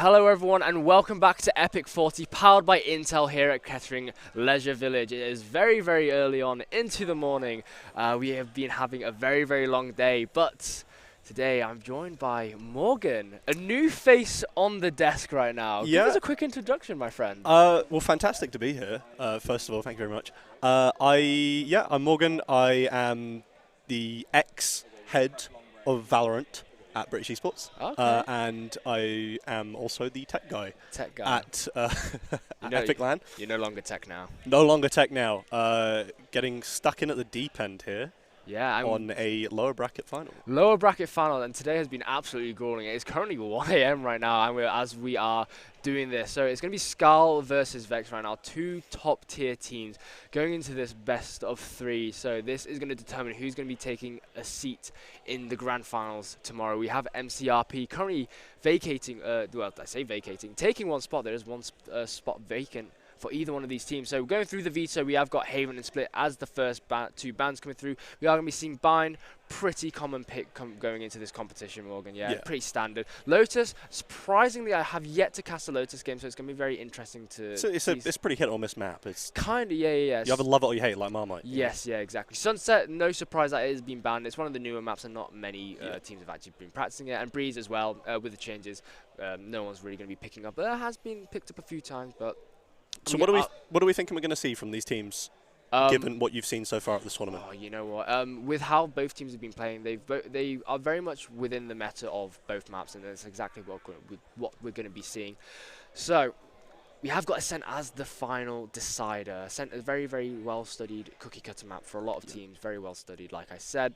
Hello everyone and welcome back to Epic 40, powered by Intel here at Kettering Leisure Village. It is very, very early on into the morning. We have been having a very, very long day, but today I'm joined by Morgan, a new face on the desk right now. Yeah. Give us a quick introduction, my friend. Well, fantastic to be here. First of all, thank you very much. I'm Morgan. I am the ex-head of VALORANT at British Esports. Okay. And I am also the tech guy. Tech guy. At Epic LAN. You're no longer tech now. No longer tech now. Getting stuck in at the deep end here. Yeah, on a lower bracket final. Lower bracket final, and today has been absolutely grueling. It's currently 1 AM right now, and as we are doing this. So it's going to be SKAL versus VEXED right now, two top tier teams going into this best of 3. So this is going to determine who's going to be taking a seat in the grand finals tomorrow. We have MCRP currently vacating, well, I say vacating, taking one spot. There is one spot vacant for either one of these teams. So going through the veto, we have got Haven and Split as the first two bands coming through. We are going to be seeing Bind, pretty common pick going into this competition, Morgan. Yeah, pretty standard. Lotus, surprisingly, I have yet to cast a Lotus game, so it's going to be very interesting to So it's a pretty hit or miss map. It's kind of, yeah. You either love it or you hate it, like Marmite. Yes, yeah, exactly. Sunset, no surprise that it has been banned. It's one of the newer maps, and not many teams have actually been practicing it. And Breeze as well, with the changes, no one's really going to be picking up. But it has been picked up a few times, but... So what are we thinking we're going to see from these teams, given what you've seen so far at this tournament? Oh, you know what? With how both teams have been playing, they are very much within the meta of both maps, and that's exactly what we're going to be seeing. So we have got Ascent as the final decider. Ascent is a very, very well-studied cookie-cutter map for a lot of teams, very well-studied, like I said.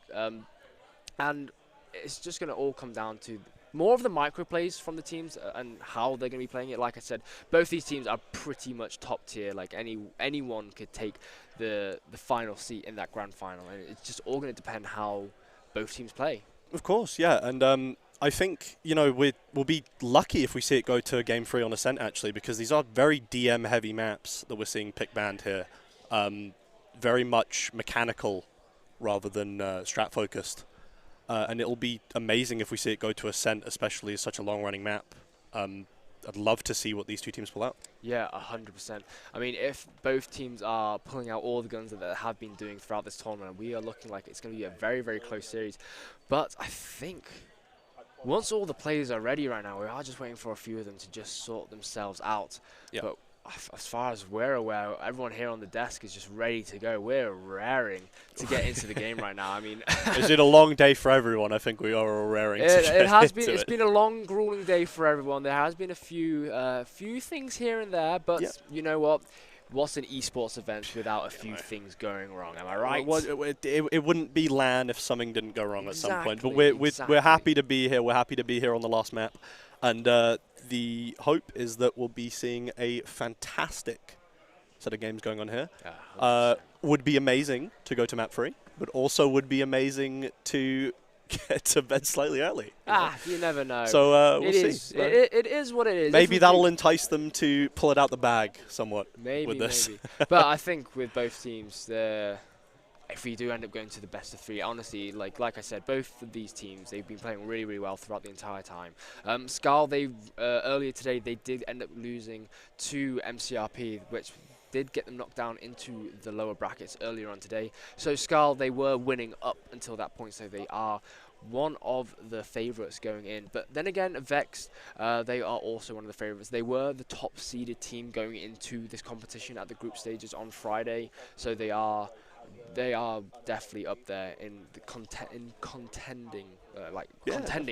And it's just going to all come down to more of the micro plays from the teams and how they're going to be playing it. Like I said, both these teams are pretty much top tier. Like anyone could take the final seat in that grand final, and it's just all going to depend how both teams play. Of course, yeah, and I think we'll be lucky if we see it go to Game 3 on Ascent actually, because these are very DM heavy maps that we're seeing pick banned here, very much mechanical rather than strat focused. And it'll be amazing if we see it go to Ascent, especially as such a long-running map. I'd love to see what these two teams pull out. Yeah, 100%. I mean, if both teams are pulling out all the guns that they have been doing throughout this tournament, we are looking like it's going to be a very, very close series. But I think once all the players are ready right now, we are just waiting for a few of them to just sort themselves out. Yep. But as far as we're aware, everyone here on the desk is just ready to go. We're raring to get into the game right now. I mean, it's been a long day for everyone. I think we are all raring. It's been a long, grueling day for everyone. There has been a few things here and there, but you know what? What's an esports event without a few things going wrong? Am I right? Well, it wouldn't be LAN if something didn't go wrong at some point. But we're happy to be here. We're happy to be here on the last map, and the hope is that we'll be seeing a fantastic set of games going on here. Would be amazing to go to map 3, but also would be amazing to get to bed slightly early. You never know. So we'll see. It is what it is. Maybe that'll entice them to pull it out the bag somewhat with this. Maybe. But I think with both teams, if we do end up going to the best of 3, honestly, like I said, both of these teams, they've been playing really, really well throughout the entire time. SKAL, earlier today, they did end up losing to MCRP, which did get them knocked down into the lower brackets earlier on today. So SKAL, they were winning up until that point, so they are one of the favourites going in. But then again, VEXED, they are also one of the favourites. They were the top seeded team going into this competition at the group stages on Friday, so they are definitely up there in the contending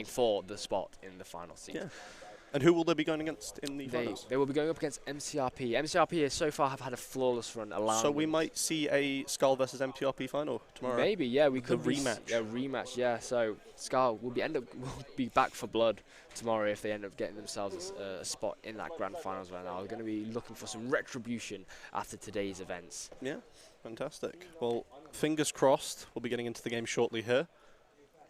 for the spot in the final seed. Yeah. And who will they be going against in the finals? They will be going up against MCRP. MCRP so far have had a flawless run. So we might see a SKAL versus MCRP final tomorrow. Maybe, yeah, we could rematch. A rematch, yeah. So SKAL will be back for blood tomorrow if they end up getting themselves a spot in that grand finals right now. They're going to be looking for some retribution after today's events. Yeah, fantastic. Well, fingers crossed. We'll be getting into the game shortly here.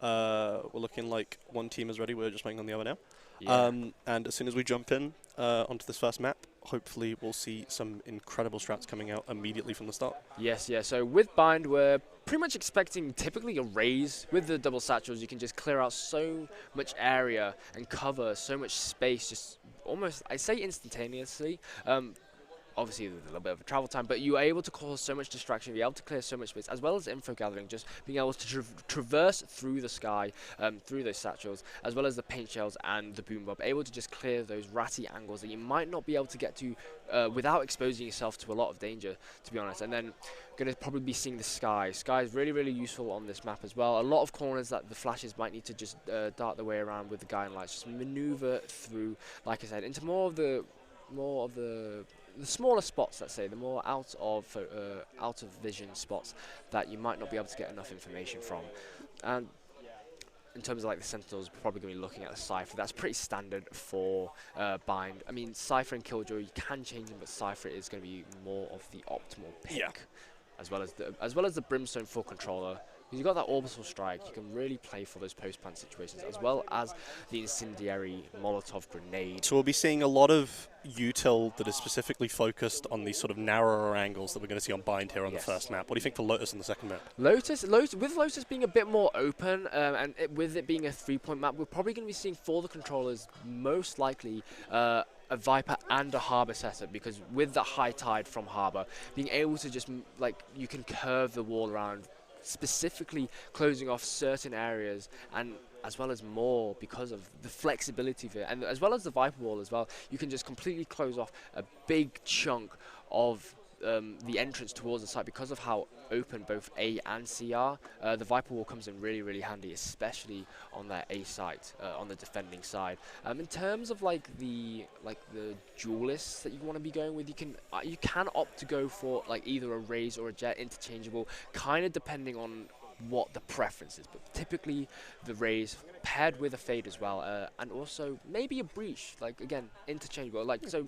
We're looking like one team is ready. We're just waiting on the other now. Yeah. And as soon as we jump in onto this first map, hopefully we'll see some incredible strats coming out immediately from the start. Yes, yeah. So with Bind, we're pretty much expecting typically a raise. With the double satchels, you can just clear out so much area and cover so much space just almost, I say instantaneously. Obviously, there's a little bit of a travel time, but you are able to cause so much distraction, be able to clear so much space, as well as info gathering, just being able to traverse through the sky, through those satchels, as well as the paint shells and the boom bob, able to just clear those ratty angles that you might not be able to get to without exposing yourself to a lot of danger, to be honest. And then going to probably be seeing the sky. Sky is really, really useful on this map as well. A lot of corners that the flashes might need to just dart their way around with the guiding lights, just maneuver through, like I said, into more of the smaller spots, let's say, the more out of vision spots that you might not be able to get enough information from. And in terms of like the Sentinels, we're probably going to be looking at the Cypher. That's pretty standard for Bind. I mean, Cypher and Killjoy, you can change them, but Cypher is going to be more of the optimal pick, as well as the Brimstone full controller. You've got that orbital strike, you can really play for those post-plant situations, as well as the incendiary Molotov grenade. So we'll be seeing a lot of util that is specifically focused on these sort of narrower angles that we're going to see on Bind here on the first map. What do you think for Lotus on the second map? Lotus, with Lotus being a bit more open, and with it being a 3-point map, we're probably going to be seeing for the controllers most likely a Viper and a Harbor setup, because with the high tide from Harbor, being able to just, like, you can curve the wall around, specifically closing off certain areas, and as well as more because of the flexibility of it, and as well as the Viper wall as well, you can just completely close off a big chunk of the entrance towards the site because of how open both A and C are. The Viper wall comes in really, really handy, especially on their A site, on the defending side. In terms of like the duelists that you want to be going with, you can opt to go for like either a Raze or a Jet, interchangeable, kind of depending on what the preference is, but typically the Raze paired with a Fade as well, and also maybe a Breach, like again interchangeable. Like, so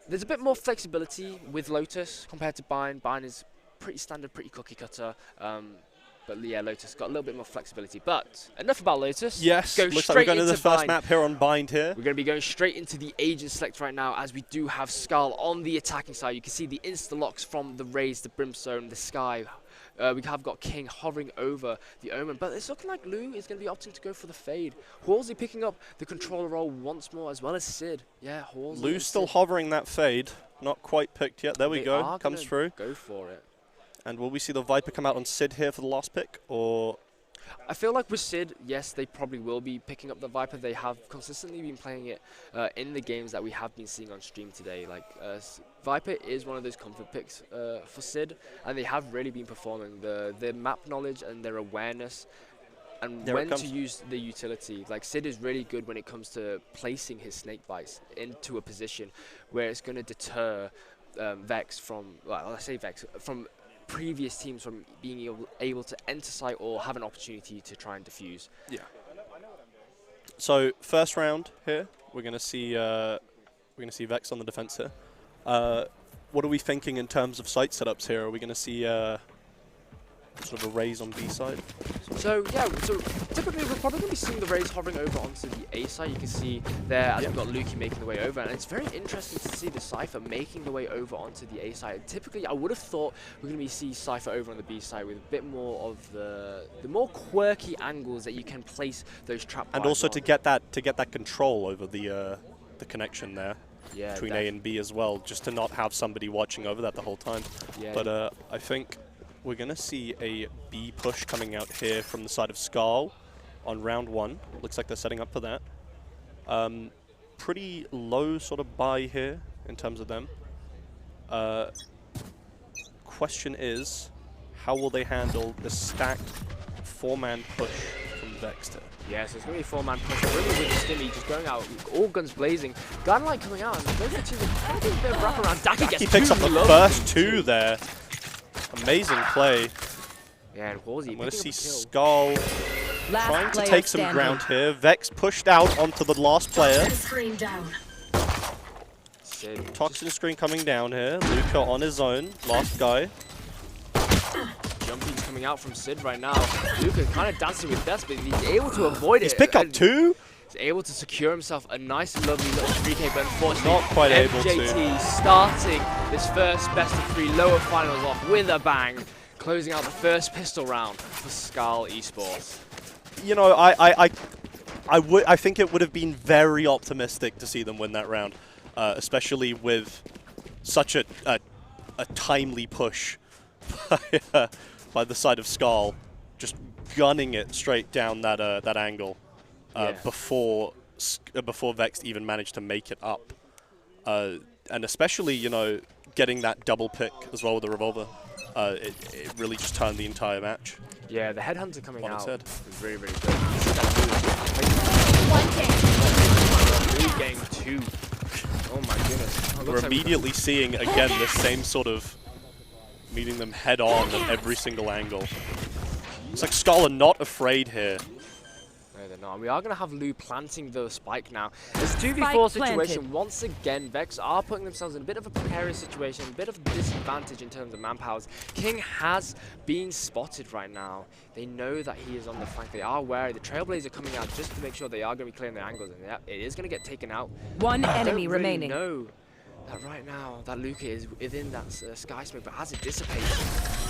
there's a bit more flexibility with Lotus compared to Bind. Bind is pretty standard, pretty cookie cutter. But yeah, Lotus got a little bit more flexibility. But enough about Lotus. Yes, looks like we're going to the first map here on Bind here. We're going to be going straight into the agent select right now, as we do have SKAL on the attacking side. You can see the insta-locks from the Raze, the Brimstone, the Sky. We have got King hovering over the Omen, but it's looking like Lou is going to be opting to go for the Fade. Halsey picking up the controller role once more, as well as Sid. Yeah, Halsey. Lou's still hovering that Fade. Not quite picked yet. There we go. Comes through. Go for it. And will we see the Viper come out on Sid here for the last pick, or? I feel like with Sid, yes, they probably will be picking up the Viper. They have consistently been playing it in the games that we have been seeing on stream today. Like, Viper is one of those comfort picks for Sid, and they have really been performing. Their map knowledge and their awareness, and when to use the utility. Like, Sid is really good when it comes to placing his snake bites into a position where it's going to deter Vex from, well, I say Vex, from previous teams from being able to enter site or have an opportunity to try and defuse. Yeah. So first round here, we're going to see Vex on the defense here. What are we thinking in terms of site setups here? Are we going to see sort of a Raze on B side? So yeah, so typically we're probably going to be seeing the Raze hovering over onto the A side. You can see there as we've got Lukey making the way over, and it's very interesting to see the Cypher making the way over onto the A side. Typically, I would have thought we're going to see Cypher over on the B side with a bit more of the more quirky angles that you can place those trap. And also to get that control over the connection there. Yeah, between A and B as well, just to not have somebody watching over that the whole time. Yeah, but I think we're going to see a B push coming out here from the side of SKAL on round 1. Looks like they're setting up for that. Pretty low sort of buy here in terms of them. Question is, how will they handle the stacked 4-man push from VEXED.dev? Yeah, so it's going to be a 4-man push, really with Stimmy just going out, all guns blazing. Gunlight coming out, and those are two that a bit of wraparound. Daki picks up the first 2 there. Amazing play. Yeah, and Halsey. I'm going to see SKAL trying to take some ground here. Vex pushed out onto the last player. Toxin screen coming down here. Luca on his own. Last guy. Jumping's coming out from Sid right now. Luca kind of dancing with death, but he's able to avoid it. He's picked up 2. He's able to secure himself a nice, lovely little 3K, but unfortunately, not quite able to. MJT starting this first best of 3 lower finals off with a bang, closing out the first pistol round for SKAL Esports. You know, I think it would have been very optimistic to see them win that round, especially with such a timely push by the side of SKAL, just gunning it straight down that angle before VEXED even managed to make it up, and especially, you know, getting that double pick as well with the revolver, it really just turned the entire match. Yeah, the headhunter coming out was really, really good. Blue game 2. Oh my goodness. We're immediately seeing again the same sort of meeting them head on at every single angle. It's like SKAL are not afraid here. No, they're not. We are going to have Lou planting the spike now. It's a 2v4 situation. Once again, Vex are putting themselves in a bit of a precarious situation, a bit of a disadvantage in terms of manpowers. King has been spotted right now. They know that he is on the flank. They are wary. The Trailblazer coming out just to make sure they are going to be clearing their angles. And yeah, it is going to get taken out. One enemy remaining. No. That right now, that Luca is within that Sky Smoke, but as it dissipates,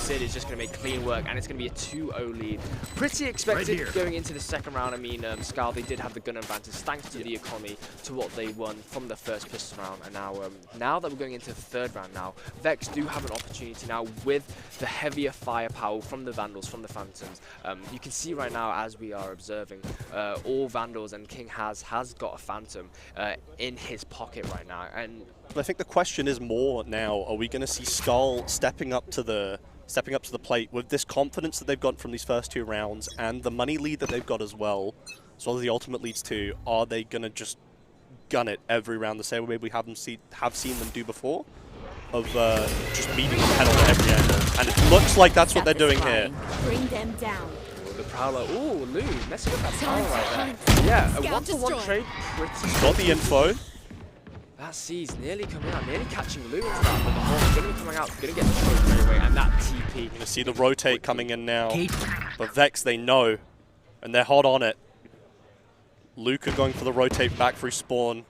Sid is just going to make clean work, and it's going to be a 2-0 lead. Pretty expected going into the second round. I mean, SKAL, they did have the gun advantage thanks to the economy, to what they won from the first pistol round. And now that we're going into the third round now, Vex do have an opportunity now with the heavier firepower from the Vandals, from the Phantoms. You can see right now, as we are observing, all Vandals, and King has got a Phantom in his pocket right now. And I think the question is more now, are we going to see SKAL stepping up to the plate with this confidence that they've got from these first 2 rounds and the money lead that they've got as well as the ultimate leads too? Are they going to just gun it every round the same way we have seen them do before, of just meeting the head on every angle? And it looks like that's what they're doing here. Bring them down. The Prowler, ooh, Lou, messing with that Prowler right there. Yeah, a 1-to-1 trade, pretty got the info. That C's nearly coming out, nearly catching Lou into that, but the Hawk's going to be coming out, going to get destroyed straight away, and that TP. You're going to see the rotate coming in now, but Vex, they know, and they're hot on it. Luca going for the rotate back through spawn.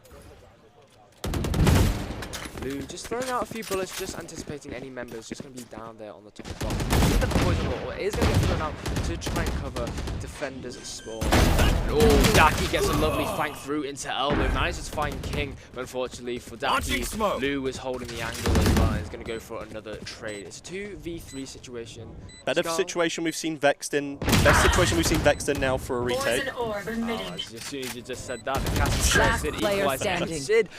Lou just throwing out a few bullets, just anticipating any members, just going to be down there on the top of the box. The poison ball is going to get thrown out to try and cover defenders at spawn. Oh, Daki gets a lovely flank through into Elbow, manages to find King, but unfortunately for Daki, Lou is holding the angle as well, and is going to go for another trade. It's a 2v3 situation. Better situation we've seen Vexed in. Best situation we've seen Vexed in now for a retake. As soon as you just said that, the cast Last Sid player equalized, and standing. Sid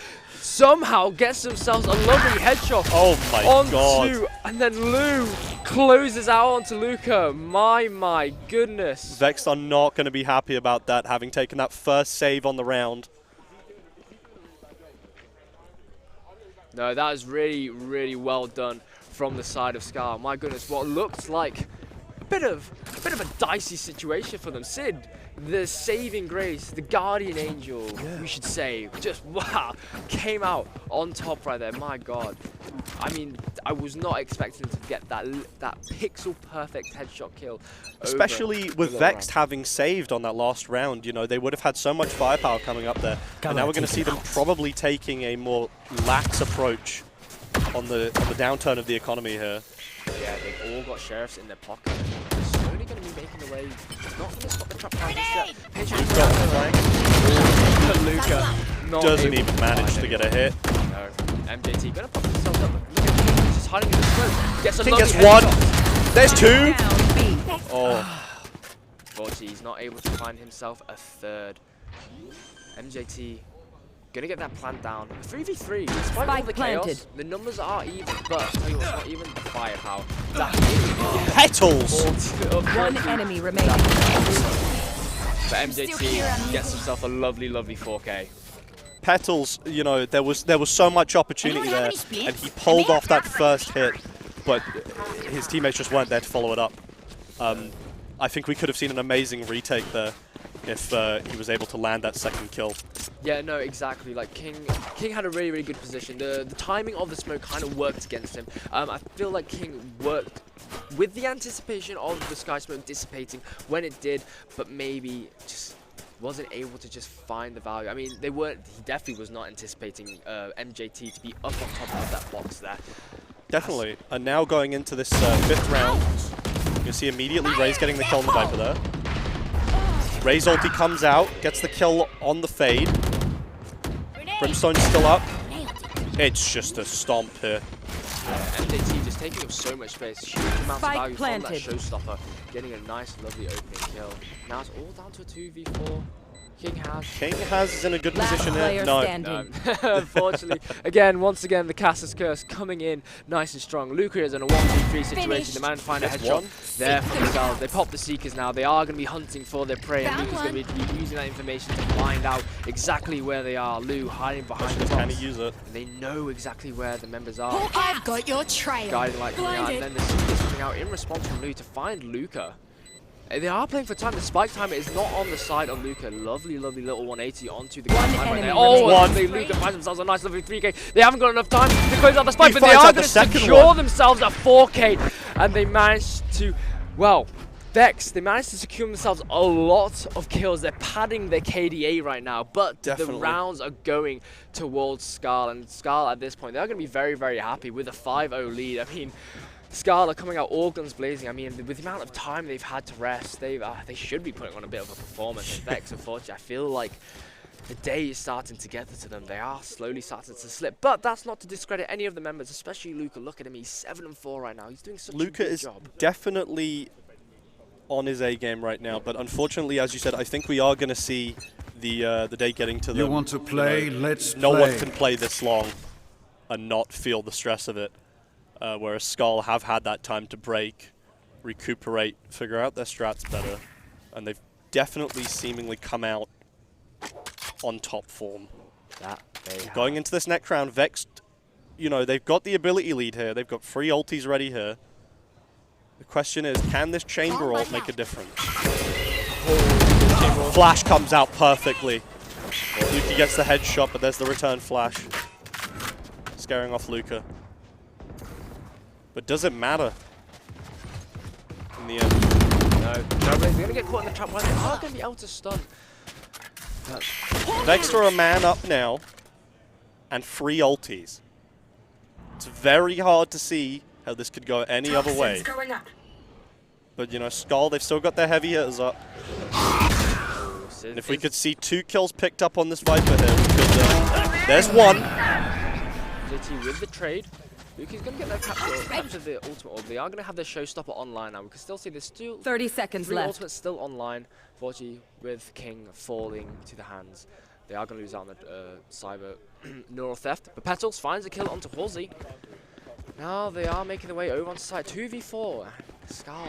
somehow gets themselves a lovely headshot. Oh my god. And then Lou closes out onto Luca. My goodness. Vexed are not going to be happy about that, having taken that first save on the round. No, that is really, really well done from the side of SKAL. My goodness, what looked like a bit of a dicey situation for them. Sid, the saving grace, the guardian angel, we should say, just wow, came out on top right there. My god. I mean, I was not expecting to get that pixel perfect headshot kill. Especially with Vexed having saved on that last round, you know, they would have had so much firepower coming up there. And now we're going to see them probably taking a more lax approach on the downturn of the economy here. Yeah, they've all got sheriffs in their pocket. They're slowly going to be making their way. Not going to stop the trap just yet. He's got the flank. Luca doesn't even manage to get a hit. No. MJT going to pop themselves up. Look at King, he's just hiding in the smoke. Gets a King lovely gets headshot. one. There's two. Oh. Unfortunately, he's not able to find himself a third. MJT gonna get that plant down. 3v3, despite all the chaos, the numbers are even, but tell you what's not even the firepower. Petals! One enemy remaining. But MJT gets himself a lovely 4K. Petals, you know, there was so much opportunity there, and he pulled off that first hit, but his teammates just weren't there to follow it up. I think we could have seen an amazing retake there if he was able to land that second kill. Yeah, no, exactly. Like King had a really good position. The timing of the smoke kind of worked against him. I feel like King worked with the anticipation of the sky smoke dissipating when it did, but maybe just wasn't able to just find the value. I mean, he definitely was not anticipating MJT to be up on top of that box there. Definitely. And now going into this fifth round, you see immediately Ray's getting the kill on the Viper there. Ray's ulti comes out, gets the kill on the fade. Brimstone's still up. It's just a stomp here. MJT just taking up so much space. Huge amounts of value from that planted. showstopper. Getting a nice, lovely opening kill. Now it's all down to a 2v4. King has is in a good Last position here. player No. standing. Unfortunately, once again, the Caster's Curse coming in nice and strong. Luca is in a 1v3 situation. The man find a headshot there from the SKAL. They pop the Seekers now. They are going to be hunting for their prey, and Luca's going to be using that information to find out exactly where they are. Lou hiding behind the Can box. he use it? And they know exactly where the members are. I've got your trail. Guiding light coming out, and then the Seekers coming out in response from Lou to find Luca. They are playing for time. The spike timer is not on the side of Luca. Lovely, lovely little 180 onto the ground right there. Oh, Luca finds themselves a nice lovely 3K. They haven't got enough time to close out the spike, but they are going to secure themselves a 4K. And they managed to, well, Vex, they managed to secure themselves a lot of kills. They're padding their KDA right now, but the rounds are going towards SKAL. And SKAL at this point, they're going to be very, very happy with a 5-0 lead. I mean, SKAL are coming out all guns blazing. I mean, with the amount of time they've had to rest, they should be putting on a bit of a performance. And Vex, unfortunately, I feel like the day is starting to get to them. They are slowly starting to slip. But that's not to discredit any of the members, especially Luca. Look at him, he's 7-4 right now. He's doing such a good job. Luca is definitely on his A game right now, but unfortunately, as you said, I think we are going to see the day getting to them. You want to play? Let's play. No one can play this long and not feel the stress of it. Whereas SKAL have had that time to break, recuperate, figure out their strats better, and they've definitely seemingly come out on top form. Going into this next round, VEXED, you know, they've got the ability lead here. They've got 3 ultis ready here. The question is, can this chamber ult make a difference? Flash comes out perfectly. Luca gets the headshot, but there's the return flash. Scaring off Luca. But does it matter in the end? No, they're going to get caught in the trap. They are going to be able to stun. VEXED are a man up now, and 3 ultis. It's very hard to see how this could go any other way. But, you know, SKAL, they've still got their heavy hitters up. And if we could see 2 kills picked up on this Viper here, we could, there's one. JT with the trade. Luca's going to get their capture the ultimate orb. They are going to have their showstopper online now. We can still see there's still 30 seconds 3 left. ultimates still online. Fortunately, with King falling to the hands, they are going to lose out on the cyber neural theft. But Petals finds a kill onto Halsey. Now they are making their way over onto site 2v4. SKAL.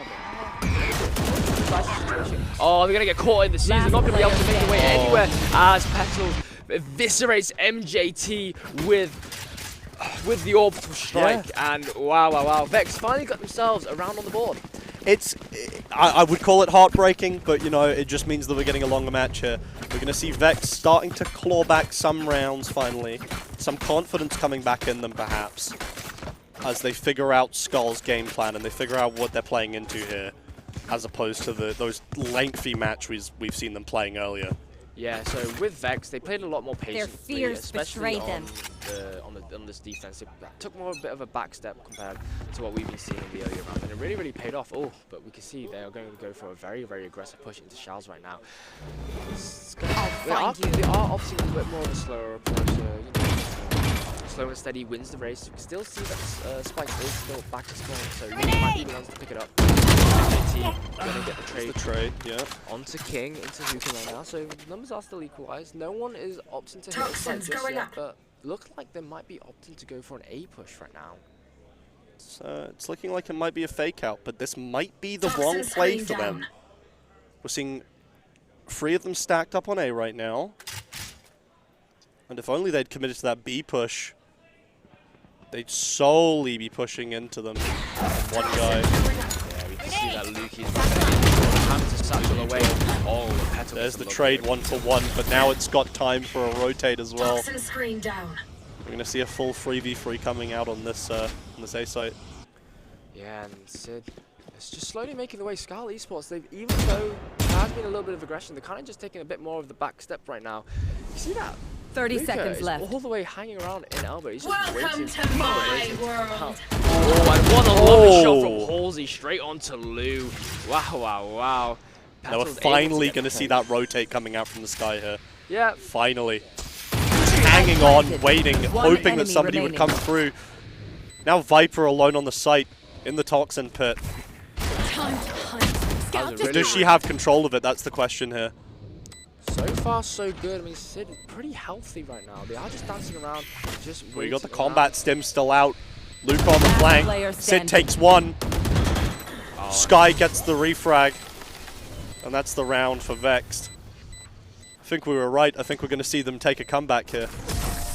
Oh, they're going to get caught in the season. They're not going to be able to make their way anywhere as Petals eviscerates MJT with the orbital strike, and wow. VEXED finally got themselves around on the board. I would call it heartbreaking, but you know, it just means that we're getting a longer match here. We're going to see VEXED starting to claw back some rounds finally. Some confidence coming back in them perhaps, as they figure out SKAL's game plan and they figure out what they're playing into here, as opposed to those lengthy matches we've seen them playing earlier. Yeah, so with VEXED, they played a lot more patiently, fears especially betrayed them. on this defense. It took more a bit of a back step compared to what we've been seeing in the earlier round, and it really, really paid off. Oh, but we can see they are going to go for a very, very aggressive push into Shals right now. They are obviously a little bit more of a slower approach. Slow and steady wins the race. We can still see that Spike is still back to spawn, so Luke might be the ones to pick it up. MJT gonna get the trade. Yeah. Onto King, into Luca right now, so the numbers are still equalized. No one is opting to hit a site just yet, but look like they might be opting to go for an A push right now. It's looking like it might be a fake out, but this might be the wrong play for them. We're seeing 3 of them stacked up on A right now. And if only they'd committed to that B push, they'd solely be pushing into them. One guy. Yeah, we can see that Luke is trying to satchel away. Oh, Petals. There's the trade 1-for-1, but now it's got time for a rotate as well. We're going to see a full 3v3 coming out on this A site. Yeah, and Sid is just slowly making the way. SKAL Esports, they've, even though there has been a little bit of aggression, they're kind of just taking a bit more of the back step right now. You see that? 30 Luca seconds left. All the way hanging around in Elbow. He's just Welcome waiting. to my world. Oh, and what a lovely shot from Halsey straight onto Lou. Wow. Now we're Petal's able to finally get going to the see play. that rotate coming out from the sky here. Yeah. Finally. Hanging on, waiting, One hoping that enemy somebody would remaining. come through. Now Viper alone on the site in the Toxin pit. Time to hunt. Scout really Does she have control of it? That's the question here. So far, so good. I mean, Sid pretty healthy right now. They are just dancing around, just We got the waiting combat around. stim still out. Luke on the Last flank. player Sid standing. takes one. Oh, Sky gets the refrag. And that's the round for Vexed. I think we were right. I think we're going to see them take a comeback here.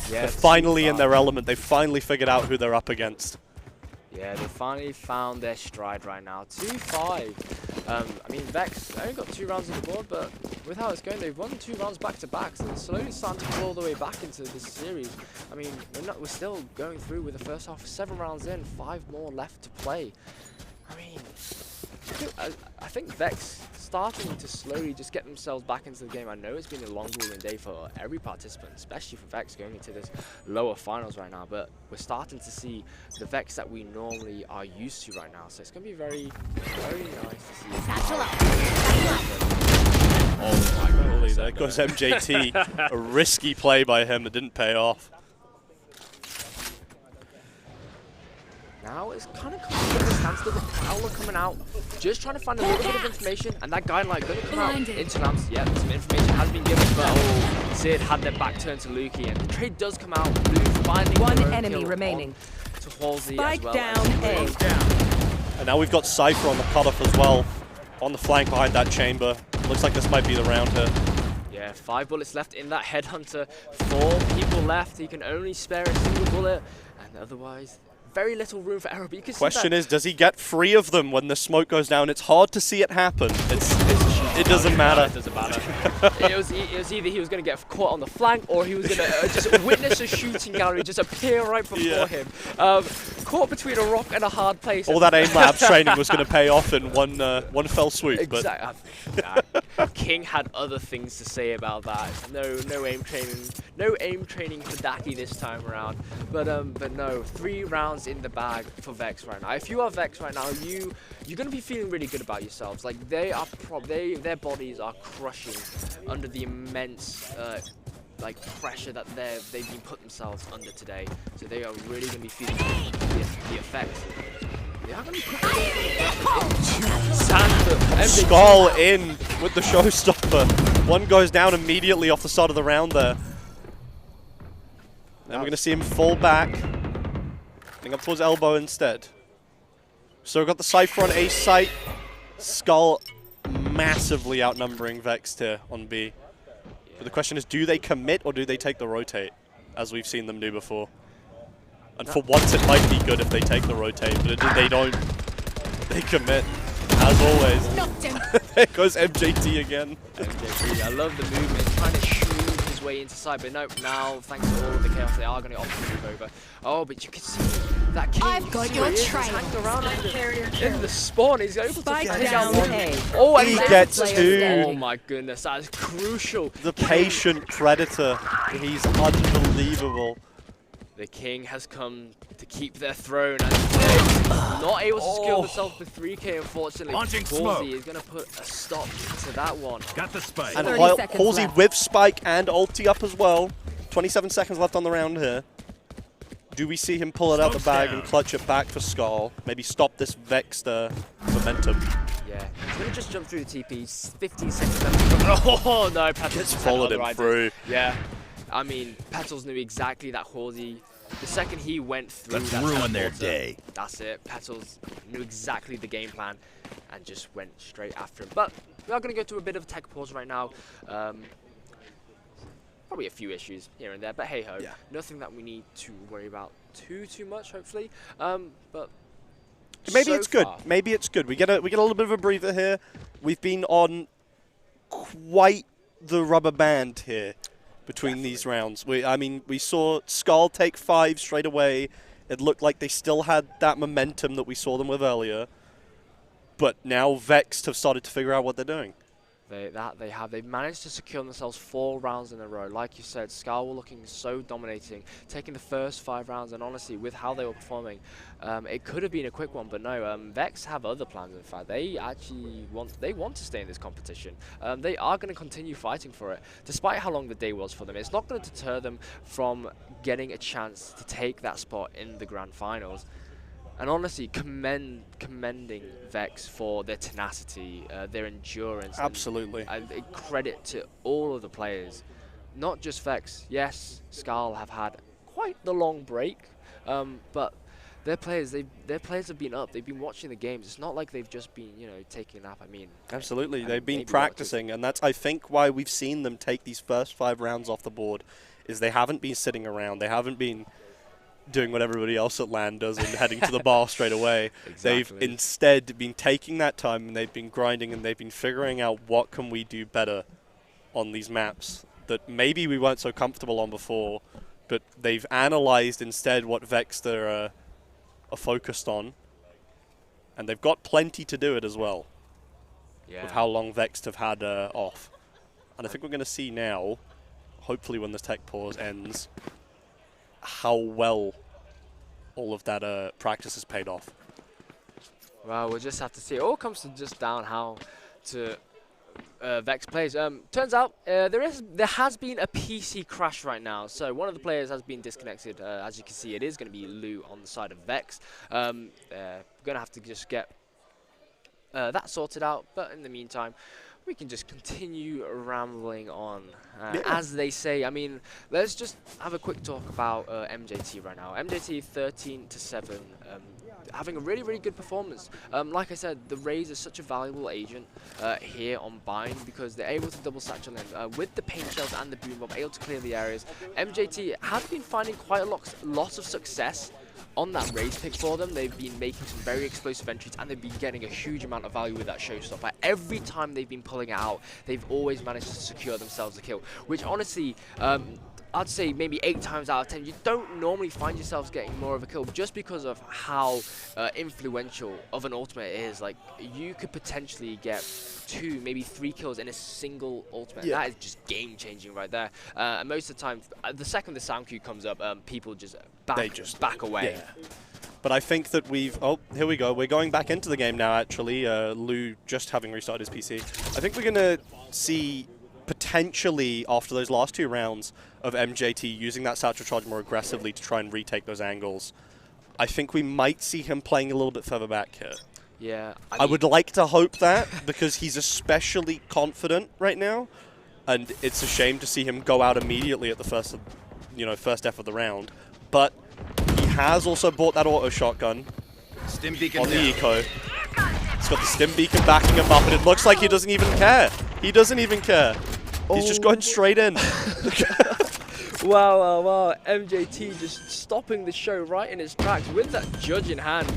yeah, They're finally in their element. They finally figured out who they're up against. Yeah, they finally found their stride right now. 2-5. I mean, Vex only got 2 rounds on the board, but with how it's going, they've won 2 rounds back to back, so they're slowly starting to claw their way back into this series. I mean, we're still going through with the first half, 7 rounds in, 5 more left to play. I mean, I think Vex starting to slowly just get themselves back into the game. I know it's been a long grueling day for every participant, especially for Vex going into this lower finals right now, but we're starting to see the Vex that we normally are used to right now. So it's going to be very, very nice to see. Satchel up. Oh my Holy, goodness. there goes MJT. A risky play by him that didn't pay off. Now it's kind of coming to a standstill. The Prowler coming out, just trying to find a little bit of information, and that guy like going to come out into lamps. Yeah, some information has been given, but oh, Sid had their back turned to Lukey, and the trade does come out. Luke finding One their own enemy kill remaining. to Halsey Spike as well. down A. And now we've got Cypher on the cutoff as well. On the flank behind that chamber. Looks like this might be the round here. Yeah, 5 bullets left in that Headhunter. 4 people left. He can only spare a single bullet, and otherwise, very little room for error. But you can Question see is, does he get 3 of them when the smoke goes down? It's hard to see it happen. It doesn't matter. It doesn't matter. it was either he was going to get caught on the flank, or he was going to just witness a shooting gallery just appear right before him. Caught between a rock and a hard place. All that aim labs training was going to pay off in one fell swoop. But Exactly. King had other things to say about that. No aim training for Daki this time around. But no, 3 rounds in the bag for Vex right now. If you are Vex right now, you're going to be feeling really good about yourselves. Like they are, their bodies are crushing under the immense like pressure that they've been put themselves under today. So they are really going to be feeling the effects. They are going to be SKAL in with the showstopper. One goes down immediately off the start of the round there. Then we're going to see him fall back. Getting up towards elbow instead. So we've got the Cypher on A site. SKAL massively outnumbering Vexed here on B. But the question is, do they commit or do they take the rotate? As we've seen them do before. And for once it might be good if they take the rotate, but they don't. They commit, as always. Knocked him. There goes MJT again. MJT, I love the movement, trying to shoot his way into side, but nope, now, thanks to all of the chaos, they are going to opt to move over. Oh, but you can see that King. I've got your trail. Hanging around in the spawn, he's able to Spike take out down one. A. Oh, and He he's gets able to- 2. Oh my goodness, that is crucial. The patient predator. He's unbelievable. The King has come to keep their throne, and they're not able to secure themselves with 3K, unfortunately. Launching smoke. Halsey is going to put a stop to that one. Got the spike. And 30 seconds Halsey left. with spike and ulti up as well. 27 seconds left on the round here. Do we see him pull it out the bag and clutch it back for SKAL? Maybe stop this Vexed momentum. Yeah, he's going to just jump through the TP, 15 seconds left. Oh no, Petals Followed him through. Yeah, I mean, Petals knew exactly that Halsey. The second he went through Let's that ruin their teleporter, day. That's it. Petals knew exactly the game plan and just went straight after him. But we are going to go to a bit of a tech pause right now. Probably a few issues here and there, but hey ho, nothing that we need to worry about too much, hopefully. But Maybe so it's good. far- Maybe it's good. We get a little bit of a breather here. We've been on quite the rubber band here between these rounds. I mean, we saw SKAL take 5 straight away. It looked like they still had that momentum that we saw them with earlier. But now Vexed have started to figure out what they're doing. They've managed to secure themselves 4 rounds in a row. Like you said, SKAL were looking so dominating, taking the first 5 rounds, and honestly, with how they were performing, it could have been a quick one. But no, Vex have other plans. In fact, they actually want to stay in this competition. They are going to continue fighting for it, despite how long the day was for them. It's not going to deter them from getting a chance to take that spot in the grand finals. And honestly, commending Vex for their tenacity, their endurance. Absolutely. And credit to all of the players, not just Vex. Yes, SKAL have had quite the long break, but their players have been up. They've been watching the games. It's not like they've just been, taking a nap. I mean, absolutely, they've been practicing, and that's, I think, why we've seen them take these first 5 rounds off the board. Is they haven't been sitting around. They haven't been doing what everybody else at LAN does and heading to the bar straight away. Exactly. They've instead been taking that time, and they've been grinding, and they've been figuring out what can we do better on these maps that maybe we weren't so comfortable on before, but they've analyzed instead what VEXED are focused on, and they've got plenty to do it as well. Yeah. With how long VEXED have had off. And I think we're going to see now, hopefully when this tech pause ends, how well all of that practice has paid off. Well, we'll just have to see. It all comes to just down how to Vex plays. Turns out there has been a PC crash right now. So one of the players has been disconnected. As you can see, it is going to be Lou on the side of Vex. Going to have to just get that sorted out. But in the meantime, we can just continue rambling on. As they say, I mean, let's just have a quick talk about MJT right now. MJT 13-7, having a really, really good performance. Like I said, the Raze is such a valuable agent here on Bind because they're able to double satchel in with the paint shells and the boom bomb, able to clear the areas. MJT have been finding quite a lot of success on that Raze pick for them. They've been making some very explosive entries, and they've been getting a huge amount of value with that showstopper. Every time they've been pulling it out, they've always managed to secure themselves a kill, which honestly, I'd say maybe 8 times out of 10, you don't normally find yourselves getting more of a kill just because of how influential of an ultimate it is. Like, you could potentially get 2, maybe 3 kills in a single ultimate. Yeah. That is just game-changing right there. And most of the time, the second the sound cue comes up, people just back away. Yeah. But I think that we've... Oh, here we go. We're going back into the game now, actually. Lou just having restarted his PC. I think we're going to see potentially, after those last 2 rounds of MJT using that satchel charge more aggressively to try and retake those angles, I think we might see him playing a little bit further back here. Yeah. I would like to hope that, because he's especially confident right now, and it's a shame to see him go out immediately at the first F of the round. But he has also bought that auto shotgun on the eco. He's got the stim beacon backing him up, and it looks like he doesn't even care. He doesn't even care. He's just going straight in. Wow. MJT just stopping the show right in its tracks with that judge in hand.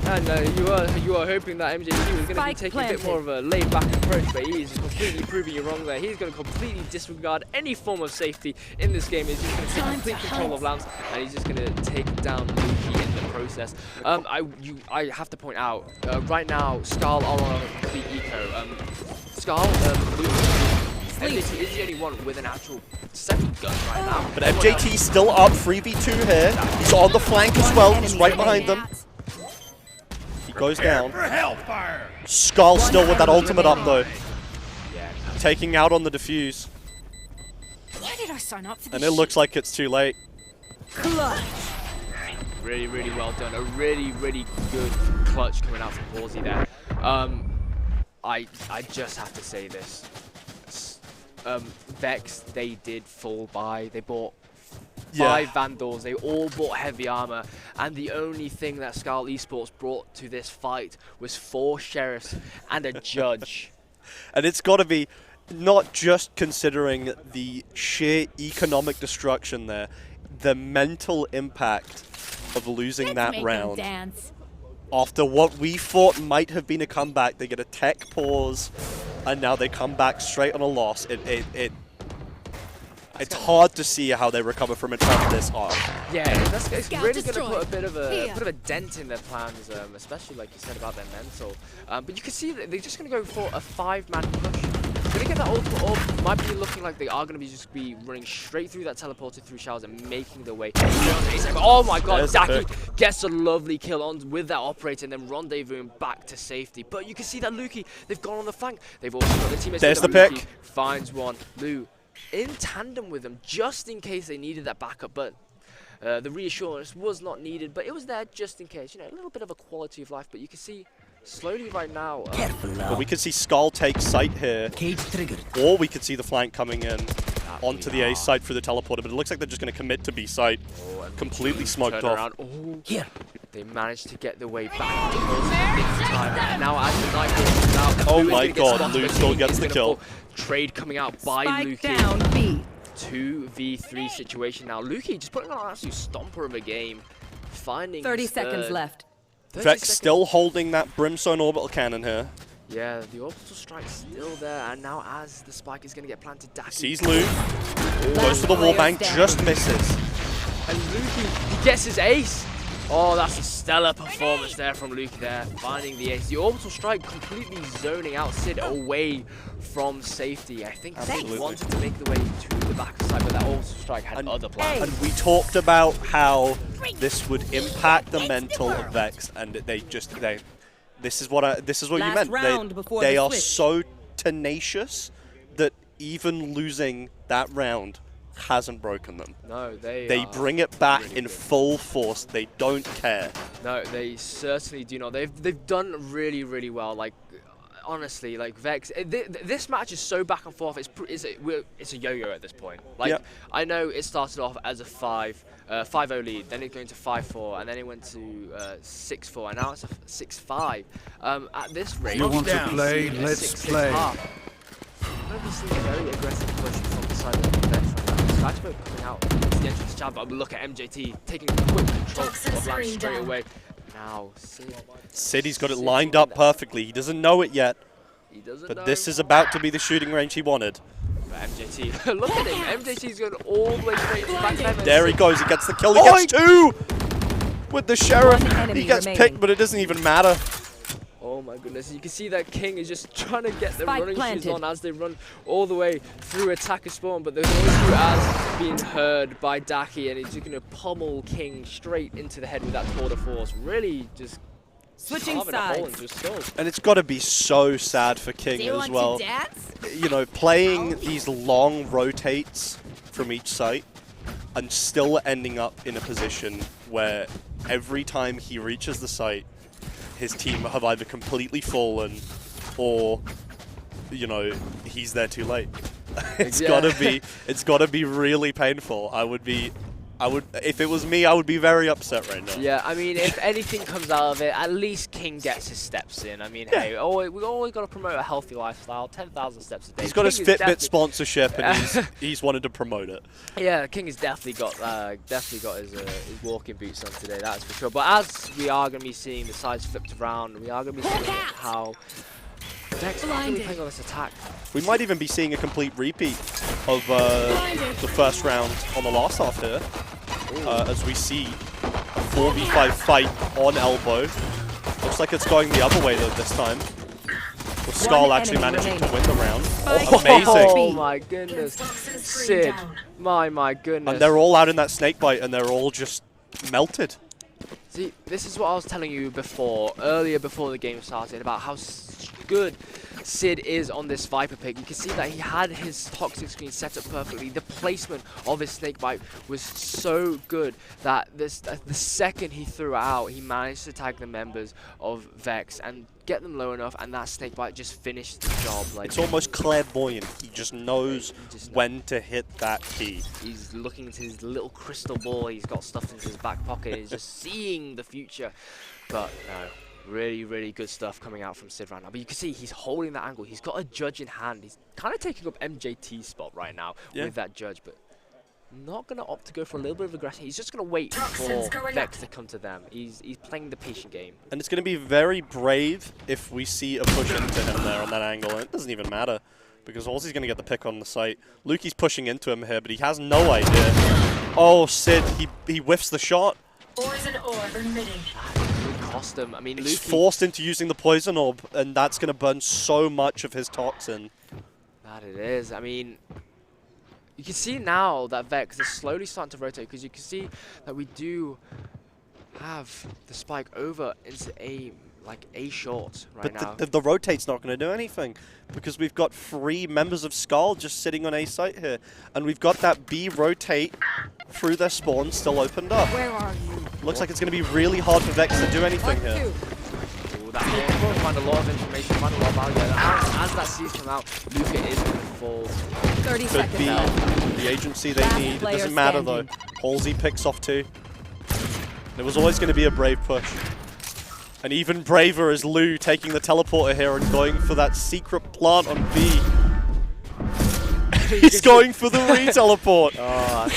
And you are hoping that MJT was going to be taking a bit more of a laid-back approach, but he is completely proving you wrong there. He's going to completely disregard any form of safety in this game. He's just going to take complete control of lamps, and he's just going to take down Luki in the process. I have to point out, right now, SKAL are on a complete eco. SKAL, MJT is the only one with an actual second gun right now. But MJT's still up 3v2 here. He's on the flank as well. He's right behind them. He goes down. SKAL still with that ultimate up though. Taking out on the defuse. Why did I sign up for this? And it looks like it's too late. Clutch. Really, really well done. A really, really good clutch coming out from Pawsey there. I just have to say this. Vex, they did fall by. They bought 5 Vandals, they all bought heavy armor, and the only thing that SKAL Esports brought to this fight was 4 sheriffs and a judge. And it's got to be, not just considering the sheer economic destruction there, the mental impact of losing that round. Dance. After what we thought might have been a comeback, they get a tech pause, and now they come back straight on a loss. It's hard to see how they recover from it from this arc. Yeah, it's really going to put a bit of a dent in their plans, especially like you said about their mental. But you can see that they're just going to go for a 5-man push Gonna get that ultimate orb. Might be looking like they are gonna be just be running straight through that teleporter through showers and making their way. Oh my god, Daki gets a lovely kill on with that operator and then rendezvousing back to safety. But you can see that Luki, they've gone on the flank. They've also got their teammates. There's the Luki pick. finds one. Lu in tandem with them just in case they needed that backup, but the reassurance was not needed, but it was there just in case. You know, a little bit of a quality of life, but you can see slowly right now. But we could see SKAL take site here, Cage triggered. or we could see the flank coming in onto the A site through the teleporter, but it looks like they're just going to commit to B site. Completely smoked off. Here. They managed to get their way back in time. And now as the night goes out, Oh Lu is my gonna get god, spotted, Lu but still King gets is the gonna kill. fall. Trade coming out by Spike Luki. down B. 2v3 situation now. Luki just putting on an absolute stomper of a game. Finding 30 his seconds third. left. 30 Vex seconds. still holding that Brimstone orbital cannon here. Yeah, the orbital strike's still there, and now as the spike is going to get planted, Daki Sees Lu, goes for the wallbang, just misses. and Luki, he gets his ace. Oh, that's a stellar performance there from Luki there, finding the ace. The orbital strike completely zoning out Sid away from safety. I think Sid Absolutely. wanted to make the way to the back side, but that orbital strike had other plans. And we talked about how this would impact the mental of Vex, and this is what you Last meant. round before They the are switch. so tenacious that even losing that round hasn't broken them. No, they They are bring it back really in good. full force. They don't care. No, they certainly do not. They've done really, really well. Like, honestly, like Vex, this match is so back and forth. It's a yo-yo at this point. Like, Yep. I know it started off as a 5-0 lead, then it went to 5-4, and then it went to 6-4, and now it's a 6-5. At this rate, You want to we'll be play? seeing a Let's 6-6 play. half. We're going to be seeing a very aggressive push from the side of the Vex right now. Skysmoke coming out into the entrance jab, but look at MJT taking quick control of Lance straight away. Now, City's got it lined up perfectly. He doesn't know it yet, He doesn't but know. this is about to be the shooting range he wanted. But MJT, look at him. MJT's going all the way straight to the back of There he goes. He gets the kill. He gets two with the sheriff. One enemy He gets remaining. picked, but it doesn't even matter. Oh my goodness, you can see that King is just trying to get the Spike running shoes planted. on as they run all the way through attacker spawn, but the noise through as being heard by Daki, and he's just going to pummel King straight into the head with that tour de force. Really just Switching carving a hole sides. into his skull. And it's got to be so sad for King as well. You know, playing these long rotates from each site and still ending up in a position where every time he reaches the site, his team have either completely fallen or, you know, he's there too late. It's gotta be really painful. If it was me, I would be very upset right now. Yeah, I mean, if anything comes out of it, at least King gets his steps in. I mean, hey, we always got to promote a healthy lifestyle, 10,000 steps a day. He's got his King is Fitbit sponsorship, and he's wanted to promote it. Yeah, King has definitely got his walking boots on today, that's for sure. But as we are going to be seeing the sides flipped around, we are going to be seeing how Vex are going to be playing on this attack. We might even be seeing a complete repeat of the first round on the last half here, as we see a 4v5 fight on elbow. Looks like it's going the other way though this time. With SKAL actually enemy managing to remaining. win the round. Spike Oh, amazing! Oh my goodness, Sid, my goodness. And they're all out in that snake bite, and they're all just melted. See, this is what I was telling you earlier before the game started, about how good Sid is on this Viper pick. You can see that he had his toxic screen set up perfectly. The placement of his snake bite was so good that the second he threw it out, he managed to tag the members of Vex and get them low enough, and that snake bite just finished the job. Like, It's almost clairvoyant. He just knows he just when to hit that key. He's looking into his little crystal ball. He's got stuff in his back pocket. He's just seeing the future. But no, really, really good stuff coming out from Sid right now. But you can see he's holding that angle. He's got a judge in hand. He's kind of taking up MJT's spot right now with that judge, but not going to opt to go for a little bit of aggression. He's just going to wait for Vex to come to them. He's playing the patient game. And it's going to be very brave if we see a push into him there on that angle. And it doesn't even matter, because Halsey's going to get the pick on the site. Lukey's pushing into him here, but he has no idea. Oh, Sid, he whiffs the shot. Poison orb emitting. Cost him. I mean, He's Lukey, forced into using the poison orb, and that's going to burn so much of his toxin. That it is. I mean, you can see now that Vex is slowly starting to rotate because you can see that we do have the spike over into A, like A short right now. But the rotate's not going to do anything because we've got 3 members of SKAL just sitting on A site here. And we've got that B rotate through their spawn still opened up. Where are you? Looks like it's going to be really hard for Vex to do anything here. Ooh, that will find a lot of information, find a lot of value there. As that sees come out, Luca is going to fall. 30 Could seconds be left. the agency they Last need. It player doesn't matter though. standing. Halsey picks off 2. There was always going to be a brave push. And even braver is Lou taking the teleporter here and going for that secret plant on B. He's going for the re-teleport. Oh, I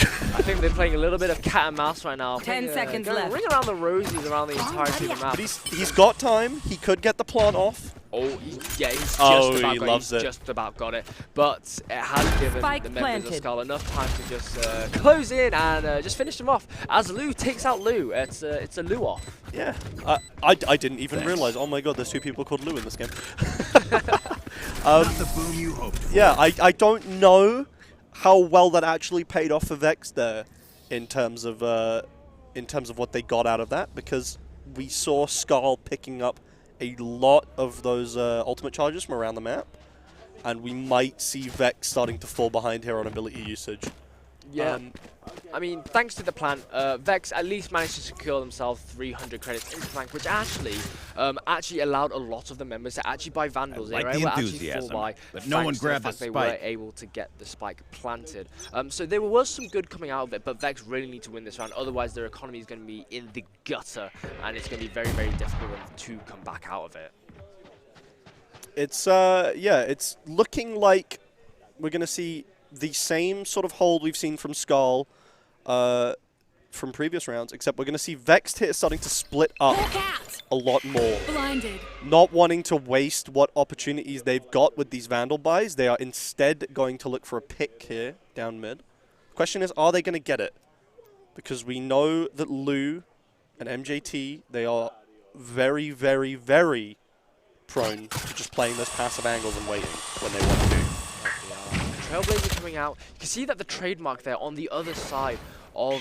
think they're playing a little bit of cat and mouse right now. 10 seconds left. Ring around the roses around the entirety of the map. But he's got time. He could get the plant off. Oh, he's just Oh, about he got loves it. it. Just about got it. But it has given Spike the members of planted. SKAL enough time to just close in and just finish them off. As Lou takes out Lou, it's a Lou off. Yeah. I didn't even realize. Oh my god, there's 2 people called Lou in this game. Not the boom you hoped for. Yeah, I don't know how well that actually paid off for Vex there in terms of what they got out of that, because we saw SKAL picking up a lot of those ultimate charges from around the map, and we might see Vex starting to fall behind here on ability usage. Yeah. I mean, thanks to the plan, Vex at least managed to secure themselves 300 credits into flank, which actually allowed a lot of the members to actually buy Vandals. I like They the were actually enthusiasm, full buy, but no one thanks to grabbed the fact they were spike. able to get the spike planted. So there was some good coming out of it, but Vex really need to win this round. Otherwise, their economy is going to be in the gutter, and it's going to be very, very difficult to come back out of it. It's it's looking like we're going to see the same sort of hold we've seen from SKAL from previous rounds, except we're going to see Vexed here starting to split up a lot more. Blinded. Not wanting to waste what opportunities they've got with these Vandal buys, they are instead going to look for a pick here down mid. Question is, are they going to get it? Because we know that Lou and MJT, they are very, very, very prone to just playing those passive angles and waiting when they want to. Trailblazer coming out. You can see that the trademark there on the other side of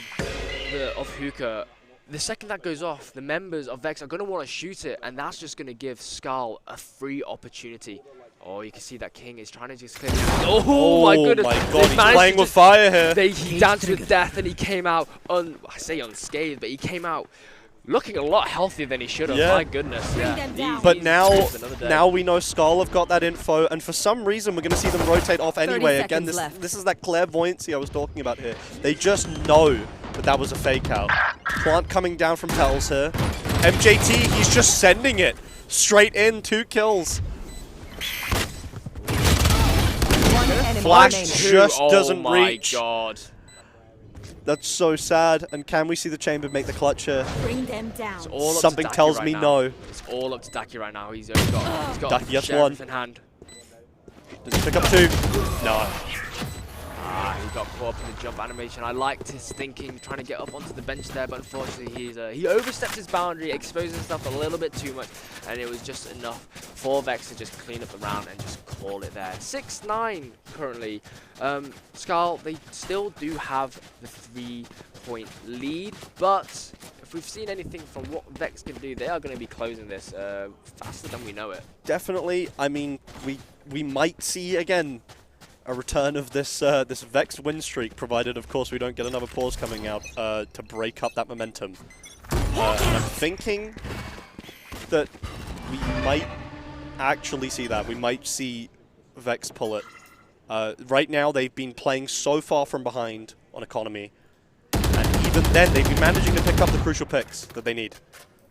Hookah. The second that goes off, the members of Vex are going to want to shoot it, and that's just going to give SKAL a free opportunity. Oh, you can see that King is trying to just clear. Oh my goodness! My god, he's playing with fire here. He danced with death, and he came out I say unscathed, but he came out looking a lot healthier than he should have. Yeah. My goodness. Yeah. But He's now just another day. we know SKAL have got that info, and for some reason we're going to see them rotate off 30 anyway. Again, seconds left. this is that clairvoyancy I was talking about here. They just know that was a fake out. Plant coming down from Pels here. MJT, he's just sending it straight in. 2 kills. One enemy Flash remaining. just doesn't reach. Oh my god. That's so sad. And can we see the chamber make the clutch here? Bring them down. It's all up to Something Daki tells right me now. no. It's all up to Daki right now. He's got Daki has Sheriff one. in hand. Does he pick up 2? No. He got caught up in the jump animation. I liked his thinking, trying to get up onto the bench there, but unfortunately he overstepped his boundary, exposing himself a little bit too much, and it was just enough for Vex to just clean up the round and just call it there. 6-9 currently. SKAL, they still do have the 3-point lead, but if we've seen anything from what Vex can do, they are going to be closing this faster than we know it. Definitely. I mean, we might see again a return of this this Vex win streak, provided of course we don't get another pause coming out to break up that momentum. And I'm thinking that we might actually see that. We might see Vex pull it. Right now they've been playing so far from behind on economy, and even then they've been managing to pick up the crucial picks that they need.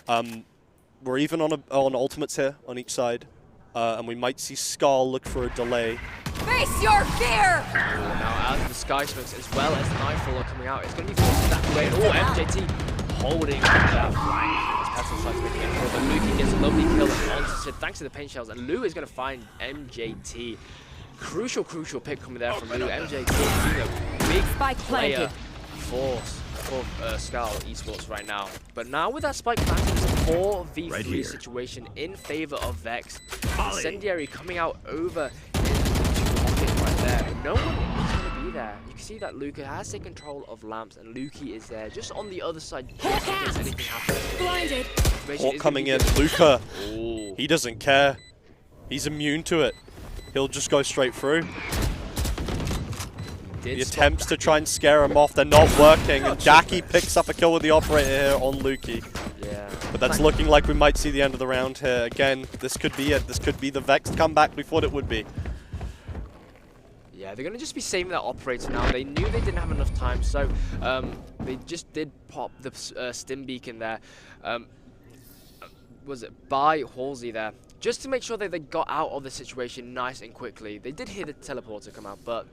We're even on ultimates here on each side, and we might see SKAL look for a delay. Face your fear! Now, as the Sky Smokes as well as the Nightfall are coming out, it's going to be forced that way. Oh, MJT holding that flank. As Petal starts making it forward, but Luki gets a lovely kill onto Sid thanks to the paint shells, and Lou is going to find MJT. Crucial pick coming there from Lou. MJT being a big Spike player planted. force for SKAL Esports right now. But now with that spike planted, it's a 4v3 Right here. situation in favor of Vex. Incendiary coming out over into the pocket there. No one is going to be there. You can see that Luca has taken control of lamps, and Lukey is there just on the other side just in case anything happens. Blinded. Hawk coming in. Luca, Ooh. he doesn't care. He's immune to it. He'll just go straight through. The attempts to try and scare him off, they're not working, and Daki picks up a kill with the operator here on Lukey. Yeah. But that's looking like we might see the end of the round here. Again, this could be it. This could be the Vexed comeback we thought it would be. Yeah, they're going to just be saving that operator now. They knew they didn't have enough time, so they just did pop the stim beacon there. Was it by Halsey there? Just to make sure that they got out of the situation nice and quickly. They did hear the teleporter come out, but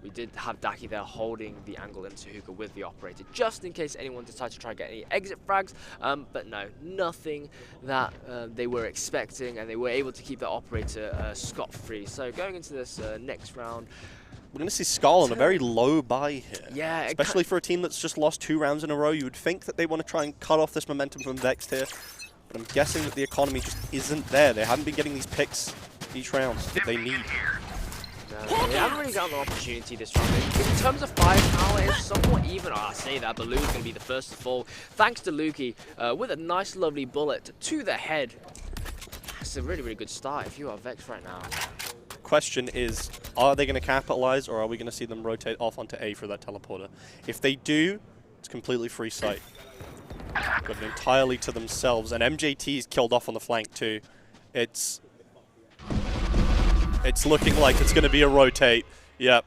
we did have Daki there holding the angle into hookah with the operator, just in case anyone decides to try and get any exit frags. But no, nothing that they were expecting, and they were able to keep that operator scot-free. So going into this next round, we're going to see SKAL on a very low buy here. Yeah, especially for a team that's just lost 2 rounds in a row. You would think that they want to try and cut off this momentum from Vexed here. But I'm guessing that the economy just isn't there. They haven't been getting these picks each round that they need. No, they haven't really gotten the opportunity this round. In terms of firepower, it's somewhat even. I say that, but Lou's going to be the first to fall. Thanks to Lukey with a nice, lovely bullet to the head. That's a really, really good start if you are Vex right now. Question is, are they going to capitalize, or are we going to see them rotate off onto A for that teleporter? If they do, it's completely free sight. Got it entirely to themselves, and MJT's killed off on the flank too. It's looking like it's going to be a rotate. Yep.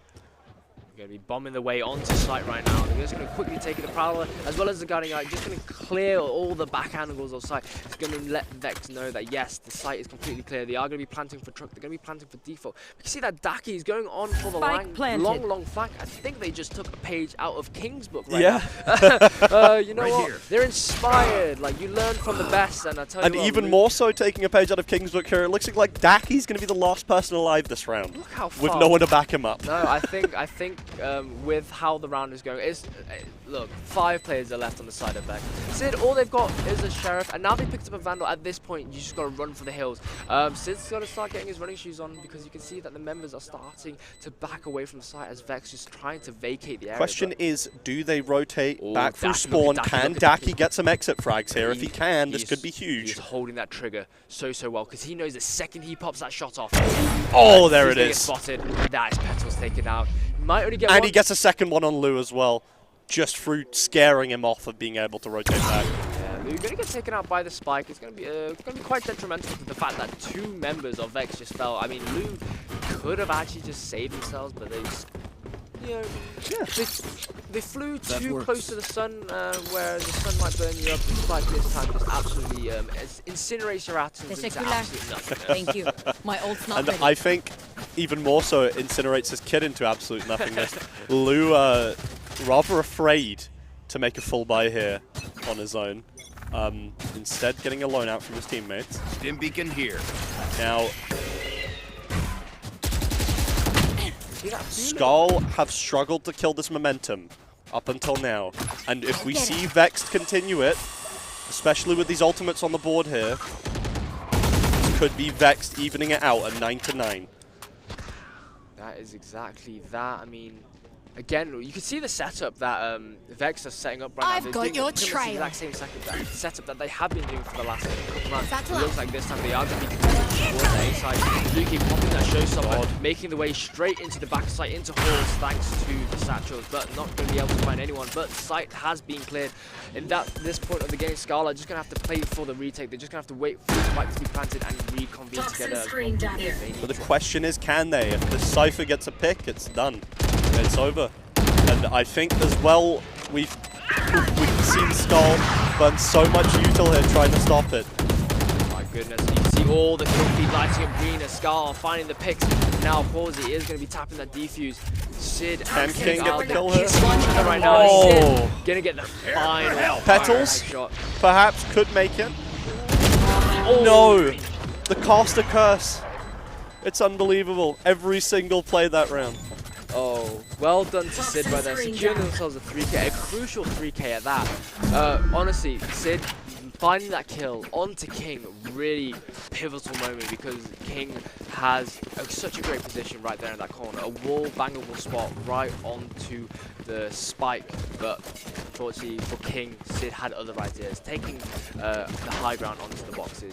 Going to be bombing the way onto site right now. They're just going to quickly take the Prowler as well as the Guarding Eye, just going to clear all the back angles of site. It's going to let Vex know that yes, the site is completely clear. They are going to be planting for truck. They're going to be planting for default. You can see that Daki is going on for the long flank. I think they just took a page out of King's book right now. You know what? They're inspired. Like, you learn from the best, and I tell you what, even more so, taking a page out of King's book here, it looks like Daki's going to be the last person alive this round. Look how far. With no one to back him up. No, I think with how the round is going, look, 5 players are left on the side of Vex. Sid, all they've got is a Sheriff, and now they picked up a Vandal. At this point, you just got to run for the hills. Sid's got to start getting his running shoes on, because you can see that the members are starting to back away from the site as Vex is trying to vacate the area. Question is, do they rotate back through spawn? Can Daki get some exit frags here? If he can, this could be huge. He's holding that trigger so well, because he knows the second he pops that shot off. Oh, there it is. Spotted. That is Petals taken out. Might only get one. And he gets a second one on Lou as well, just through scaring him off of being able to rotate back. Yeah, Lou's going to get taken out by the spike. It's going to be quite detrimental to the fact that 2 members of Vex just fell. I mean, Lou could have actually just saved themselves, but they just, you know, they flew too close to the sun, where the sun might burn you up. The spike this time just absolutely incinerates your atoms into absolute nothing. Thank you. My ult's not And ready. I think even more so, it incinerates his kid into absolute nothingness. Lou, rather afraid to make a full buy here on his own. Instead, getting a loan out from his teammates. Stim beacon here. Now, SKAL have struggled to kill this momentum up until now. And if we see Vexed continue it, especially with these ultimates on the board here, this could be Vexed evening it out at 9-9. That is exactly that. I mean, again, you can see the setup that Vex are setting up right now. I've got your trail. The exact same setup that they have been doing for the last couple months. It looks like this time they are going to be towards the A side. Lukey popping that showstopper, making the way straight into the back site, into halls, thanks to the satchels, but not going to be able to find anyone. But the site has been cleared. In this point of the game, SKAL are just going to have to play for the retake. They're just going to have to wait for the spike to be planted and reconvene together. But the question is, can they? If the Cypher gets a pick, it's done. It's over. And I think as well, we've seen SKAL burn so much util here trying to stop it. My goodness, you can see all the kill feed lighting up green as SKAL finding the picks. Now Halsey is going to be tapping that defuse. Sid Can King get the kill here? Right now. Oh. Sid going to get the final Petals shot. perhaps could make it. Oh. No! The caster curse. It's unbelievable. Every single play that round. Oh, well done to Sid by there, securing themselves a 3k, a crucial 3k at that. Honestly, Sid finding that kill onto King, really pivotal moment because King has such a great position right there in that corner. A wall bangable spot right onto the spike, but unfortunately for King, Sid had other ideas, taking the high ground onto the boxes,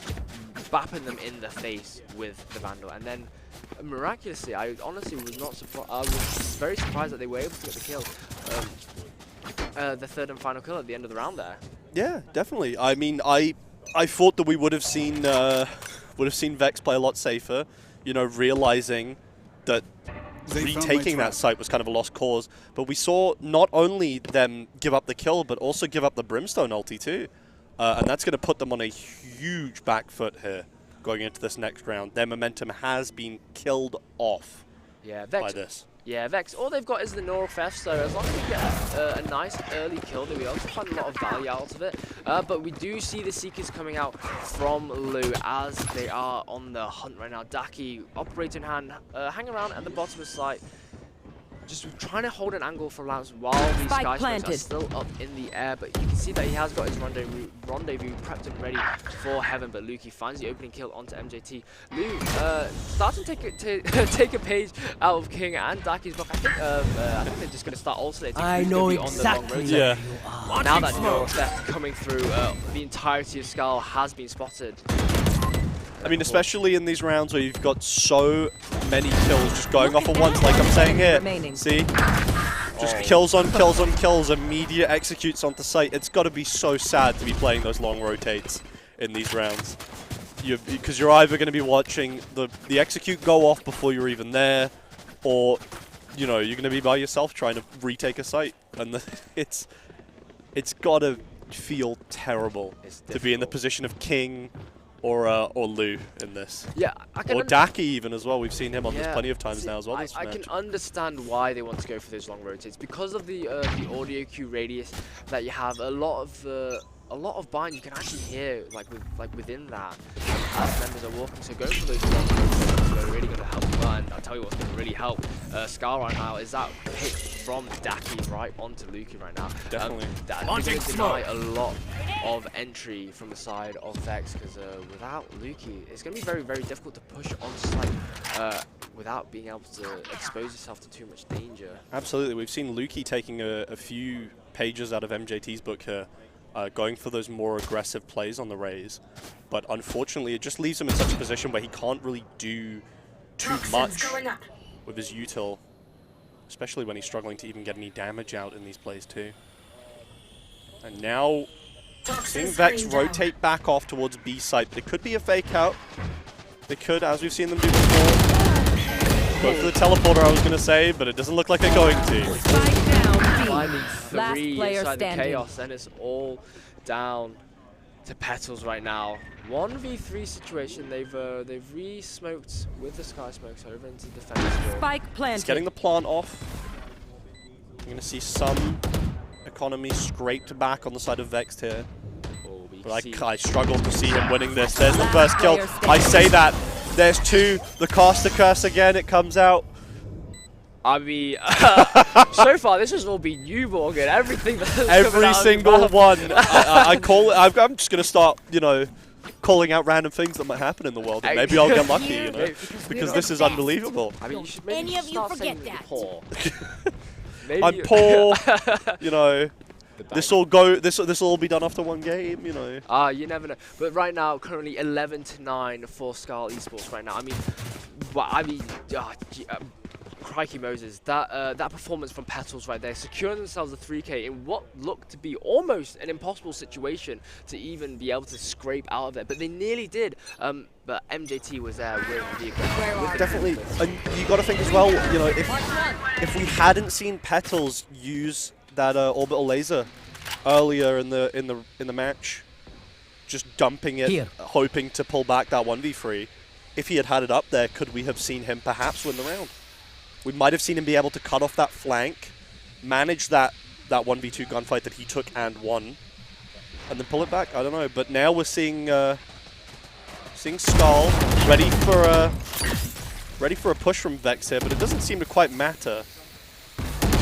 bapping them in the face with the Vandal, and then miraculously, I honestly was not surprised. I was very surprised that they were able to get the kill, the third and final kill at the end of the round there. Yeah, definitely. I mean, I thought that we would have seen Vex play a lot safer, you know, realizing that retaking that site was kind of a lost cause. But we saw not only them give up the kill, but also give up the Brimstone ulti too. And that's going to put them on a huge back foot here going into this next round. Their momentum has been killed off by this. Yeah, Vex, all they've got is the North F, so as long as we get a nice early kill, then we also find a lot of value out of it. But we do see the Seekers coming out from Lou as they are on the hunt right now. Daki, operating hand, hang around at the bottom of the site, just trying to hold an angle for Lance while these Sky Smokes are still up in the air. But you can see that he has got his rendezvous prepped and ready for Heaven. But Lukey finds the opening kill onto MJT. Lou starting to take a page out of King and Daki's block. I think they're just going to start alternating. I know exactly. Yeah. Now that Neural Theft coming through, the entirety of SKAL has been spotted. I mean, especially in these rounds where you've got so many kills just going off at once, like I'm saying here. See? Just kills on kills on kills, immediate executes onto site. It's got to be so sad to be playing those long rotates in these rounds. Because you're either going to be watching the execute go off before you're even there, or, you know, you're going to be by yourself trying to retake a site. And it's got to feel terrible to be in the position of King or Lou in this. Yeah, or Daki even as well. We've seen him on this plenty of times now as well. I can understand why they want to go for those long rotates because of the audio cue radius that you have. A lot of bind you can actually hear within that as members are walking. So going for those long rotates are really going to help you. And I'll tell you what's going to really help SKAL right now is that pick from Daki right onto Lukey right now. Definitely. That's going to deny a lot of entry from the side of Vex because without Lukey, it's going to be very, very difficult to push on site without being able to expose yourself to too much danger. Absolutely. We've seen Lukey taking a few pages out of MJT's book here, going for those more aggressive plays on the Rays. But unfortunately, it just leaves him in such a position where he can't really do too much with his util, especially when he's struggling to even get any damage out in these plays too. And now, seeing Vex rotate back off towards B site. It could be a fake out. They could, as we've seen them do before, go for the teleporter, I was going to say, but it doesn't look like they're going to. Finding three inside the chaos, and it's all down to Petals right now. 1v3 situation. They've re-smoked with the Sky Smokes over into the defense. Spike planted. It's getting the plant off. I'm going to see some economy scraped back on the side of Vexed here. But I struggle to see him winning this. There's the first kill. I say that. There's two. The caster curse again. It comes out. I mean, so far this has all been you, Morgan. Everything that's every single one. I call it. I'm just gonna start, you know, calling out random things that might happen in the world, and maybe I'll get lucky, you know, because this is unbelievable. I mean, you should maybe start saying you're poor. I'm poor. You know. This will all be done after one game, you know. You never know. But right now, currently 11-9 for SKAL Esports right now. I mean, crikey Moses, that performance from Petals right there, securing themselves a 3K in what looked to be almost an impossible situation to even be able to scrape out of it. But they nearly did. But MJT was there with the aggressive. Definitely, and you got to think as well, you know, if we hadn't seen Petals use that orbital laser earlier in the match, just dumping it, hoping to pull back that 1v3. If he had it up there, could we have seen him perhaps win the round? We might have seen him be able to cut off that flank, manage that 1v2 gunfight that he took and won, and then pull it back. I don't know, but now we're seeing SKAL ready for a push from Vex here, but it doesn't seem to quite matter.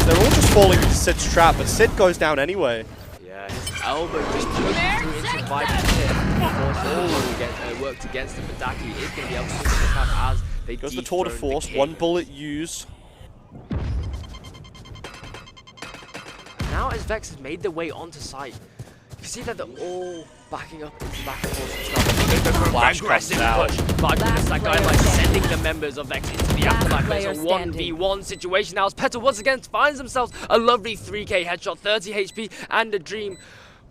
They're all just falling into Sid's trap, but Sid goes down anyway. Yeah, Elbow just poking through into Viper's hip. Unfortunately, worked against him, but Daki is going to be able to swing this out as they Goes the tour de force, one bullet use. Now as Vex has made their way onto site, you can see that they're all backing up into the back and forth. Flash Aggressive comes push. My goodness, that guy like sending the members of Vex into the afterlife. It's a 1v1 situation now as Petal once again finds themselves a lovely 3k headshot, 30 HP and a dream.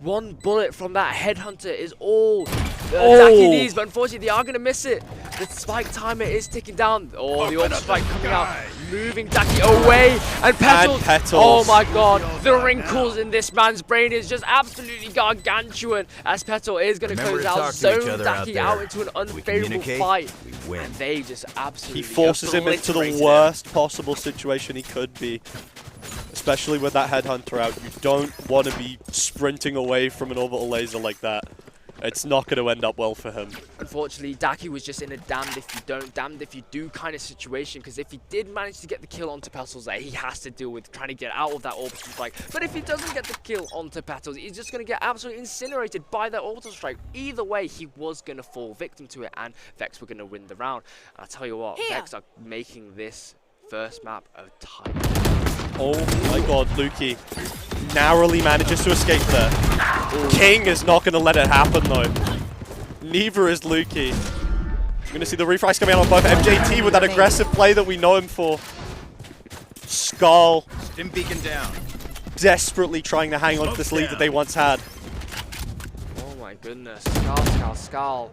One bullet from that headhunter is all Daki needs, but unfortunately they are going to miss it. The spike timer is ticking down. Oh, the orb strike coming out, moving Daki away, and Petals. Oh my god, the wrinkles in this man's brain is just absolutely gargantuan as Petal is going to close out, zone Daki out into an unfavorable fight. And they just absolutely He forces him into the worst possible situation he could be. Especially with that headhunter out, you don't want to be sprinting away from an orbital laser like that. It's not going to end up well for him. Unfortunately, Daki was just in a damned if you don't, damned if you do kind of situation, because if he did manage to get the kill onto Petals, he has to deal with trying to get out of that orbital strike. But if he doesn't get the kill onto Petals, he's just going to get absolutely incinerated by that orbital strike. Either way, he was going to fall victim to it, and Vex were going to win the round. And I'll tell you what, Vex are making this first map a tight. Oh my god, Lukey narrowly manages to escape there. King is not going to let it happen though. Neither is Lukey. We're going to see the refresh coming out on both. MJT with that aggressive play that we know him for. SKAL Stim beacon down. desperately trying to hang on to this lead that they once had. Oh my goodness, SKAL.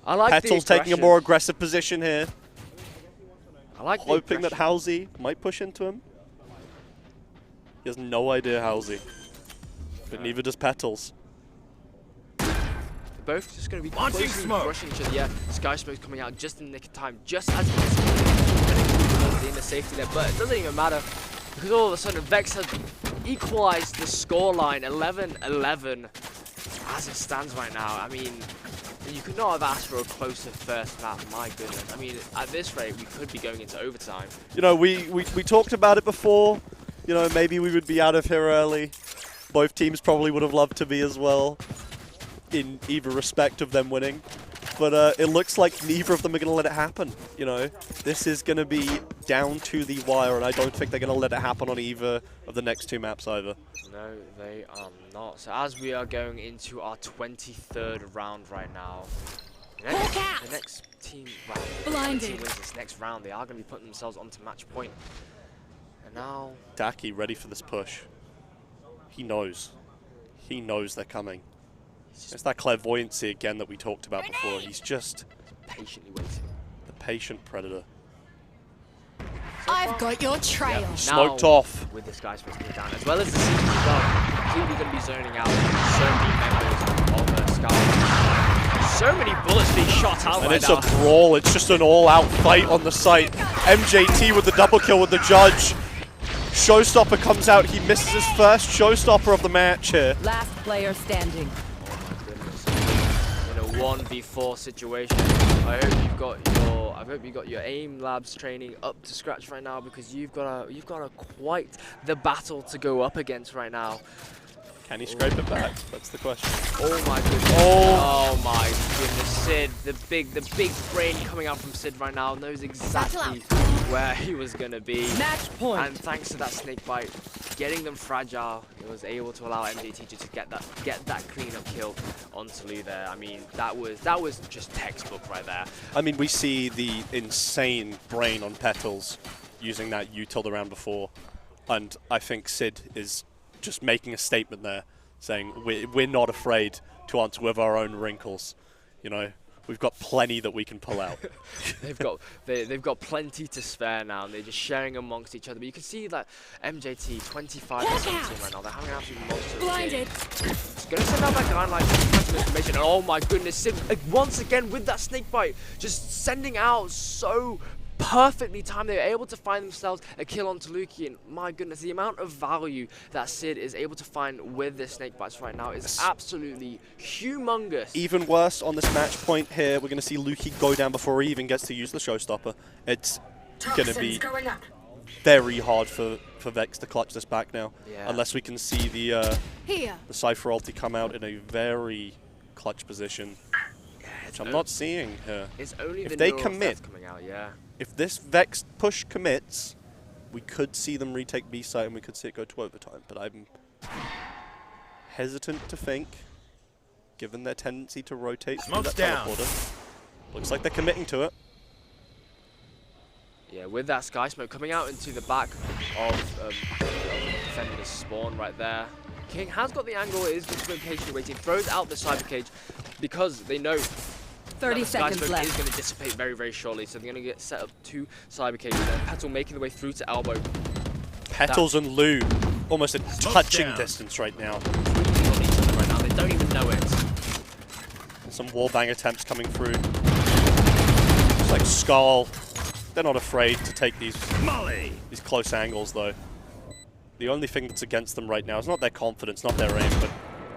I like Petal's taking a more aggressive position here. I like hoping that Halsey might push into him. He has no idea Halsey. But neither does Petals. They're both just going to be rushing each other. Yeah, Sky Smoke's coming out just in the nick of time, just as he's in the safety there. But it doesn't even matter, because all of a sudden Vex has equalized the scoreline 11-11 as it stands right now. I mean, you could not have asked for a closer first map, my goodness. I mean, at this rate, we could be going into overtime. You know, we talked about it before. You know, maybe we would be out of here early. Both teams probably would have loved to be as well, in either respect of them winning. But it looks like neither of them are going to let it happen, you know. This is going to be down to the wire, and I don't think they're going to let it happen on either of the next two maps either. No, they are not. So as we are going into our 23rd round right now, the next team, wins this next round, they are going to be putting themselves onto match point. And now Daki ready for this push. He knows. He knows they're coming. It's that clairvoyancy again that we talked about before. He's just patiently waiting. The patient predator. I've got your trail. Yeah, smoked off. With this guy's supposed to be down, as well as the season as well. Completely going to be zoning out so many members of SKAL. So many bullets being shot out and right now. And it's a brawl. It's just an all-out fight on the site. MJT with the double kill with the judge. Showstopper comes out. He misses his first showstopper of the match here. Last player standing. In a 1v4 situation. I hope you got your aim labs training up to scratch right now, because you've got a quite the battle to go up against right now. Can he scrape it back? That's the question. Oh my goodness. Oh my goodness. Sid, the big brain coming out from Sid right now, knows exactly where he was gonna be. Match point. And thanks to that snake bite, getting them fragile, it was able to allow MJT to get that cleanup kill onto Lou there. I mean, that was just textbook right there. I mean, we see the insane brain on Petals using that util the round before, and I think Sid is just making a statement there, saying we're not afraid to answer with our own wrinkles. You know, we've got plenty that we can pull out. they've got plenty to spare now, and they're just sharing amongst each other. But you can see that MJT 25% right now. They're having an absolute monster of a game. It's gonna send out that guideline some information. And oh my goodness, Sid once again with that snake bite, just sending out so perfectly timed. They were able to find themselves a kill on Taluki, and my goodness, the amount of value that Sid is able to find with the snake bites right now is absolutely humongous. Even worse on this match point here, we're going to see Luki go down before he even gets to use the showstopper. It's going to be very hard for Vex to clutch this back now. Yeah. Unless we can see the Here. Cypher ulti come out in a very clutch position, which I'm not seeing here. It's only if the they neural commit, theft coming out, yeah. if this Vex push commits, we could see them retake B site and we could see it go to overtime. But I'm hesitant to think, given their tendency to rotate through that teleporter. Looks like they're committing to it. Yeah, with that Sky Smoke coming out into the back of defender's spawn right there. King has got the angle, is just patiently waiting, throws out the Cyber Cage because they know 30 that the Sky seconds Smoke left. is going to dissipate very, very shortly, so they're going to get set up 2 Cyber Cages there. Petal making the way through to elbow. Petals and Lou almost in touching distance right now. Breathing on each other right now, they don't even know it. Some wallbang attempts coming through. Looks like SKAL. They're not afraid to take these close angles though. The only thing that's against them right now is not their confidence, not their aim,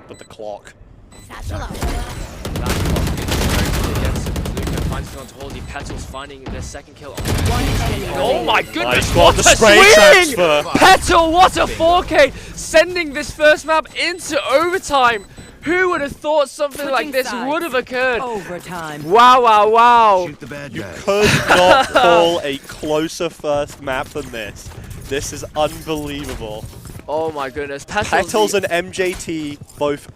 but the clock. That clock is very against him. Luca finds it onto Halsey. Petals finding their second kill on Oh my goodness, what a swing! Petal, what a 4K! Sending this first map into overtime. Who would have thought something like this would have occurred? Overtime. Wow, wow, wow. Shoot the bad You guy. could not call a closer first map than this. This is unbelievable. Oh my goodness. Petals and MJT both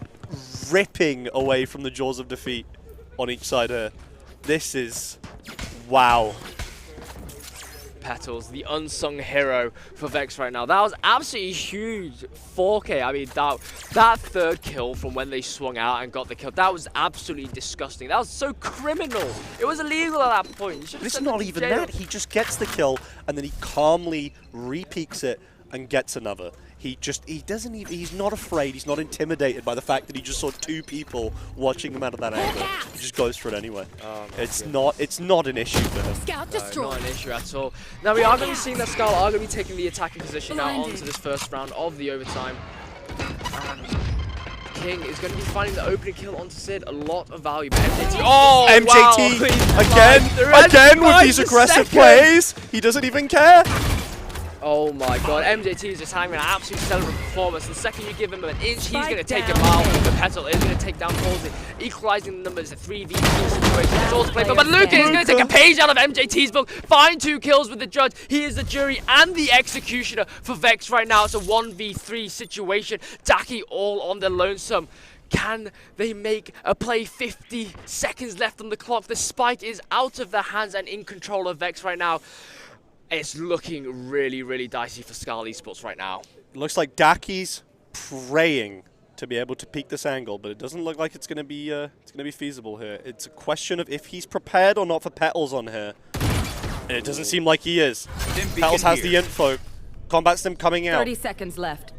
ripping away from the jaws of defeat on each side here. This is wow. Petals, the unsung hero for Vex right now. That was absolutely huge. 4K. I mean, that third kill from when they swung out and got the kill, that was absolutely disgusting. That was so criminal. It was illegal at that point. It's not even that. He just gets the kill and then he calmly re-peeks it and gets another. He's not afraid, he's not intimidated by the fact that he just saw 2 people watching him out of that angle. He just goes for it anyway. It's not an issue for him. Scout No, not an issue at all. Now we are going to be seeing that SKAL are going to be taking the attacking position now onto this first round of the overtime. King is going to be finding the opening kill onto Sid. A lot of value, but MJT. Oh, MJT wow. again with these aggressive plays. He doesn't even care. Oh my god, MJT is just having an absolute stellar performance. The second you give him an inch, he's going to take him out. The Petal is going to take down Halsey, equalizing the numbers. A 3v3 situation. It's also played, but Luca is going to take a page out of MJT's book, find 2 kills with the judge. He is the jury and the executioner for Vex right now. It's a 1v3 situation. Daki all on the lonesome. Can they make a play? 50 seconds left on the clock. The spike is out of their hands and in control of Vex right now. It's looking really, really dicey for SKAL Esports right now. It looks like Daki's praying to be able to peek this angle, but it doesn't look like it's going to be feasible here. It's a question of if he's prepared or not for Petals on here, and it doesn't seem like he is. Petals has the info. Combat Stim coming out. 30 seconds left.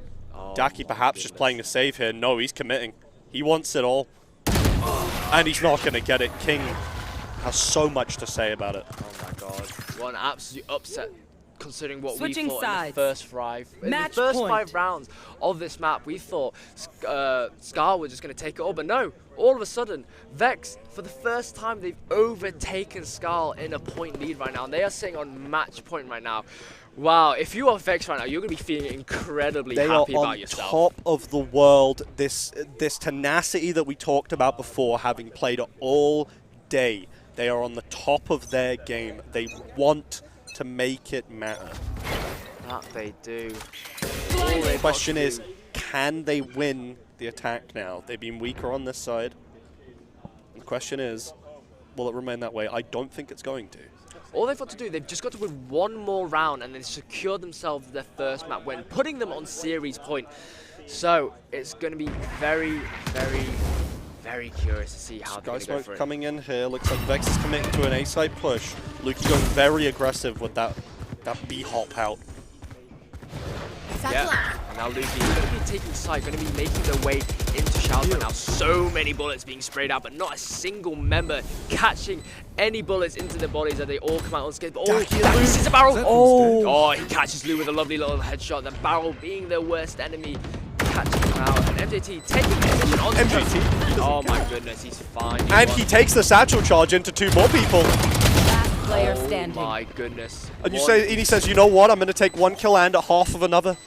Daki perhaps just playing a save here. No, he's committing. He wants it all, and he's not going to get it. King has so much to say about it. Oh my god. What an absolute upset considering what Switching we thought sides. in the first 5. In the Match first point. 5 rounds of this map, we thought SKAL were just going to take it all, but no. All of a sudden, Vex, for the first time, they've overtaken SKAL in a point lead right now, and they are sitting on match point right now. Wow, if you are Vex right now, you're going to be feeling incredibly happy about yourself. They are on top of the world. This tenacity that we talked about before, having played all day. They are on the top of their game. They want to make it matter. That they do. The question is, can they win the attack now? They've been weaker on this side. The question is, will it remain that way? I don't think it's going to. All they've got to do, they've just got to win 1 more round and then secure themselves their first map win, putting them on series point. So it's going to be very, very, very curious to see how they're going to go for it. Coming in here, looks like Vex is committing to an A-side push. Luki going very aggressive with that B-hop out. Yeah, and now Luki is going to be taking side, going to be making their way into Showers right now. So many bullets being sprayed out, but not a single member catching any bullets into their bodies as they all come out unscathed. Oh, Daki sees a barrel! Oh, he catches Lou with a lovely little headshot. The barrel being their worst enemy, catching him out. And MJT taking position on MJT. Oh my goodness, he's fine. And he takes the satchel charge into 2 more people. player Oh standing. my goodness. And he says, you know what? I'm going to take one kill and a half of another.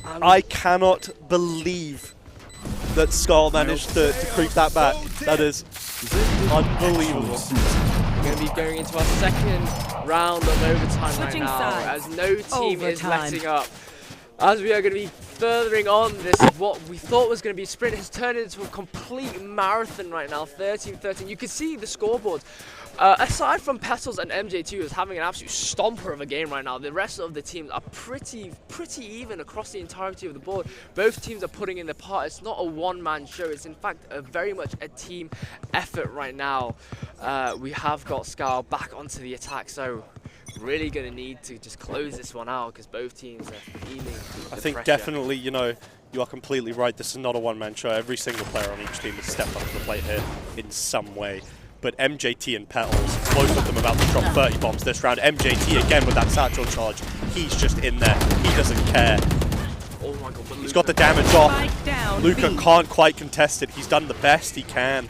I cannot believe that SKAL managed to creep that back. That is unbelievable. We're going to be going into our second round of overtime Switching right now, sides. as no team is Overtime. letting up. As we are going to be furthering on this, what we thought was going to be a sprint has turned into a complete marathon right now, 13-13. You can see the scoreboard. Aside from Petals and MJ2 is having an absolute stomper of a game right now, the rest of the teams are pretty even across the entirety of the board. Both teams are putting in their part. It's not a one-man show. It's in fact very much a team effort right now. We have got SKAL back onto the attack, so really going to need to just close this one out because both teams are feeling I think pressure. definitely, you know, you are completely right. This is not a one-man show. Every single player on each team has stepped up to the plate here in some way. But MJT and Petals, both of them about to drop 30 bombs this round. MJT again with that satchel charge. He's just in there. He doesn't care. Oh my god, but He's got the damage off. Spike down. Luca B. can't quite contest it. He's done the best he can,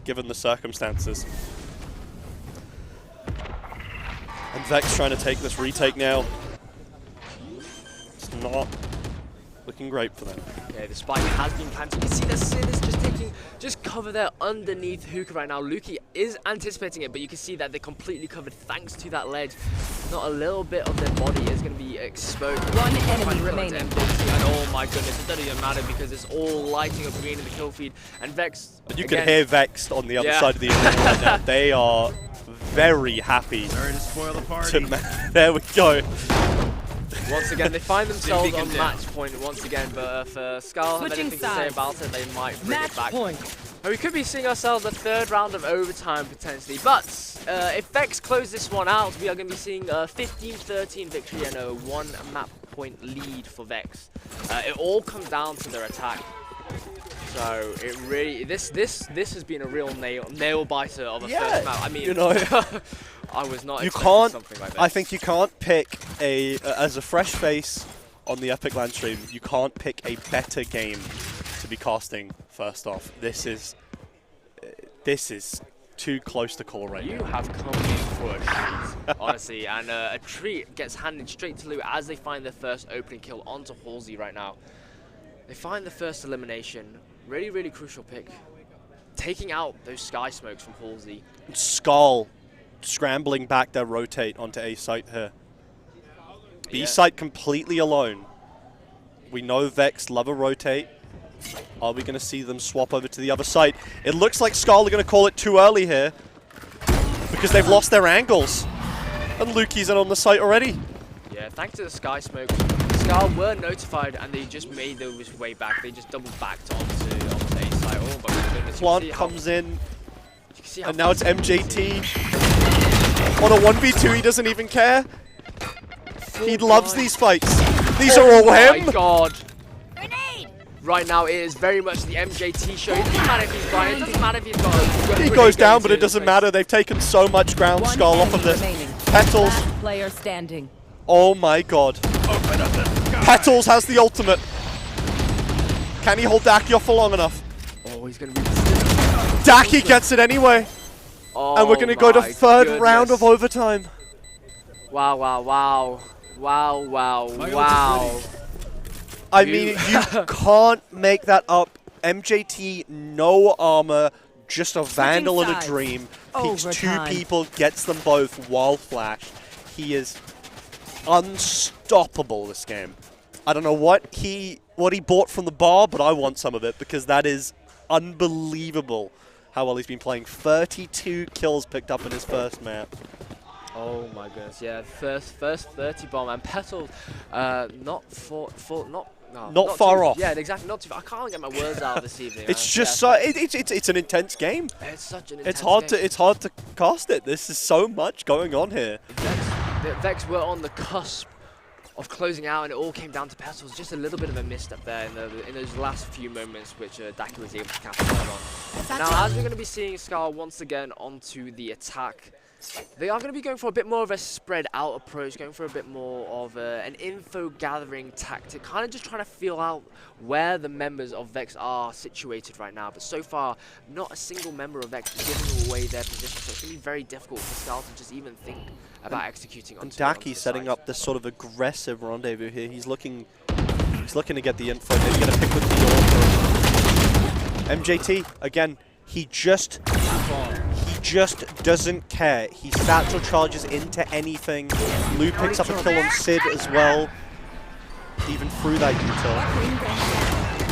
given the circumstances. And Vex trying to take this retake now. It's not looking great for them. Okay, the spike has been planted. You can see that Sin is just cover there underneath Hookah right now. Luki is anticipating it, but you can see that they're completely covered thanks to that ledge. Not a little bit of their body is going to be exposed. One enemy remaining. And oh my goodness, it doesn't even matter because it's all lighting up green in the kill feed. And Vex, And you again, can hear Vexed on the other side of the arena right now. They are very happy. Sorry to spoil the party. There we go. once again, they find themselves on match point once again, but for SKAL have Switching anything to say sides. about it, they might bring Match it back. point. And we could be seeing ourselves a third round of overtime potentially, but if Vex close this one out, we are going to be seeing a 15-13 victory and a 1 map point lead for Vex. It all comes down to their attack. So it really, this has been a real nail biter of a first map. I mean, you know, I was not you expecting can't. something like that. I think you can't pick as a fresh face on the Epic Land stream. You can't pick a better game to be casting. First off, this is too close to call right You now. have come in for a treat, honestly, and a treat gets handed straight to Lou as they find their first opening kill onto Halsey right now. They find the first elimination. Really crucial pick. Taking out those sky smokes from Halsey. SKAL scrambling back their rotate onto A site here. B Yeah. site completely alone. We know Vex love a rotate. Are we going to see them swap over to the other side? It looks like SKAL are going to call it too early here because they've lost their angles. And Luki's in on the site already. Yeah, thanks to the sky smokes, SKAL were notified and they just made their way back. They just double backed onto A side. Oh my goodness. Plant comes in, You can see how and now it's MJT. On a 1v2, he doesn't even care. He loves these fights. These are all him. Oh my god. Right now, it is very much the MJT show. It doesn't matter if he's blind. It doesn't matter if he's got a He goes down, but it doesn't matter. They've taken so much ground. One SKAL off of enemy this. remaining. Petals. Last player standing. Oh my god. Open up the sky. Petals has the ultimate. Can he hold Daki off for long enough? Oh, he's going to be... Daki gets it anyway. Oh, And we're going to go to my third round goodness. of overtime. Wow. My ult is I mean, you can't make that up. MJT, no armor, just a vandal and a sides. dream. Peeks two Overtime. people, gets them both while flashed. He is unstoppable this game. I don't know what he bought from the bar, but I want some of it because that is unbelievable how well he's been playing. 32 kills picked up in his first map. Oh my goodness, yeah, first 30 bomb and Petals, not far off. Yeah, exactly, not too far. I can't get my words out this evening. It's just so it's an intense game. It's such an intense It's hard to cast it. This is so much going on here. Vex were on the cusp of closing out, and it all came down to Petals. Just a little bit of a misstep there in those last few moments, which Daki was able to capitalize on. Now, as we're going to be seeing SKAL once again onto the attack, They are going to be going for a bit more of a spread out approach, going for a bit more of an info gathering tactic, kind of just trying to feel out where the members of Vex are situated right now. But so far, not a single member of Vex is giving away their position, so it's going to be very difficult for SKAL to just even think about executing on. And Daki setting up this sort of aggressive rendezvous here. He's looking to get the info. Maybe get a pick with the order. MJT again. He just doesn't care. He satchel charges into anything. Lou picks up a kill on Sid as well. Even through that util.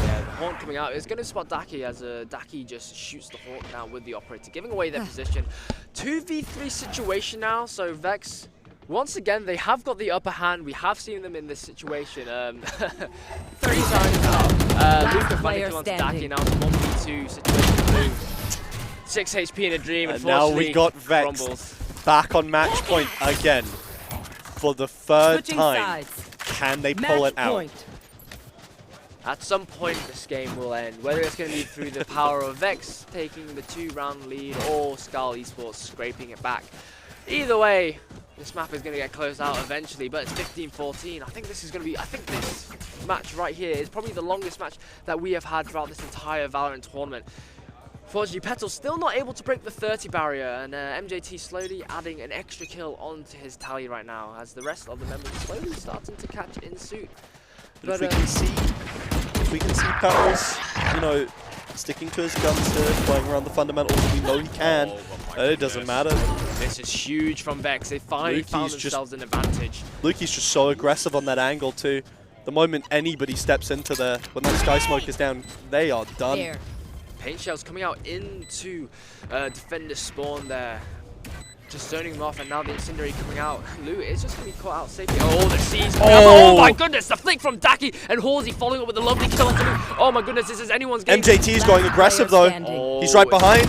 Yeah, the Haunt coming out is going to spot Daki as Daki just shoots the Haunt down with the Operator, giving away their position. 2v3 situation now, so Vex, once again, they have got the upper hand. We have seen them in this situation 3 times now. Luca finding onto Daki now, 1v2 situation. 6 HP in a dream, and now we got Vex back on match point again for the third time. Can they pull it out? At some point this game will end, whether it's going to be through the power of Vex taking the 2-round lead or SKAL Esports scraping it back. Either way, this map is going to get closed out eventually, but it's 15-14. I think this is going to be, I think this match right here is probably the longest match that we have had throughout this entire Valorant tournament. Unfortunately, Petal's still not able to break the 30 barrier, and MJT slowly adding an extra kill onto his tally right now, as the rest of the members are slowly starting to catch in suit. But if we can see Petals, you know, sticking to his guns here, playing around the fundamentals, we know he can. It doesn't matter. This is huge from Vex. They finally found themselves an advantage. Luki's just so aggressive on that angle too. The moment anybody steps into there, when that sky smoke is down, they are done. There. Paint shells coming out into defender spawn there. Just zoning them off, and now the incendiary coming out. Lou is just going to be caught out safely. Oh, the C's coming out. Oh my goodness, the flick from Daki, and Halsey following up with a lovely kill onto Lou. Oh my goodness, this is anyone's game. MJT's going aggressive though. Oh. He's right behind.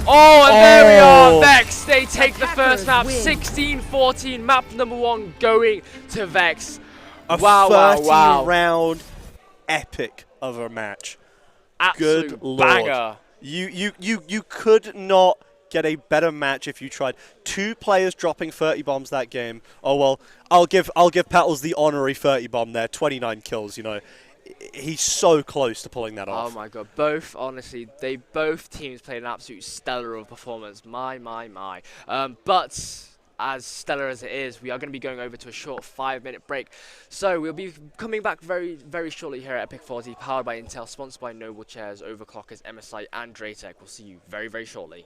Oh, and there we are, Vex. They take the first map, 16-14, map number 1 going to Vex. A wow, 30-round epic of a match. Absolute Good lord. banger. You could not get a better match if you tried. 2 players dropping 30 bombs that game. Oh well, I'll give Petals the honorary 30 bomb there. 29 kills, you know. He's so close to pulling that off. Oh my god, honestly, both teams played an absolute stellar of performance. My. But as stellar as it is, we are going to be going over to a short 5-minute break. So we'll be coming back very, very shortly here at Epic 40, powered by Intel, sponsored by Noble Chairs, Overclockers, MSI, and Draytech. We'll see you very, very shortly.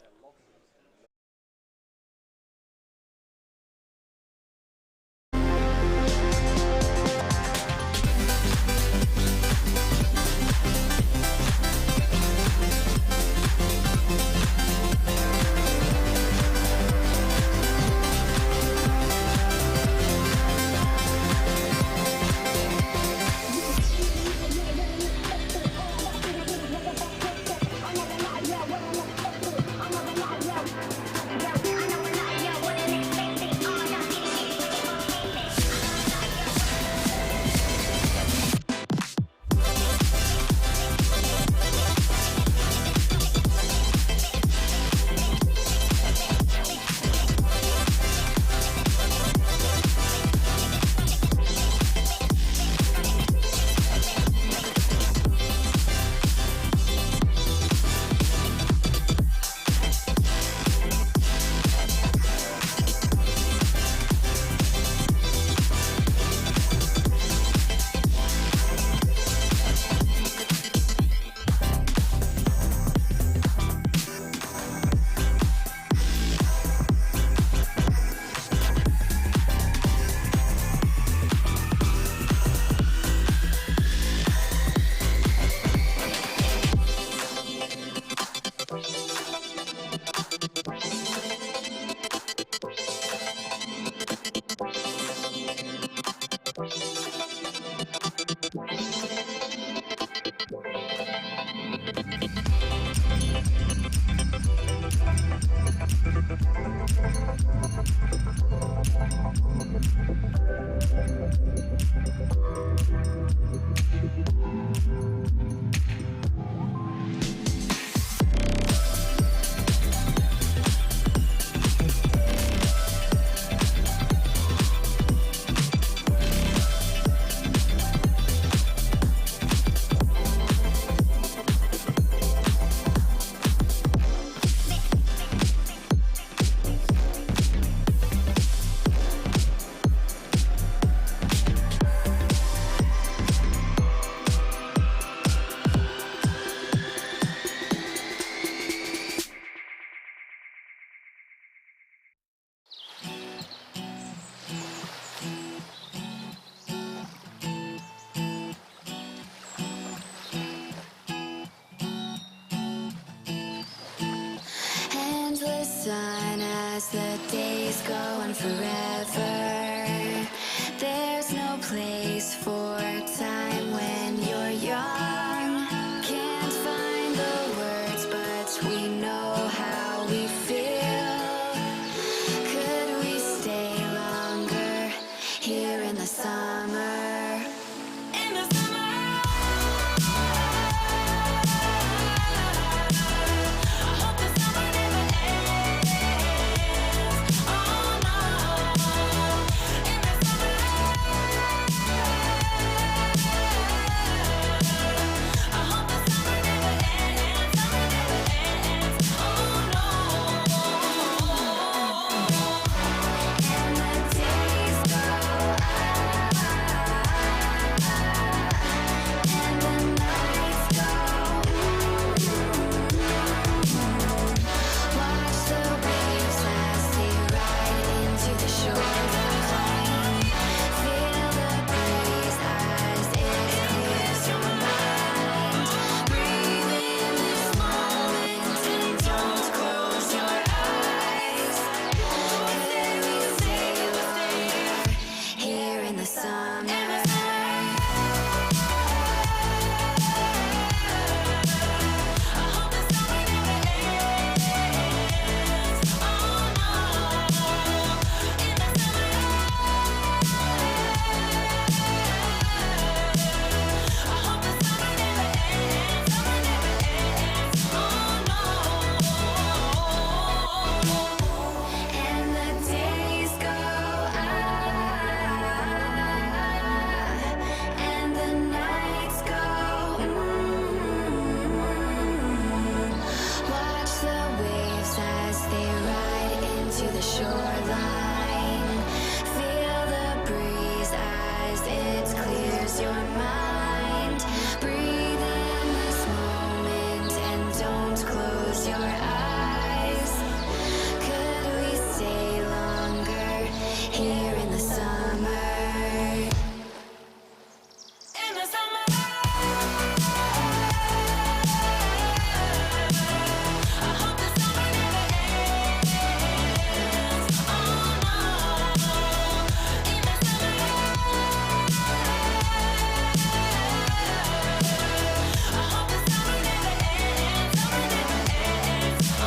the days go on forever. There's no place for time when you're young. Can't find the words, but we know how we feel. Could we stay longer here in the summer? In the summer. I hope the summer never ends. Oh no. In the summer. I hope the summer never ends. Summer never ends. Oh no. And the days go and the nights go. Watch the waves as they ride into the shoreline. Feel the breeze as it clears your mind. Breathe in this moment and don't close your eyes. Could we stay longer here in the summer? I hope the summer never ends. Oh no. In the summer. I hope the summer never ends. Summer never ends. Oh no. And the days go and the nights go. Watch the waves as they ride into the shoreline. Feel the breeze as it clears your mind. Breathe in this moment and don't close your eyes. Could we stay longer here in the summer? In the summer. I hope the summer never ends. Oh no. In the summer. I hope the summer never ends. Summer never ends.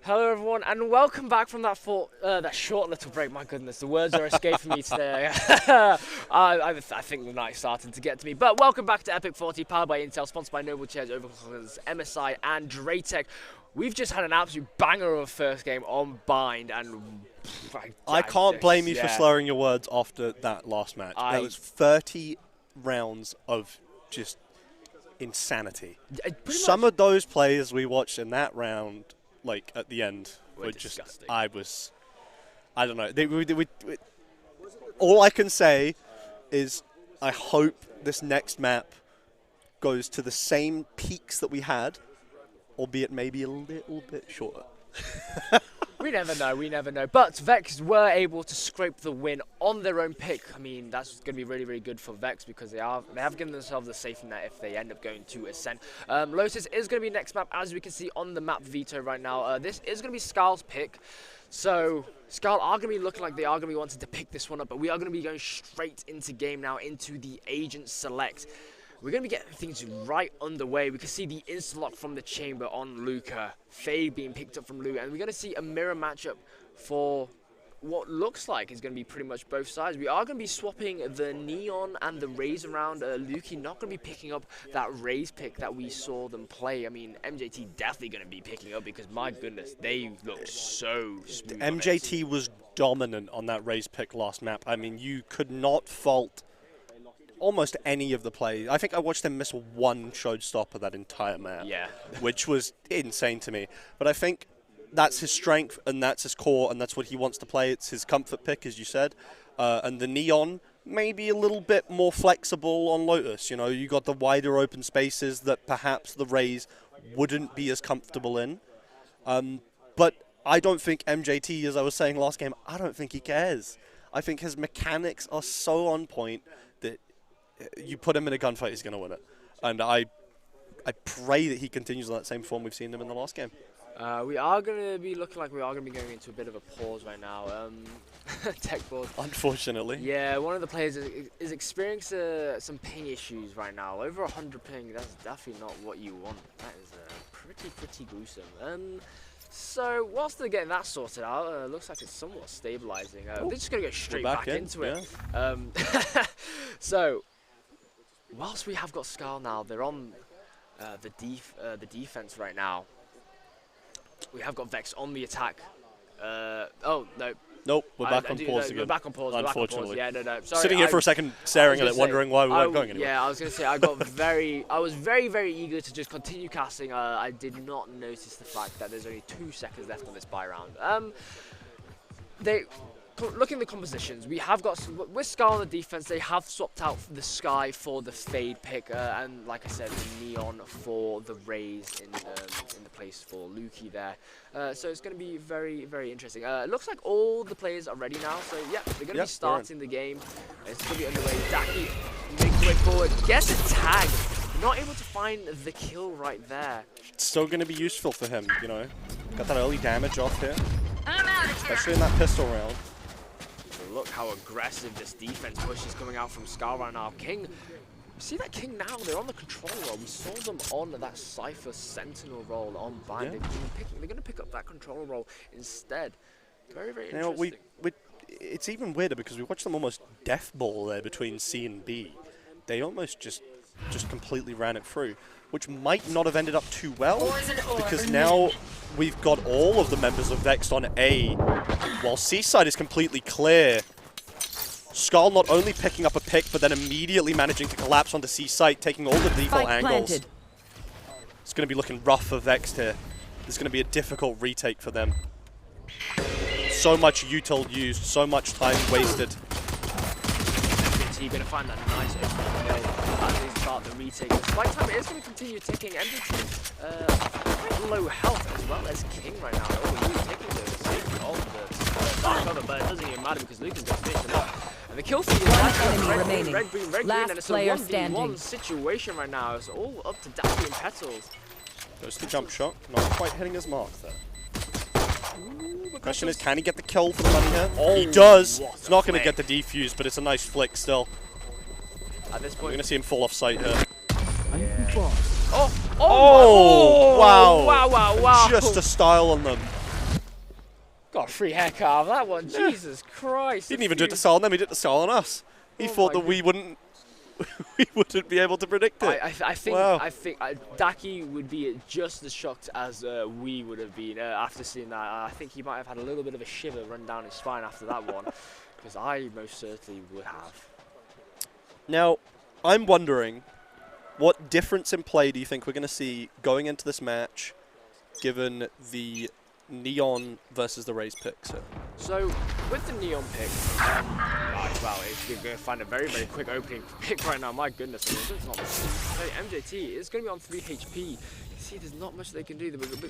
Hello everyone, and welcome back from that short little break. My goodness, the words are escaping me today. I think the night's starting to get to me. But welcome back to Epic 40, powered by Intel, sponsored by Noble Chairs, Overclockers, MSI, and Draytech. We've just had an absolute banger of a first game on Bind, and I can't blame you for slurring your words after that last match. That was 30 rounds of just insanity. Some of those players we watched in that round, like at the end, were just I don't know. All I can say is I hope this next map goes to the same peaks that we had, albeit maybe a little bit shorter. We never know. But Vex were able to scrape the win on their own pick. I mean, that's going to be really, really good for Vex because they have given themselves a safe net if they end up going to Ascent. Lotus is going to be next map, as we can see on the map Veto right now. This is going to be SKAL's pick. So SKAL are going to be looking like they are going to be wanting to pick this one up, but we are going to be going straight into game now, into the Agent Select. We're going to be getting things right underway. We can see the insta-lock from the chamber on Luca. Fade being picked up from Luca. And we're going to see a mirror matchup for what looks like is going to be pretty much both sides. We are going to be swapping the Neon and the Raze around. Luki not going to be picking up that Raze pick that we saw them play. I mean, MJT definitely going to be picking up because, my goodness, they look so smooth. MJT was dominant on that Raze pick last map. I mean, you could not fault almost any of the plays. I think I watched him miss one showstopper that entire map, which was insane to me. But I think that's his strength and that's his core and that's what he wants to play. It's his comfort pick, as you said. And the Neon maybe a little bit more flexible on Lotus. You know, you got the wider open spaces that perhaps the Raze wouldn't be as comfortable in. But I don't think MJT, as I was saying last game, I don't think he cares. I think his mechanics are so on point that you put him in a gunfight, he's going to win it. And I pray that he continues on that same form we've seen him in the last game. We are going to be looking like we are going to be going into a bit of a pause right now. Tech board. Unfortunately. Yeah, one of the players is experiencing some ping issues right now. Over 100 ping, that's definitely not what you want. That is pretty gruesome. So, whilst they're getting that sorted out, looks like it's somewhat stabilizing. They're just going to go straight back into it. So, whilst we have got SKAL now, they're on the defense right now. We have got Vex on the attack. Oh, no. Nope, we're back on pause again. We're back on pause. Unfortunately. Yeah, no. Sorry, sitting here for a second staring at it, wondering why we weren't going anywhere. Yeah, I was going to say, I was very eager to just continue casting. I did not notice the fact that there's only 2 seconds left on this buy round. Looking at the compositions, we have got with SKAL on the defense. They have swapped out the Sky for the Fade pick, and like I said, the Neon for the Raze in the place for Luki there. So it's going to be very interesting. It looks like all the players are ready now. So yeah, they're going to be starting the game. It's going to be underway. Daki makes his way forward, gets a tag. Not able to find the kill right there. It's still going to be useful for him, you know. Got that early damage off here, especially in that pistol round. Look how aggressive this defense push is coming out from SKAL right now. King, see that King now, they're on the control roll. We saw them on that Cypher Sentinel roll on Bind. Yeah. They're going to pick up that control roll instead. Very interesting. It's even weirder because we watched them almost death ball there between C and B. They almost just completely ran it through, which might not have ended up too well because now we've got all of the members of Vexed on A, while C side is completely clear. SKAL not only picking up a pick, but then immediately managing to collapse onto C site, taking all the default angles. Planted. It's going to be looking rough for Vexed here. It's going to be a difficult retake for them. So much util used, so much time wasted. You're going to find that nice as they start the retake. The spike time is going to continue ticking. MJT quite low health as well as King right now. Oh, he's taking the safety of the cover, but it doesn't even matter because Lucas got finished him up. And the kill feed is like red green, and it's a 1v1 situation right now. It's all up to Daki and Petals. Goes the jump shot, not quite hitting his mark there. The question is, can he get the kill for the money here? Oh, he does. It's not going to get the defuse, but it's a nice flick still. At this point, we're going to see him fall off site here. Yeah. Oh, wow. Just a style on them. Got a free haircut out of that one. Jesus Christ. He didn't even do it to SKAL on them, he did it to SKAL on us. He thought that we wouldn't be able to predict it. I think Wow. Daki would be just as shocked as we would have been after seeing that. I think he might have had a little bit of a shiver run down his spine after that one, because I most certainly would have. Now, I'm wondering, what difference in play do you think we're going to see going into this match, given the Neon versus the Raze picks here? So, with the Neon pick, well, we're going to find a very, very quick opening pick right now. My goodness, it's not MJT is going to be on 3 HP. You see, there's not much they can do. They're going to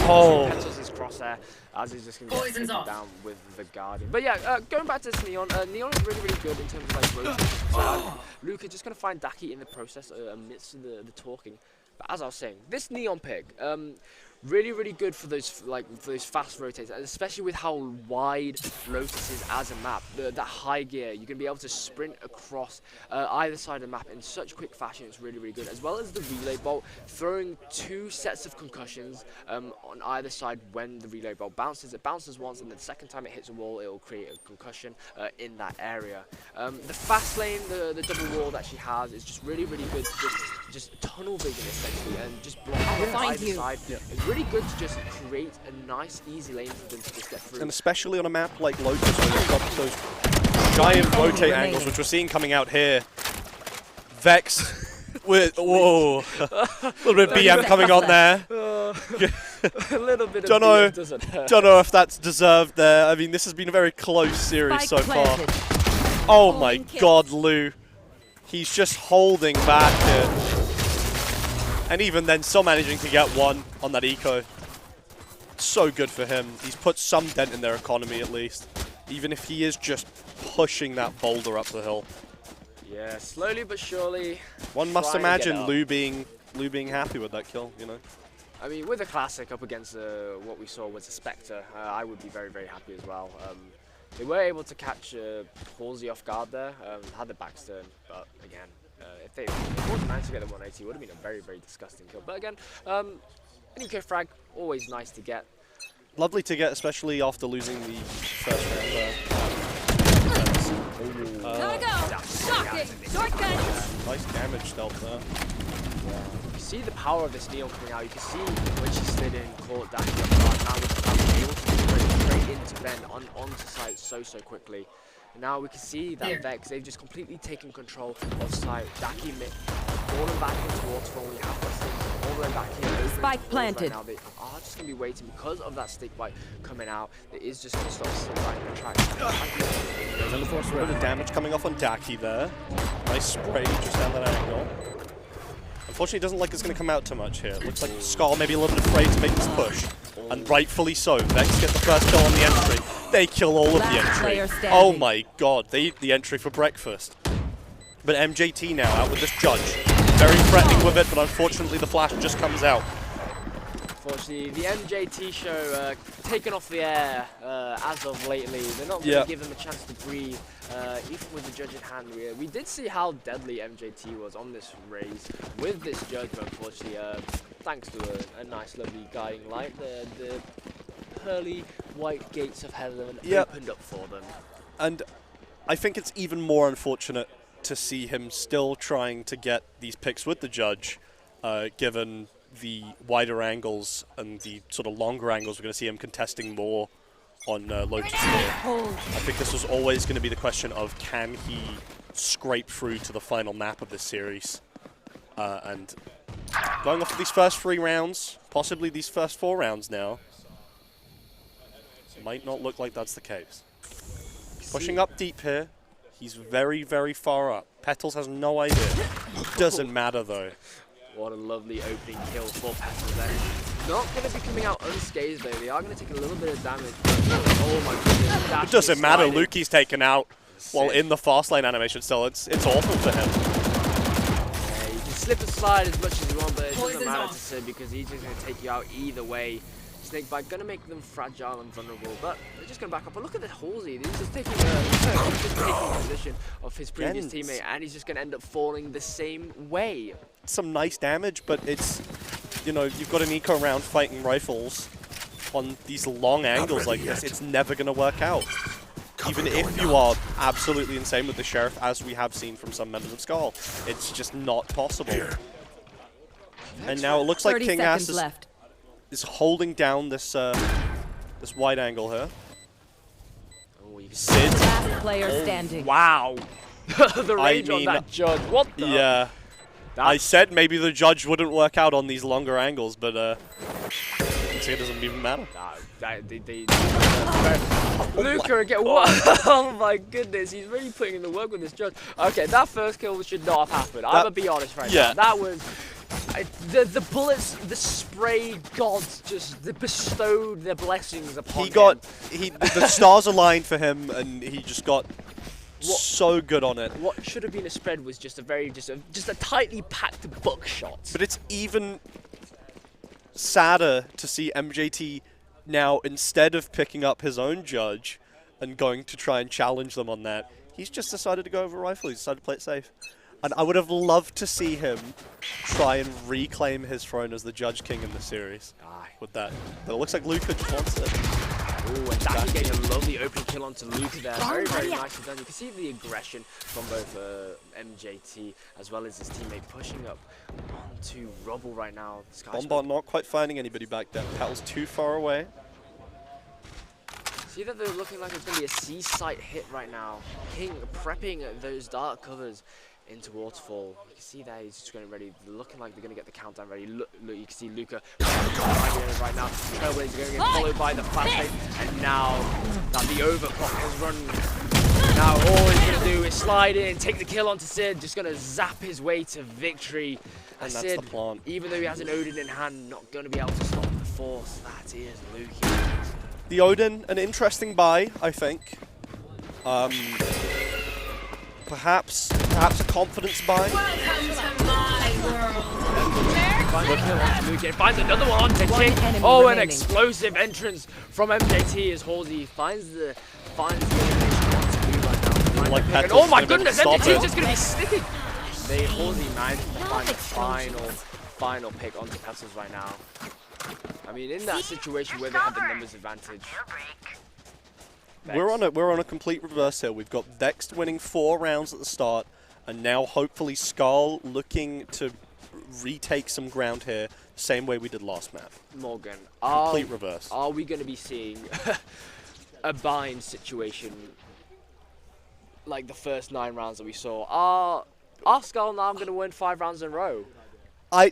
Petals his crosshair, as he's just going to get taken down with the Guardian. But yeah, going back to this Neon, Neon is really, really good in terms of like rotating. So, Luca just going to find Daki in the process amidst the talking. But as I was saying, this Neon pick, really, really good for those fast rotates, and especially with how wide Lotus is as a map. That high gear, you're gonna be able to sprint across either side of the map in such quick fashion. It's really, really good. As well as the relay bolt, throwing 2 sets of concussions on either side when the relay bolt bounces. It bounces once, and then the second time it hits a wall, it will create a concussion in that area. The fast lane, the double wall that she has, is just really, really good. Just tunnel vision essentially, and just block either side. It's really good to just create a nice, easy lane for them to just get through. And especially on a map like Lotus, where you've got those giant rotate angles, which we're seeing coming out here. Vex with, whoa, a little bit of BM coming on there. A little bit of BM doesn't hurt. Don't know if that's deserved there. I mean, this has been a very close series so far. Oh my god, Lou. He's just holding back here. And even then, still managing to get one on that eco. So good for him. He's put some dent in their economy at least. Even if he is just pushing that boulder up the hill. Yeah, slowly but surely. One must imagine Lou being happy with that kill, you know. I mean, with a classic up against what we saw was a Spectre, I would be very, very happy as well. They were able to catch Halsey off guard there, had the backstern, but again, if they would managed to get the 180, it would have been a very, very disgusting kill. But again, an eco frag, always nice to get. Lovely to get, especially after losing the first round there. Shocking! Shortcut! Nice damage dealt there. You see the power of this Neon coming out. You can see when she slid in, caught Daki up guard. Now with the able to straight into Ben onto site so quickly. And now we can see that Vex, they've just completely taken control of site. Daki falling back into waterfall. We have this thing all the way back here. Spike planted. Right now they are just going to be waiting because of that stick bite coming out. It is just going to stop right in the track. There's a bit of damage coming off on Daki there. Nice spray just down that angle. Unfortunately, it doesn't look like it's going to come out too much here. It looks like SKAL maybe a little bit afraid to make this push. And rightfully so. Vex get the first kill on the entry. They kill all of the entry. Oh my god, they eat the entry for breakfast. But MJT now out with this judge. Very threatening with it, but unfortunately the flash just comes out. Unfortunately, the MJT show taken off the air as of lately. They're not going to give them a chance to breathe, even with the judge in hand. We did see how deadly MJT was on this race with this judge, but unfortunately, thanks to a nice, lovely guiding light, the pearly white gates of heaven opened up for them. And I think it's even more unfortunate to see him still trying to get these picks with the judge, given the wider angles and the sort of longer angles. We're going to see him contesting more on Lotus here. I think this was always going to be the question of can he scrape through to the final map of this series. And going off of these first 3 rounds, possibly these first 4 rounds now, might not look like that's the case. Pushing up deep here. He's very, very far up. Petals has no idea. Doesn't matter though. What a lovely opening kill for Petals there. Not going to be coming out unscathed though. They are going to take a little bit of damage. Oh my goodness. It doesn't matter. Luki's taken out while in the fast lane animation still. It's awful for him. Yeah, you can slip and slide as much as you want, but it doesn't matter to Sid because he's just going to take you out either way. Snakebite going to make them fragile and vulnerable, but they're just going to back up. But look at this Halsey. He's just taking the position of his previous teammate, and he's just going to end up falling the same way. Some nice damage, but it's, you know, you've got an eco round fighting rifles. on these long angles like this, it's never going to work out. Even if you are absolutely insane with the Sheriff, as we have seen from some members of SKAL, it's just not possible. And now it looks like 30 King seconds Ass left. is holding down this this wide angle here. Oh, you can Sid, Last player standing. wow. The range on mean, that judge. What the? yeah. I said maybe the judge wouldn't work out on these longer angles, but it doesn't even matter. Luca again. What? Oh my goodness, he's really putting in the work with this judge. Okay, that first kill should not have happened. I'm gonna be honest right now. That was the bullets, the spray gods just bestowed their blessings upon him. The stars aligned for him, and he just got so good on it. What should have been a spread was just a tightly packed buckshot. But it's even sadder to see MJT now, instead of picking up his own judge and going to try and challenge them on that, he's just decided to go over rifle. He's decided to play it safe. And I would have loved to see him try and reclaim his throne as the Judge King in the series. With that. But it looks like Luca just wants it. Ooh, and Daki getting a lovely open kill onto Luca there. Very, very nicely done. You can see the aggression from both MJT as well as his teammate pushing up onto Rubble right now. Bombard not quite finding anybody back there. Paddle's too far away. See that they're looking like it's going to be a C-site hit right now. King prepping those dark covers into Waterfall. You can see that he's just getting ready, looking like they're going to get the countdown ready. Look, you can see Luca right now. Trailblazer going to get followed by the flash, and now that the overclock has run, now all he's going to do is slide in, take the kill onto Sid, just going to zap his way to victory. And that's Sid, the plan. even though he has an Odin in hand, not going to be able to stop the force. That is Luki. The Odin, an interesting buy, I think. Perhaps a confidence buy. Welcome to my world. Finds a kill onto Luki, finds another one onto King. Oh, an explosive entrance from MJT as Halsey finds the animation onto Lu right now. Oh my goodness, MJT is just going to be sticking. Halsey managed to find the final pick onto Pestles right now. I mean, in that situation where they had the numbers advantage. We're on a complete reverse here. We've got VEXED winning 4 rounds at the start, and now hopefully SKAL looking to retake some ground here, same way we did last map. Morgan, complete reverse. Are we going to be seeing a bind situation like the first 9 rounds that we saw? Are SKAL now going to win 5 rounds in a row? I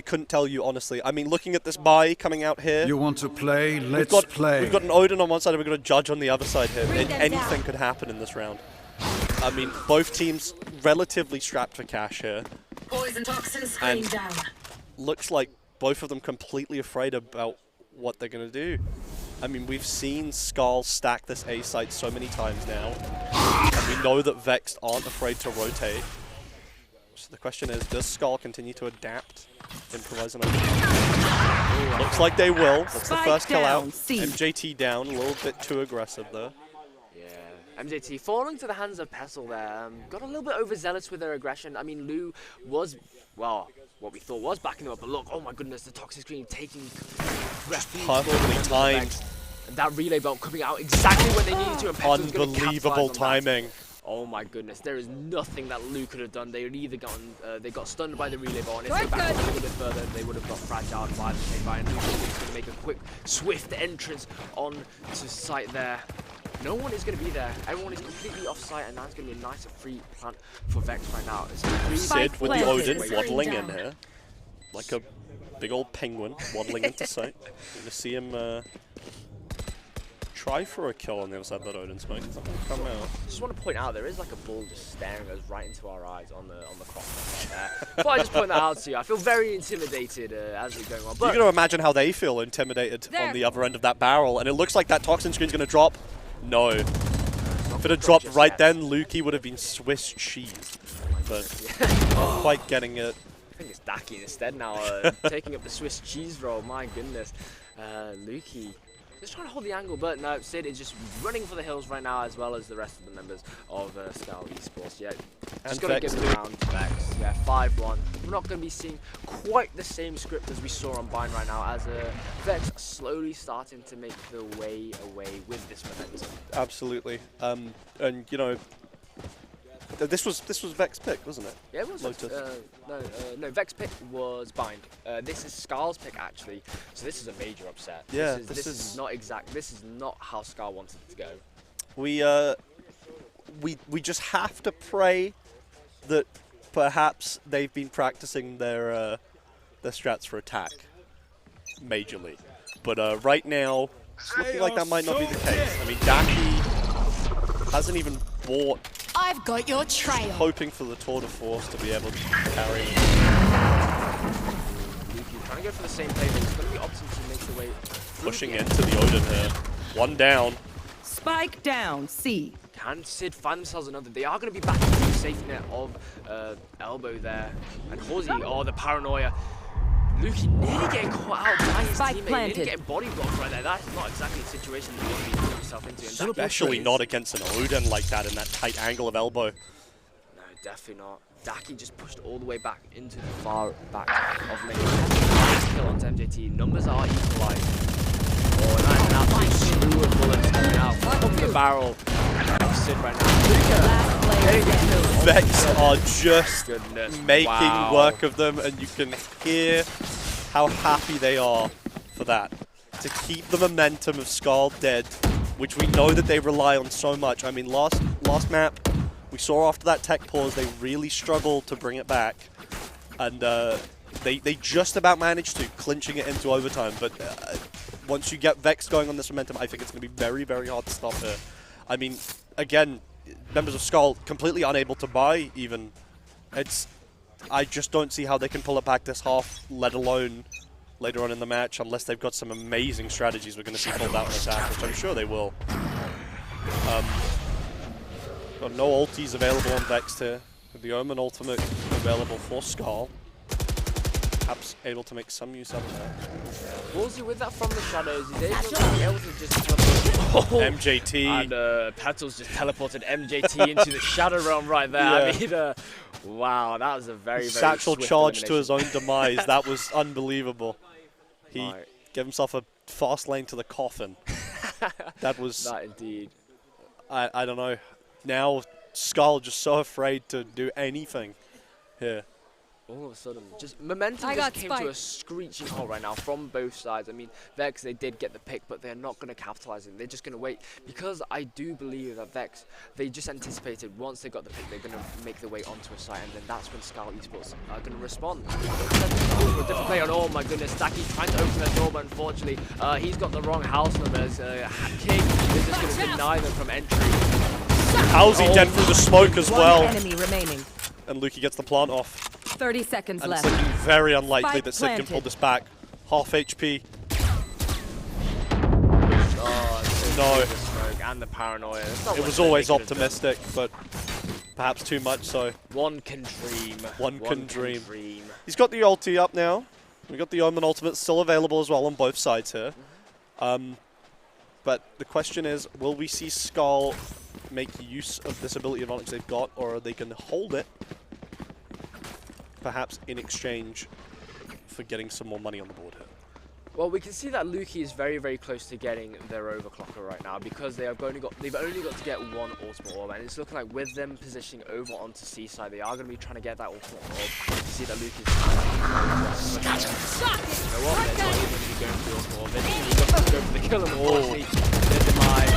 couldn't tell you, honestly. I mean, looking at this buy coming out here. You want to play? Let's play. We've got an Odin on one side and we've got a Judge on the other side here. Anything could happen in this round. I mean, both teams relatively strapped for cash here. Poison toxin screen down. Looks like both of them completely afraid about what they're going to do. I mean, we've seen SKAL stack this A site so many times now. And we know that VEXED aren't afraid to rotate. So the question is, does SKAL continue to adapt, improvise on it? Looks like they will. That's the first kill out. MJT down, a little bit too aggressive there. Yeah, MJT falling to the hands of Pestle there. Got a little bit overzealous with their aggression. I mean, Lu was, well, what we thought was backing them up, but look, oh my goodness, the toxic screen taking perfectly timed. And that relay belt coming out exactly when they needed to. And unbelievable timing. Oh my goodness, there is nothing that Lu could have done. They had either gotten, they got stunned by the relay ball, and if they backed up a little bit further, they would have got fragile by the same by. And Lu's going to make a quick, swift entrance on to site there. No one is going to be there. Everyone is completely off site, and that's going to be a nice free plant for VEXED right now. Sid with the Odin waddling in here, like a big old penguin waddling into site. You're going to see him try for a kill on the other side of that Odin smoke. It's not going to come out. I just want to point out, there is like a bull just staring us right into our eyes on the clock right there. But I just point that out to you. I feel very intimidated as we're going on. But you're going to imagine how they feel intimidated on the other end of that barrel, and it looks like that toxin screen's going to drop. No. If it had dropped right then, Luki would have been Swiss cheese. But not quite getting it. I think it's Daki instead now, taking up the Swiss cheese roll. My goodness. Luki Just trying to hold the angle, but no, Sid is just running for the hills right now, as well as the rest of the members of SKAL Esports. Yeah, just going to give it around Vex. Yeah, 5-1. We're not going to be seeing quite the same script as we saw on Bind right now, as Vex slowly starting to make the way away with this momentum. Absolutely. And, you know, this was Vex's pick, wasn't it? Yeah, it was. No, Vex pick was Bind. This is SKAL's pick actually, so this is a major upset. Yeah, this is not exact. This is not how SKAL wanted it to go. We just have to pray that perhaps they've been practicing their strats for attack majorly, but right now it's looking like that might not be the case. I mean, Daki hasn't even bought. I've got your trail. Hoping for the tour de force to be able to carry. Luki trying to go for the same play, but he's going to be opting to make the way. Pushing into the Odin here. One down. Spike down, C. Can Sid find themselves another? They are going to be back into the safety net of Elbow there. And Horsey, oh, the paranoia. Luki nearly getting caught out by his teammate, nearly getting body blocked right there. That's not exactly the situation you want to be putting yourself into. Especially not against an Odin like that in that tight angle of Elbow. No, definitely not. Daki just pushed all the way back into the far back of lane. Nice kill onto MJT. Numbers are equalized. Oh, and that's an absolute slew of bullets coming out from the barrel of Sid right now. Vex are just making work of them, and you can hear how happy they are for that. To keep the momentum of SKAL dead, which we know that they rely on so much. I mean, last map, we saw after that tech pause, they really struggled to bring it back. And they just about managed to, clinching it into overtime. But once you get Vex going on this momentum, I think it's going to be very, very hard to stop her. I mean, again, members of SKAL completely unable to buy even. I just don't see how they can pull it back this half, let alone later on in the match, unless they've got some amazing strategies we're going to see pulled out in attack, which I'm sure they will. Got no ultis available on Vex here, with the Omen ultimate available for SKAL. Perhaps able to make some use of that. Ballsy with that from the shadows, he's able to just teleport. MJT. And Petals just teleported MJT into the shadow realm right there. Yeah. I mean, wow, that was a very Satchel swift charge to his elimination. own demise. That was unbelievable. He gave himself a fast lane to the coffin. That was... That indeed. I don't know. Now, SKAL just so afraid to do anything here. All of a sudden, just momentum just came to a screeching halt right now from both sides. I mean, Vex, they did get the pick, but they're not going to capitalize it. They're just going to wait, because I do believe that Vex, they just anticipated once they got the pick, they're going to make their way onto a site, and then that's when SKAL Esports are going to respond. For a different play on, oh my goodness, Daki trying to open the door, but unfortunately, he's got the wrong house numbers. King is just going to deny them from entry. How's he dead through the smoke as well? One enemy remaining. And Luki gets the plant off. 30 seconds And left. it's looking very unlikely Spike that Sid can planted. pull this back. Half HP. Oh, No. the smoke and the paranoia. It was always optimistic, but perhaps too much so. One can dream. One can dream. He's got the ulti up now. We've got the Omen ultimate still available as well on both sides here. But the question is, will we see SKAL make use of this ability advantage they've got, or are they going to hold it, perhaps in exchange for getting some more money on the board here? Well, we can see that Luki is very, very close to getting their overclocker right now, because they've only got to get one ultimate orb, and it's looking like with them positioning over onto C-side, they are going to be trying to get that ultimate orb. You see that Luki is you know what? They're not even going to be going for the ultimate orb. They're just going to go for the kill, and unfortunately, their demise.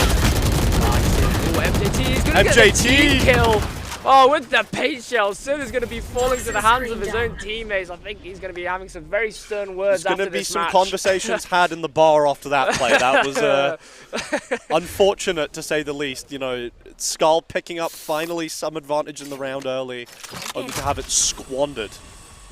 Oh, MJT is going to get a team kill. Oh, with the paint shell, Sid is going to be falling to the hands of his own teammates. I think he's going to be having some very stern words after this match. There's going to be some conversations had in the bar after that play. That was unfortunate, to say the least. You know, SKAL picking up finally some advantage in the round early, only to have it squandered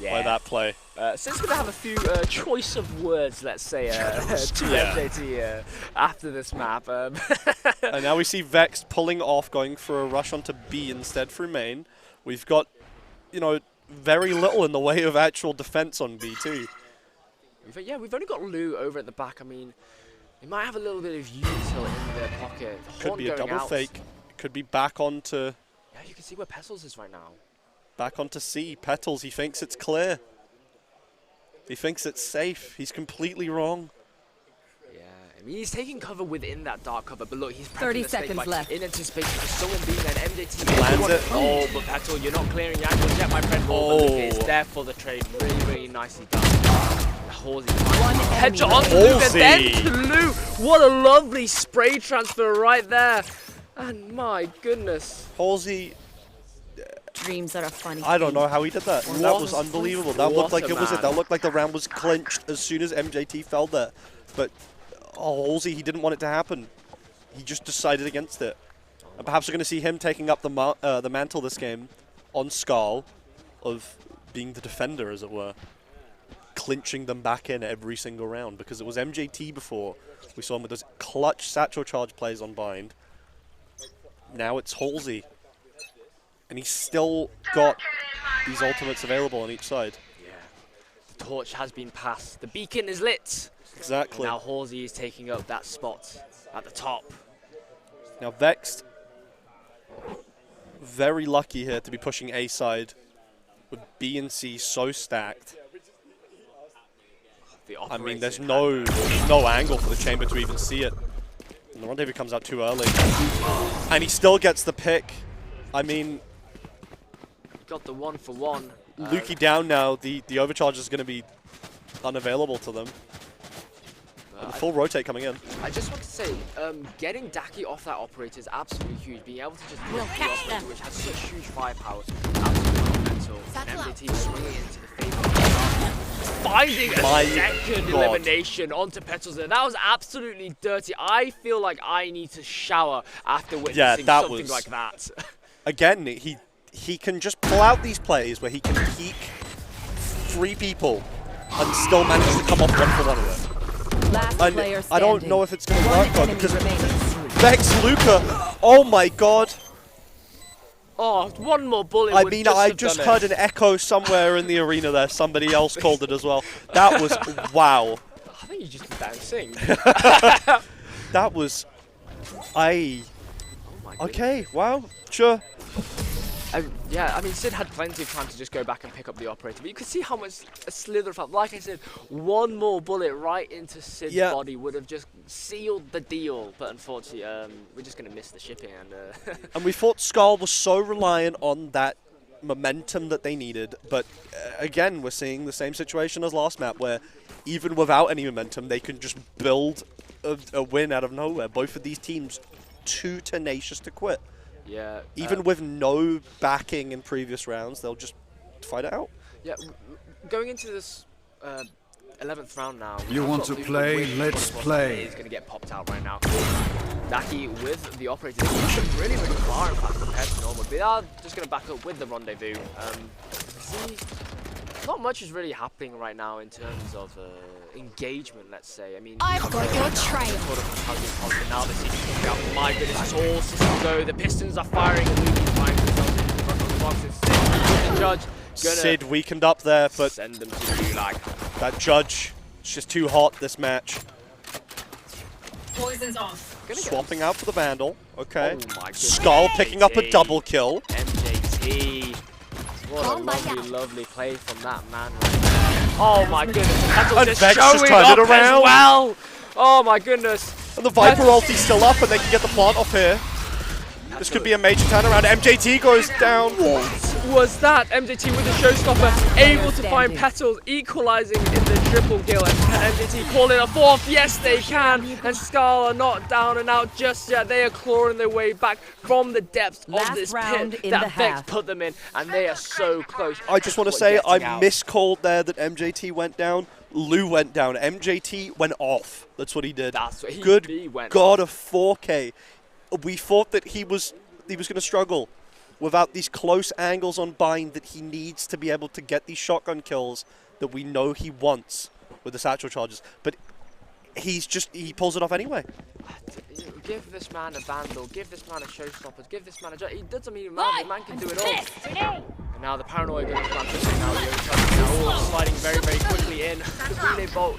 by that play. Sid's going to have a few choice of words, let's say, to MJT after this map. And now we see Vex pulling off, going for a rush onto B instead through main. We've got, you know, very little in the way of actual defense on B too. Yeah, we've only got Lou over at the back. I mean, He might have a little bit of util in their pocket. Could Horn be a going double out. fake. Could be back onto Yeah, you can see where Petals is right now. C. Petals, he thinks it's clear. He thinks it's safe. He's completely wrong. Yeah, I mean, he's taking cover within that dark cover, but look, he's 30 seconds left. in anticipation of someone being there. And MJT Lands it. Oh, but Petal, you're not clearing your angles yet, my friend. Oh. It's there for the trade. Really, really nicely done. Horsey enemy headshot onto Luke and then Horsey. to Luke. What a lovely spray transfer right there. And my goodness. Halsey, Dreams are a funny I don't thing. know how he did that. What That was unbelievable. That looked what like a it was it. man. That looked like the round was clinched as soon as MJT fell there. But Halsey, he didn't want it to happen. He just decided against it. And perhaps we're going to see him taking up the mantle this game on SKAL of being the defender, as it were. Clinching them back in every single round, because it was MJT before. We saw him with those clutch satchel charge plays on bind. Now it's Halsey. And he's still got these ultimates available on each side. Yeah. The torch has been passed. The beacon is lit. Exactly. Now Halsey is taking up that spot at the top. Now Vexed, very lucky here to be pushing A side with B and C so stacked. I mean, there's no angle for the chamber to even see it. And the rendezvous comes out too early. And he still gets the pick. I mean, Got the 1-for-1. Lukey down now. The overcharge is going to be unavailable to them. And full rotate coming in. I just want to say, getting Daki off that operator is absolutely huge. Being able to just We'll block the catch operator, them. which has such huge firepower, absolutely mental. MJT swinging into the favor. Finding a My second God. elimination onto Petals there. That was absolutely dirty. I feel like I need to shower after witnessing that something was- like that. Again, he can just pull out these plays where he can peek 3 people and still manage to come off 1-for-1 with it. Last And player I don't standing. know if it's going to One work though, enemy because remaining. Vex Luca, oh my god. Oh, one more bullet I would mean, just I have just done heard it. an echo somewhere in the arena there. Somebody else called it as well. That was, wow. I think you just bouncing. That was, Oh my goodness. okay, wow, sure. Yeah, I mean, Sid had plenty of time to just go back and pick up the operator, but you could see how much a slither of, like I said, one more bullet right into Sid's Yeah. body would have just sealed the deal. But unfortunately, we're just going to miss the shipping. And And we thought SKAL was so reliant on that momentum that they needed, but again, we're seeing the same situation as last map, where even without any momentum, they can just build a win out of nowhere. Both of these teams too tenacious to quit. yeah, Even with no backing in previous rounds, they'll just fight it out. yeah, going into this 11th round now. You we've want got to Luke play? with Let's Esports. play. He's going to get popped out right now. Daki with the operator. They push him really, really far, in fact, compared to normal. They are just going to back up with the rendezvous. See, not much is really happening right now in terms of engagement, let's say. I mean, I've got your trail. now the City's coming out. My goodness, it's all systems go. The Pistons are firing and Luke is firing themselves into the front of the box. It's Sid, the judge, gonna Sid weakened up there, but send them to Gulag. that judge is just too hot this match. Poison's off. Gonna get Swapping out for the Vandal. Okay. Oh my goodness. SKAL picking up a MJT. double kill. MJT. What a Gone by lovely, now. lovely play from that man right there. Oh my goodness. Petals And just Vex just showing turned up it as around. well. Oh my goodness. And the Viper ulti's still up, and they can get the plant off here. This could be a major turnaround. MJT goes down. Was that MJT with the showstopper able to find Outstanding. Petals, equalizing in the triple kill? And can MJT call in a 4th? Yes, they can. And SKAL are not down and out just yet. They are clawing their way back from the depths Last of this round pit in that the Vex half. put them in, and they are so close. I just want to What, say I getting out. miscalled there that MJT went down. Lou went down. MJT went off. That's what he did. That's what he Good went God of 4K. We thought that he was going to struggle without these close angles on bind, that he needs to be able to get these shotgun kills that we know he wants with the satchel charges. But he pulls it off anyway. Give this man a Vandal, give this man a showstopper, give this man a... He doesn't mean the man can do it all. And now the paranoia goes down. Now the overcharge is now all sliding very, very quickly in. The relay bolt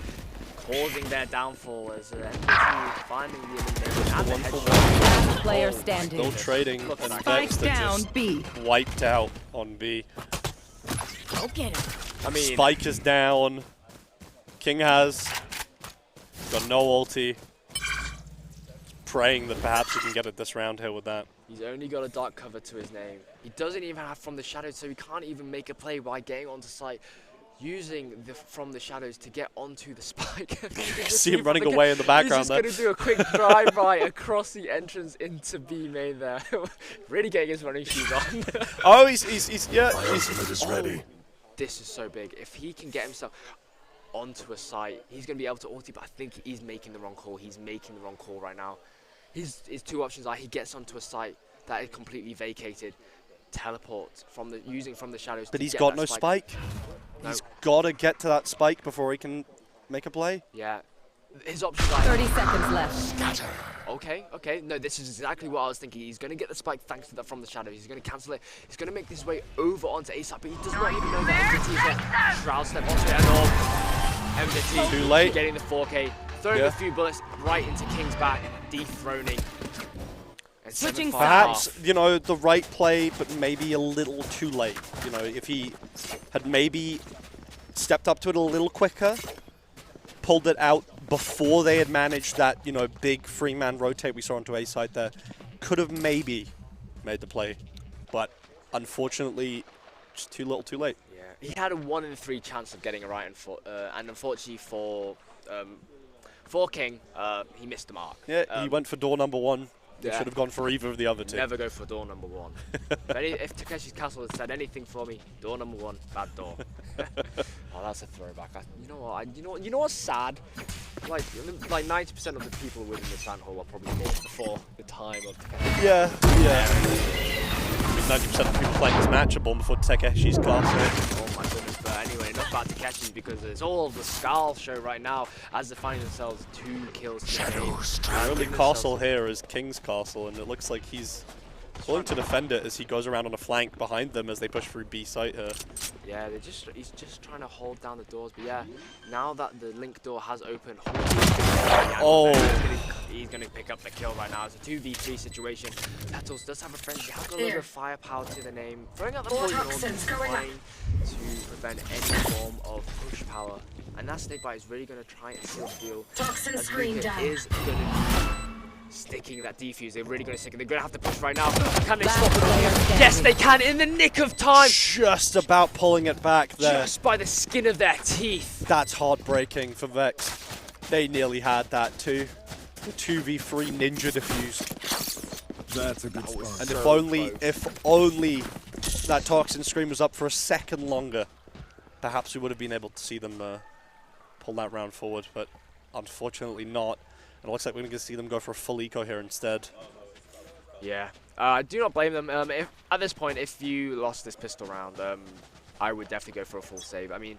causing their downfall as MJT finding the elimination and the One for headshot. Last player standing. Still trading, Look at and that. Vex Spike down, just B. wiped out on B. Go get him. I mean, Spike is down. King has got no ulti. Praying that perhaps he can get it this round here with that. he's only got a dark cover to his name. He doesn't even have from the shadows, so he can't even make a play by getting onto site, using the from the shadows to get onto the spike. See him running away in the background He's there. just going to do a quick drive-by across the entrance into B main there. Really getting his running shoes on. Oh, he's yeah. My ultimate is ready. This is so big. If he can get himself onto a site, he's going to be able to ulti, but I think he's making the wrong call. He's making the wrong call right now. His two options are he gets onto a site that is completely vacated, teleport from the using from the shadows. But to he's get got that no spike. No. He's got to get to that spike before he can make a play. Yeah. His options are 30 seconds left. okay. No, this is exactly what I was thinking. He's going to get the spike thanks to that from the shadows. He's going to cancel it. He's going to make his way over onto A side, but he does not even know that MJT is there. Shroud step onto it at all. MJT Too late. getting the 4K, throwing a few bullets right into King's back, dethroning. And Switching 7-5 Perhaps, half. you know, the right play, but maybe a little too late. You know, if he had maybe stepped up to it a little quicker, pulled it out before they had managed that, you know, big free-man rotate we saw onto A side there, could have maybe made the play. But unfortunately, just too little too late. Yeah, he had a 1 in 3 chance of getting it right, and unfortunately for King, he missed the mark. Yeah, he went for door number 1. He Yeah. should have gone for either of the other two. Never go for door number 1. If Takeshi's Castle had said anything for me, door number 1, bad door. Oh, that's a throwback. You know what's sad? Like 90% of the people within the sand hall are probably born before the time of Takeshi. Yeah. 90% of people playing this match are born before Takeshi's Castle. Oh my goodness, but anyway, enough about Takeshi's because it's all of the SKAL show right now as they find themselves 2 kills to the game. The only castle here is King's Castle, and it looks like he's willing to defend it as he goes around on a flank behind them as they push through B site here. Yeah, he's just trying to hold down the doors, but yeah, now that the link door has opened, he's gonna pick up the kill right now. It's a 2v3 situation. Petals does have a frenzy, has got a little bit of firepower to the name, throwing out the poison orb, trying to prevent any form of push power. And that snake bite is really gonna try and seal the deal. Toxin As screen Luka down. is gonna sticking that defuse. They're really gonna stick it. They're gonna have to push right now. Can they Last stop player it? standing. Yes, they can in the nick of time. Just about pulling it back there. Just by the skin of their teeth. That's heartbreaking for Vex. They nearly had that too. The 2v3 ninja defuse. That's a good spot. And So if only that Toxin Scream was up for a second longer, perhaps we would have been able to see them pull that round forward, but unfortunately not. And it looks like we're going to see them go for a full eco here instead. Yeah, I do not blame them. At this point, if you lost this pistol round, I would definitely go for a full save. I mean,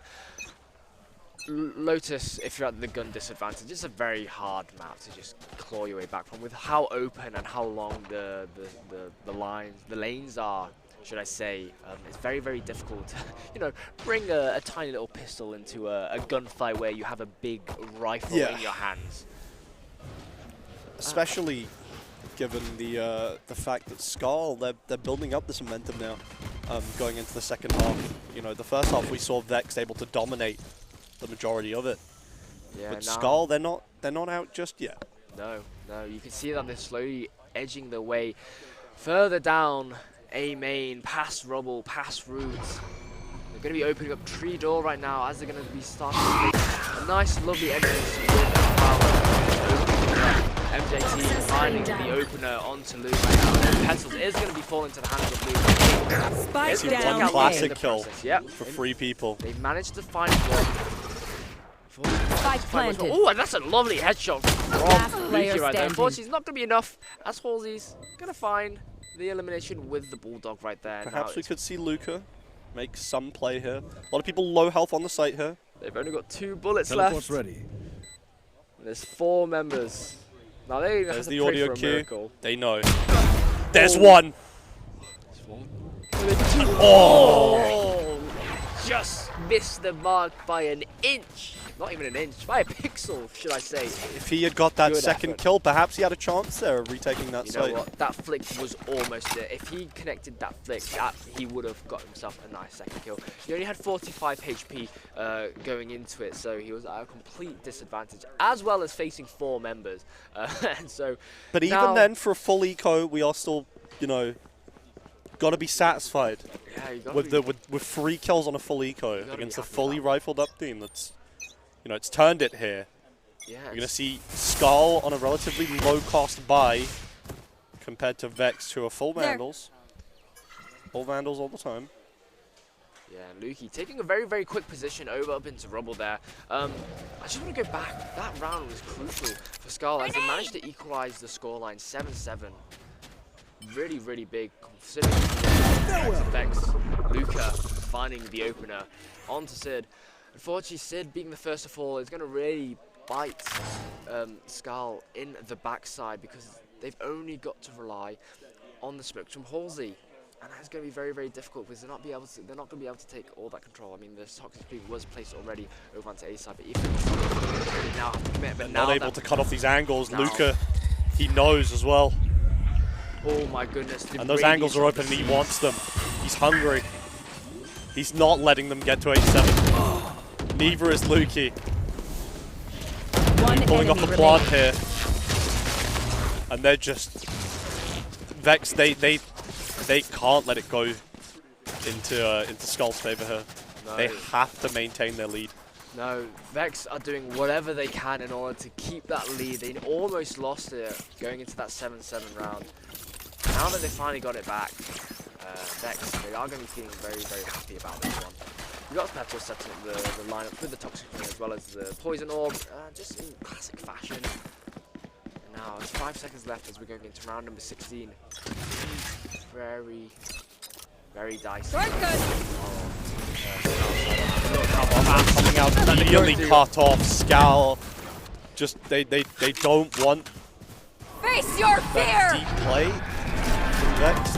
Lotus, if you're at the gun disadvantage, it's a very hard map to just claw your way back from. With how open and how long the lanes are, should I say, it's very, very difficult to, you know, bring a tiny little pistol into a gunfight where you have a big rifle in your hands. Especially given the fact that SKAL, they're building up this momentum now, going into the second half. You know, the first half we saw Vex able to dominate the majority of it, Yeah, but now- SKAL they're not out just yet. No, you can see that they're slowly edging their way further down A main, past rubble, past roots. They're going to be opening up tree door right now as they're going to be starting a nice, lovely entrance with power. MJT finding the opener onto Luke right now. And Petals is going to be falling to the hands of Luke. Spike It's gonna down take out classic in the kill. process. Yep. For 3 people. They managed to find one. Spike planted. Oh, and that's a lovely headshot Last from player Luki right there. standing. Unfortunately, it's not going to be enough. As Halsey's going to find the elimination with the Bulldog right there. Perhaps Now we it's- could see Luka make some play here. A lot of people low health on the site here. They've only got 2 bullets Teleport's left. ready. There's 4 members. Now they have There's to the pray audio for a cue. miracle. They know. There's one. Oh! Just missed the mark by an inch. not even an inch, by a pixel, should I say. If he had got that Good second effort. kill, perhaps he had a chance there of retaking that You know site. what? That flick was almost it. If he connected that flick, he would have got himself a nice second kill. He only had 45 HP going into it, so he was at a complete disadvantage, as well as facing 4 members. And so, But even then, for a full eco, we are still, you know, got to be satisfied yeah, you with 3 kills on a full eco gotta against be a happy fully with that. rifled up team. That's, you know, it's turned it here. yeah, You're going to see SKAL on a relatively low-cost buy compared to Vex, who are full Vandals. Full Vandals all the time. yeah, Lukey taking a very, very quick position over up into rubble there. I just want to go back. That round was crucial for SKAL as they managed to equalize the scoreline 7-7. Really, really big considering Vex. Luca finding the opener onto Sid. Unfortunately, Sid being the first to fall is going to really bite SKAL in the backside because they've only got to rely on the smoke from Halsey. And that's going to be very, very difficult because they're not going to be able to take all that control. I mean, the toxic screen was placed already over onto A side, but even they now have to commit. But now Not able to cut off these angles. Now- Luca, he knows as well. oh my goodness! And those angles are open and he wants them. He's hungry. He's not letting them get to 8-7. Neither is Lukey. One Pulling off enemy the plant remaining. here. And they're just... Vex, they can't let it go into SKAL's favor here. No. They have to maintain their lead. No, Vex are doing whatever they can in order to keep that lead. They almost lost it going into that 7-7 round. Now that they finally got it back, Vex, they are going to be feeling very, very happy about this one. We got Petal setting up the lineup with the Toxic Queen as well as the Poison Orb, just in classic fashion. And now it's 5 seconds left as we're going into round number 16. Very, very dicey. Coming out immediately cut off. SKAL, just they don't want Face your that fear! deep play from Vex.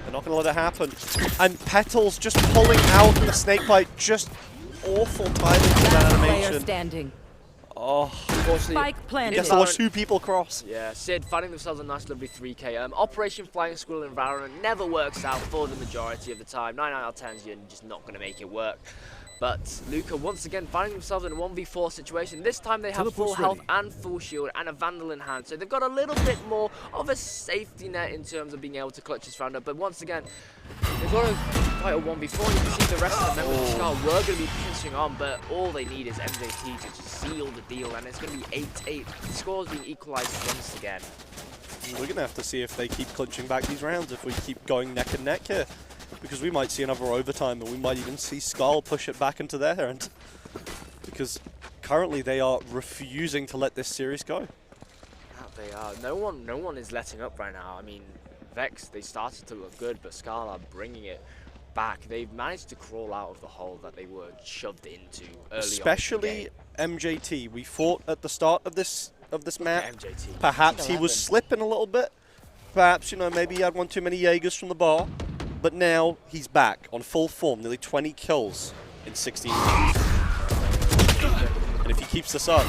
They're not going to let it happen. And Petal's just pulling out the snake bite. Just awful timing for that Last player animation. standing. Oh, Unfortunately, Spike planted. guess there were 2 people cross. yeah, Sid finding themselves a nice lovely 3k. Operation Flying Squirrel in Valorant never works out for the majority of the time. 9 out of 10 you're just not going to make it work. But Luca once again finding themselves in a 1v4 situation. This time they have full health and full shield and a Vandal in hand. So they've got a little bit more of a safety net in terms of being able to clutch this round up. But once again, they've got to fight a 1v4. You can see the rest of the members of SKAL were going to be pinching on, but all they need is MJT to just seal the deal. And it's going to be 8-8. The score's being equalized once again. We're going to have to see if they keep clinching back these rounds, if we keep going neck and neck here. Because we might see another overtime, and we might even see SKAL push it back into their end. Because currently they are refusing to let this series go. Yeah, they are. No one is letting up right now. I mean, Vex, they started to look good, but SKAL are bringing it back. They've managed to crawl out of the hole that they were shoved into early Especially MJT. We thought at the start of this map, MJT. perhaps he was slipping a little bit. Perhaps, you know, maybe he had one too many Jaegers from the bar. But now he's back on full form, nearly 20 kills in 16 rounds. And if he keeps this up,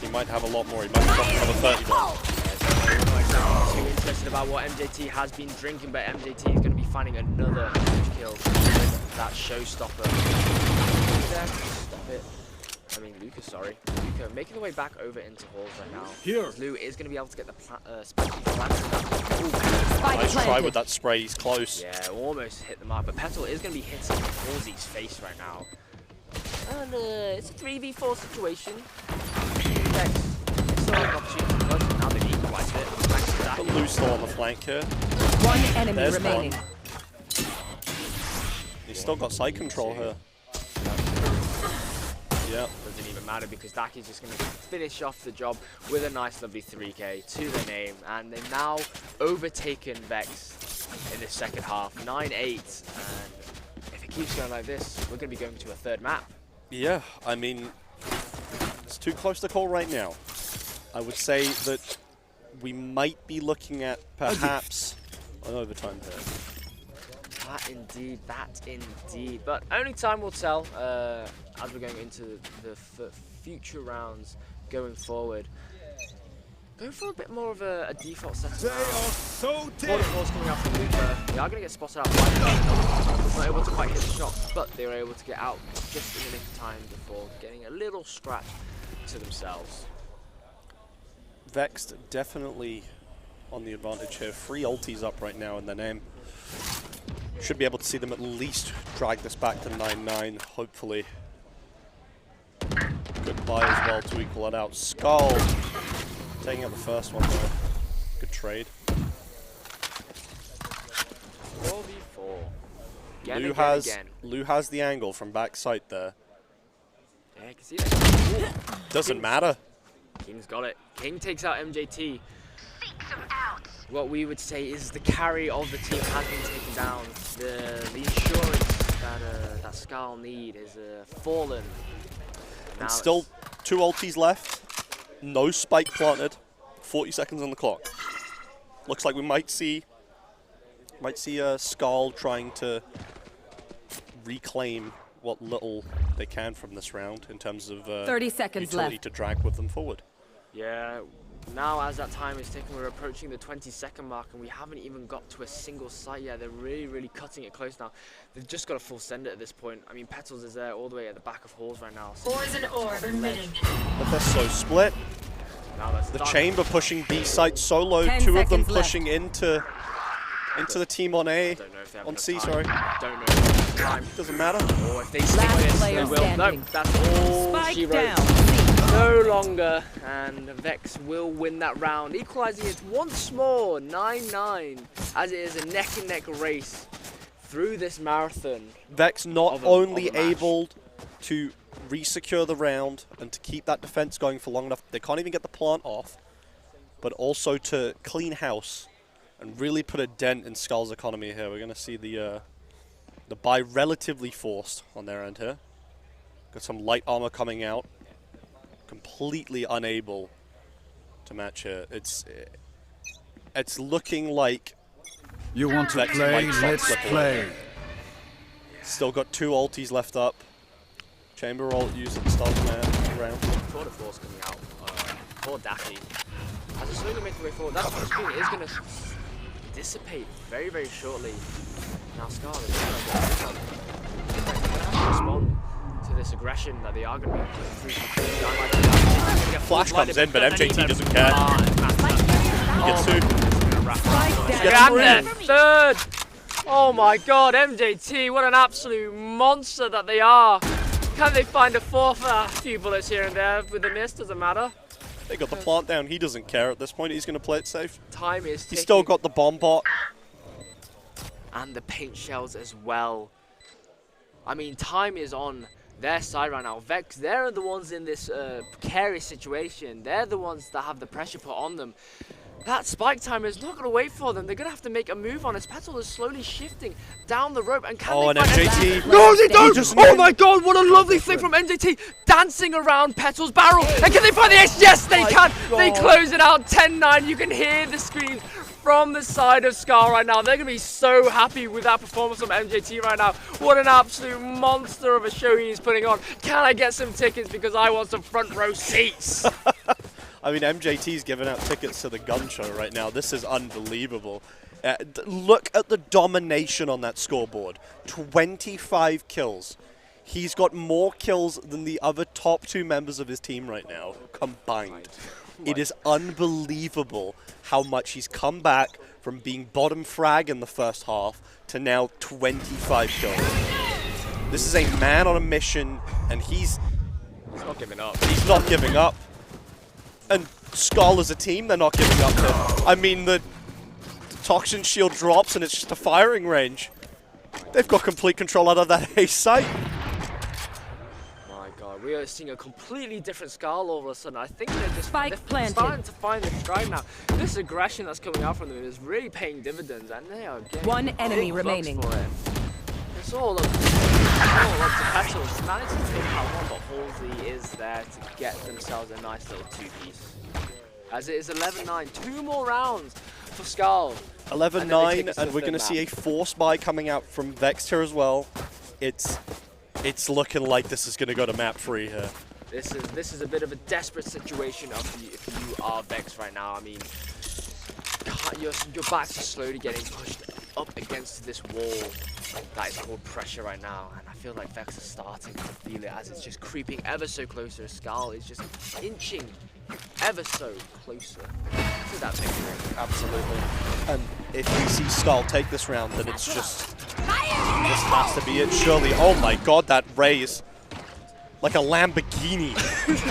he might have a lot more. He might have another 30 now. I'm not exactly too interested about what MJT has been drinking, but MJT is going to be finding another huge kill with that showstopper. Stop it. I mean, Luca, sorry. Luca making the way back over into halls right now. Here. Lou is going to be able to get the spiky planted. Spike Nice try planted. with that spray. He's close. Yeah, almost hit the mark, but Petal is going to be hitting Halsey's face right now. And it's a 3v4 situation. Vex still have an opportunity to clutch. Now they've equalized it. Thanks to that. Got Lou still on the flank here. One enemy There's remaining. one. He's still got side control here. Yeah. Doesn't even matter because Daki's just going to finish off the job with a nice lovely 3k to their name. And they've now overtaken Vex in the second half, 9-8. And if it keeps going like this, we're going to be going to a third map. Yeah, I mean, it's too close to call right now. I would say that we might be looking at perhaps an overtime here. That indeed. But only time will tell as we're going into the future rounds going forward. Going for a bit more of a default setup. They are so dead. Force coming out from Luca. They are going to get spotted out by the not able to quite hit the shot, but they were able to get out just in the nick of time before getting a little scratch to themselves. Vexed definitely on the advantage here. 3 ultis up right now in their name. Should be able to see them at least drag this back to 9-9, hopefully. Good buy as well to equal it out. SKAL taking out the first one though. Good trade. 4v4. Lou has the angle from backside there. Yeah, I can see that. Doesn't matter. King's got it. King takes out MJT. What we would say is the carry of the team has been taken down. The insurance that SKAL need is fallen. And still 2 ultis left. No spike planted. 40 seconds on the clock. Looks like we might see SKAL trying to reclaim what little they can from this round in terms of 30 seconds utility left to drag with them forward. Yeah, now as that time is ticking, we're approaching the 20-second mark and we haven't even got to a single site yet. They're really cutting it close now. They've just got a full send it at this point. I mean, Petals is there all the way at the back of halls right now. So Poison orb emitting. But they're so split. now that's The done. chamber pushing B site solo. 10 2 of them seconds left. pushing into the team on A. Don't know if they have On enough C, time. sorry. Don't know if they have time. Doesn't matter. Or if they stick Last with this, player they will. standing. No, that's all Spike she wrote. down. No longer, and Vex will win that round, equalizing it once more, 9-9, as it is a neck-and-neck race through this marathon. Vex not Of a only match. able to re-secure the round and to keep that defense going for long enough, they can't even get the plant off, but also to clean house and really put a dent in SKAL's economy here. We're going to see the buy relatively forced on their end here. Got some light armor coming out. Completely unable to match here. It's looking like You want to Vex play? might stop Let's slipping play. still got 2 ultis left up. Chamber ult used at the start of the round. Tour de force coming out for Daffy. As it's slowly making way forward, that screen is going to dissipate very shortly. Now SKAL is going to respond to this aggression that they are going to be putting through. Flash comes in, but MJT doesn't care. He gets 2. Spike Gets down. And their third! Oh my god, MJT, what an absolute monster that they are! Can they find a fourth? A few bullets here and there with the miss, doesn't matter. They got the plant down. He doesn't care at this point. He's going to play it safe. Time is ticking. He's still got the bomb bot. And the paint shells as well. I mean, time is on their side right now. Vex, they're the ones in this precarious situation. They're the ones that have the pressure put on them. That spike timer is not going to wait for them. They're going to have to make a move on as Petal is slowly shifting down the rope. And can Oh, they and find MJT. No, they don't! just Oh my god, what a lovely flick from MJT! Dancing around Petal's barrel. And can they find the ace? Yes, they can! They close it out 10-9. You can hear the screams from the side of SKAL right now. They're going to be so happy with that performance from MJT right now. What an absolute monster of a show he's putting on. Can I get some tickets because I want some front row seats? I mean, MJT's giving out tickets to the gun show right now. This is unbelievable. Look at the domination on that scoreboard. 25 kills. He's got more kills than the other top 2 members of his team right now combined. It is unbelievable how much he's come back from being bottom frag in the first half to now 25 kills. This is a man on a mission, and he's not giving up. He's not giving up. And SKAL as a team, they're not giving up to. I mean, the toxin shield drops and it's just a firing range. They've got complete control out of that A site. My god, we are seeing a completely different SKAL all of a sudden. I think they're just Spike they're planted. starting to find their stride now. This aggression that's coming out from them is really paying dividends, and they are getting One enemy big bucks remaining. for it. It's all up to Petals. Managed to take out one, but Halsey is there to get themselves a nice little 2-piece. As it is 11-9, 2 more rounds for SKAL. 11-9, and we're the going to map. see a force buy coming out from VEXED here as well. It's looking like this is going to go to map 3 here. This is a bit of a desperate situation if you are VEXED right now. I mean, your backs are slowly getting pushed up against this wall that is called pressure right now, and I feel like VEXED are starting to feel it as it's just creeping ever so closer. SKAL is just inching ever so closer to that victory. Absolutely. And if we see SKAL take this round, then it's just, this has to be it, surely. Oh my god, that raise. Like a Lamborghini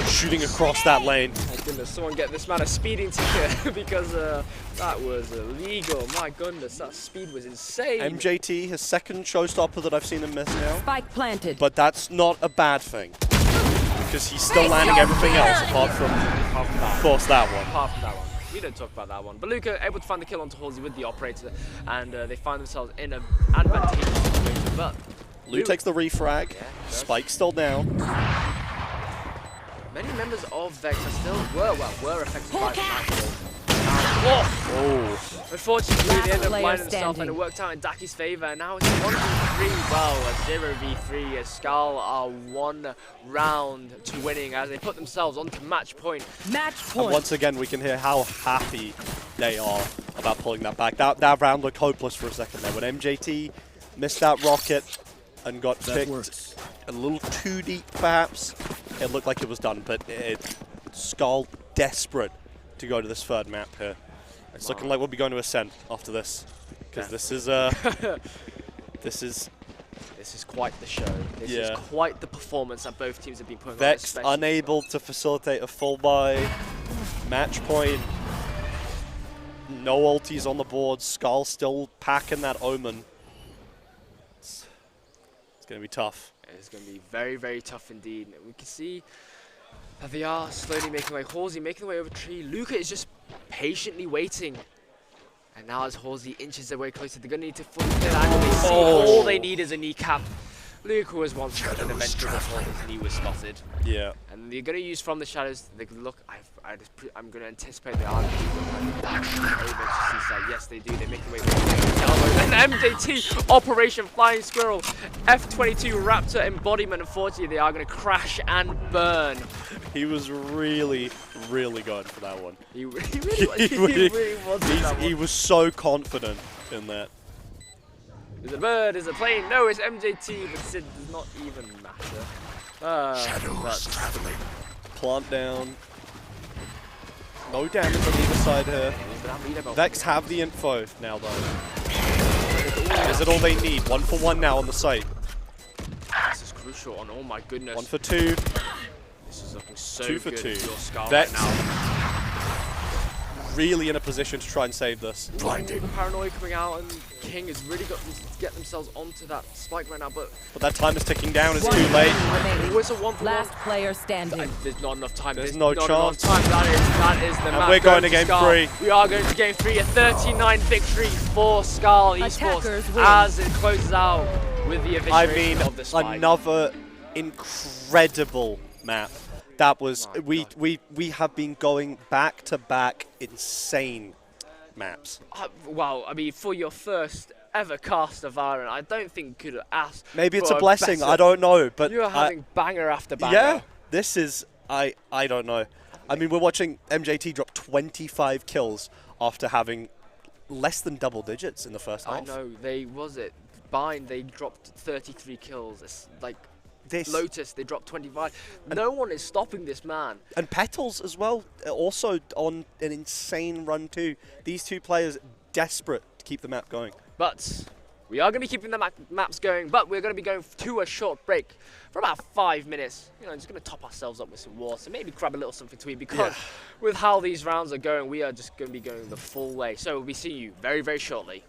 shooting across that lane. My goodness, someone get this man a speeding ticket because that was illegal. My goodness, that speed was insane. MJT, his second showstopper that I've seen him miss now. Spike planted. But that's not a bad thing. Because he's still landing everything else apart from, of course, that one. Apart from that one. We don't talk about that one. But Luca able to find the kill onto Halsey with the operator, and they find themselves in an advantageous situation. But Lou takes the refrag. Yeah, Spike's still down. many members of VEXED are still were affected by the nightfall. Oh. Unfortunately, Last they ended up player blinding themselves, and standing. it worked out in Daki's favour. And now it's 1v3. Well, a 0v3 as SKAL are 1 round to winning as they put themselves onto match point. Match And point. once again, we can hear how happy they are about pulling that back. That round looked hopeless for a second there. When MJT missed that rocket and got picked a little too deep, perhaps, it looked like it was done. But SKAL desperate to go to this third map here. It's looking like we'll be going to Ascent after this, because this is this is quite the show. This is Yeah. quite the performance that both teams have been putting on. VEXED especially- unable to facilitate a full buy. Match point. No ultis on the board. SKAL still packing that Omen. It's going to be tough. It's going to be very, very tough indeed. We can see that they are slowly making their way. Halsey making their way over tree. Luca is just patiently waiting. And now as Halsey inches their way closer, they're going to need to fully clear that angle. They see all they need is a kneecap. Luca was one shot and eventually before his knee was spotted. Yeah. And they're going to use from the shadows. They can look. I'm going to anticipate they are going to go back over to Seaside. Yes, they do. They make their way over. And MJT Operation Flying Squirrel F22 Raptor embodiment. Unfortunately, they are going to crash and burn. He was really, really going for that one. He really was. He was so confident in that. Is it a bird? Is it a plane? No, it's MJT, but Sid does not even matter. Shadows traveling. Plant down. No damage on either side here. VEXED have the info now, though. Is it all they need? 1 for 1 now on the site. This is crucial on. Oh my goodness. 1 for 2. This is looking so 2 for good 2. for your SKAL VEXED right now. really in a position to try and save this. Blinding. Paranoia coming out, and King has really got them to get themselves onto that spike right now. But But that time is ticking down. It's One too late. remaining. always a 1-for-1. Last player standing. There's not enough time. There's no not enough chance. time. That is the And map. we're going to to game SKAL. 3. We are going to game 3. A 39 victory for SKAL Attackers Esports win. as it closes out with the I evisceration mean, of the spike. another incredible map. That was My we have been going back to back insane maps. Well, I mean, for your first ever cast of VALORANT, I don't think you could have asked. Maybe it's for a blessing. better- I don't know, but You're having banger after banger. yeah, this is I don't know. I mean, we're watching MJT drop 25 kills after having less than double digits in the first half. I know. They Bind. They dropped 33 kills. It's like This Lotus. They dropped 25. No one is stopping this man. and Petals as well, also on an insane run too. These two players desperate to keep the map going. But we are going to be keeping the maps going, but we're going to be going to a short break for about 5 minutes. You know, just going to top ourselves up with some water, maybe grab a little something to eat, because with how these rounds are going, we are just going to be going the full way. So we'll be seeing you very, very shortly.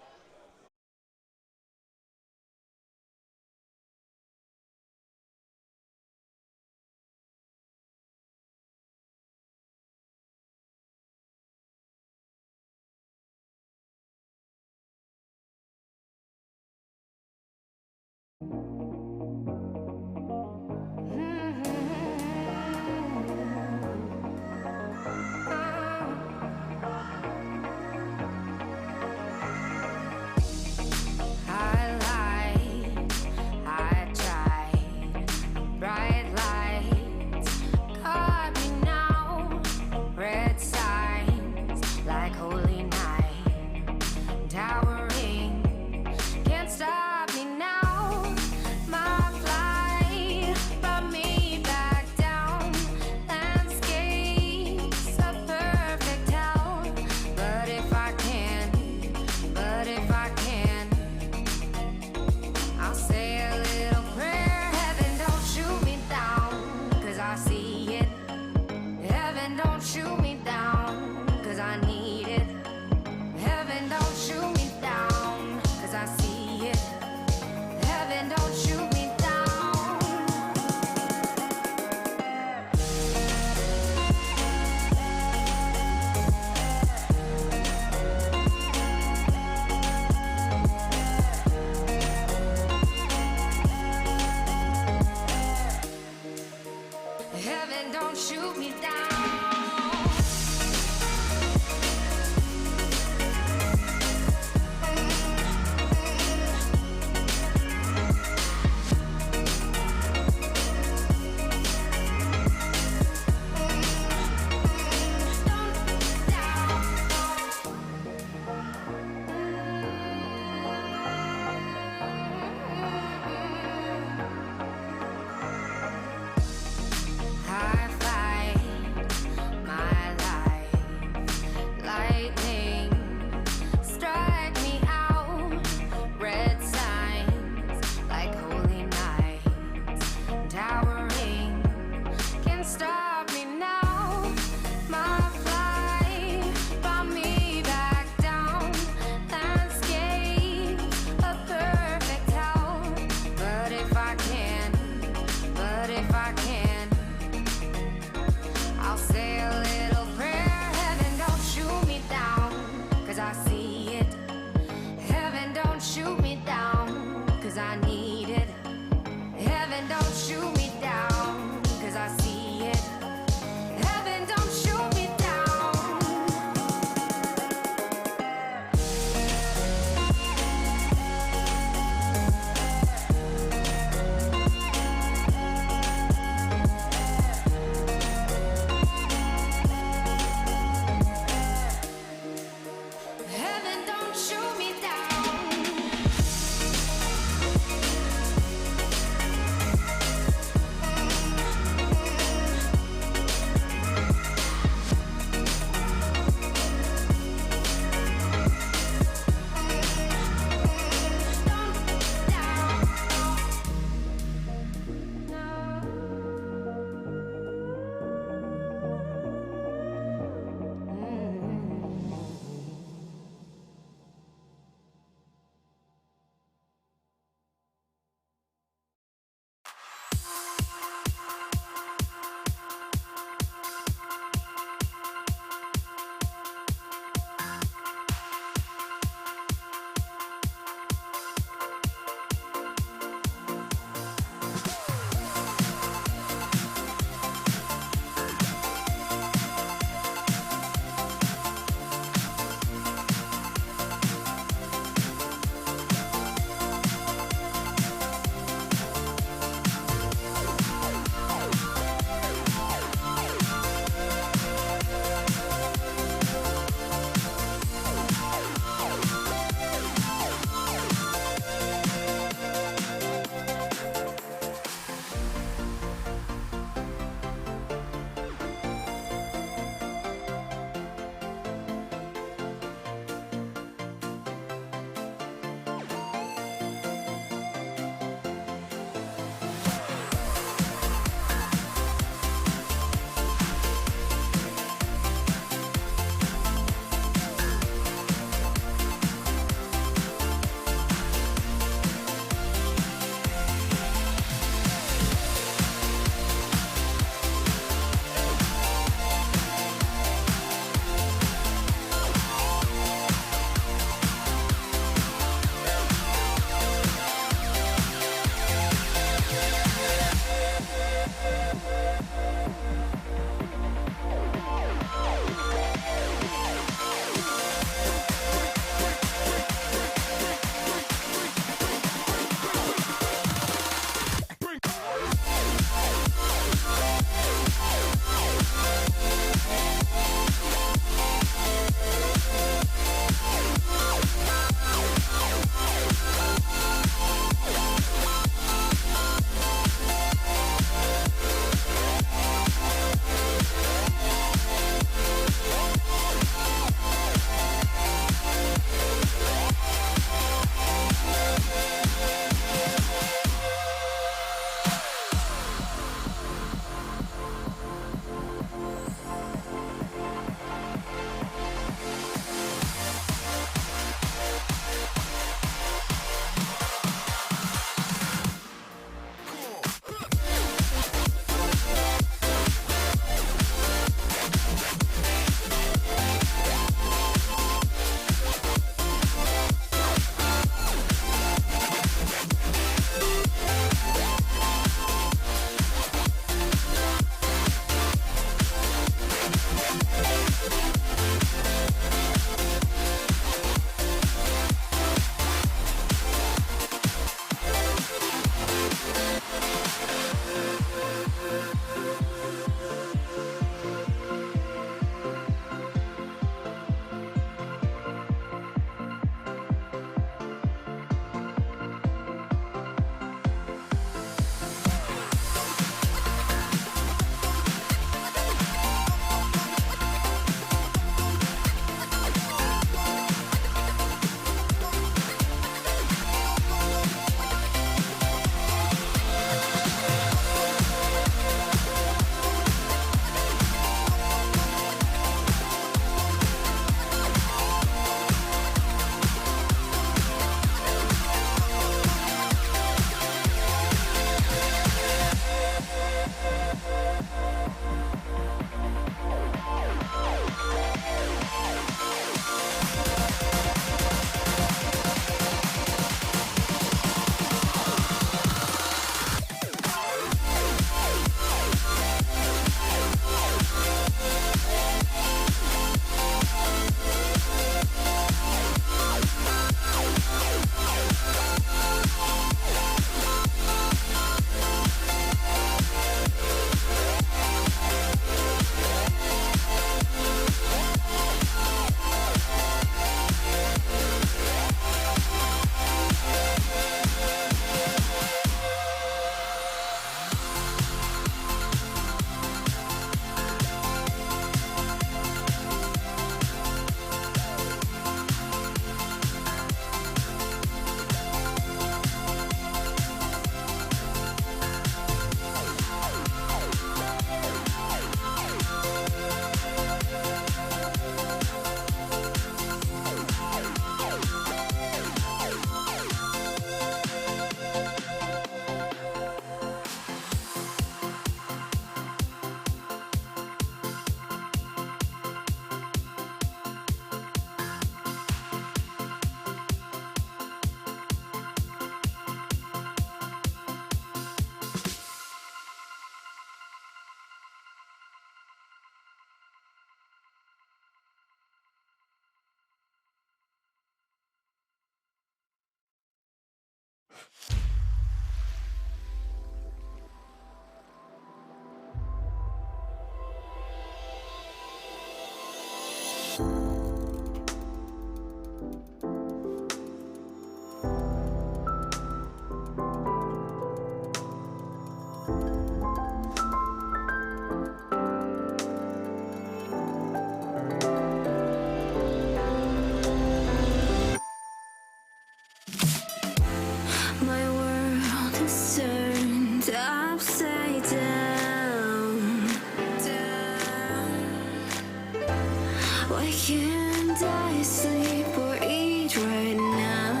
Why can't I sleep or eat right now?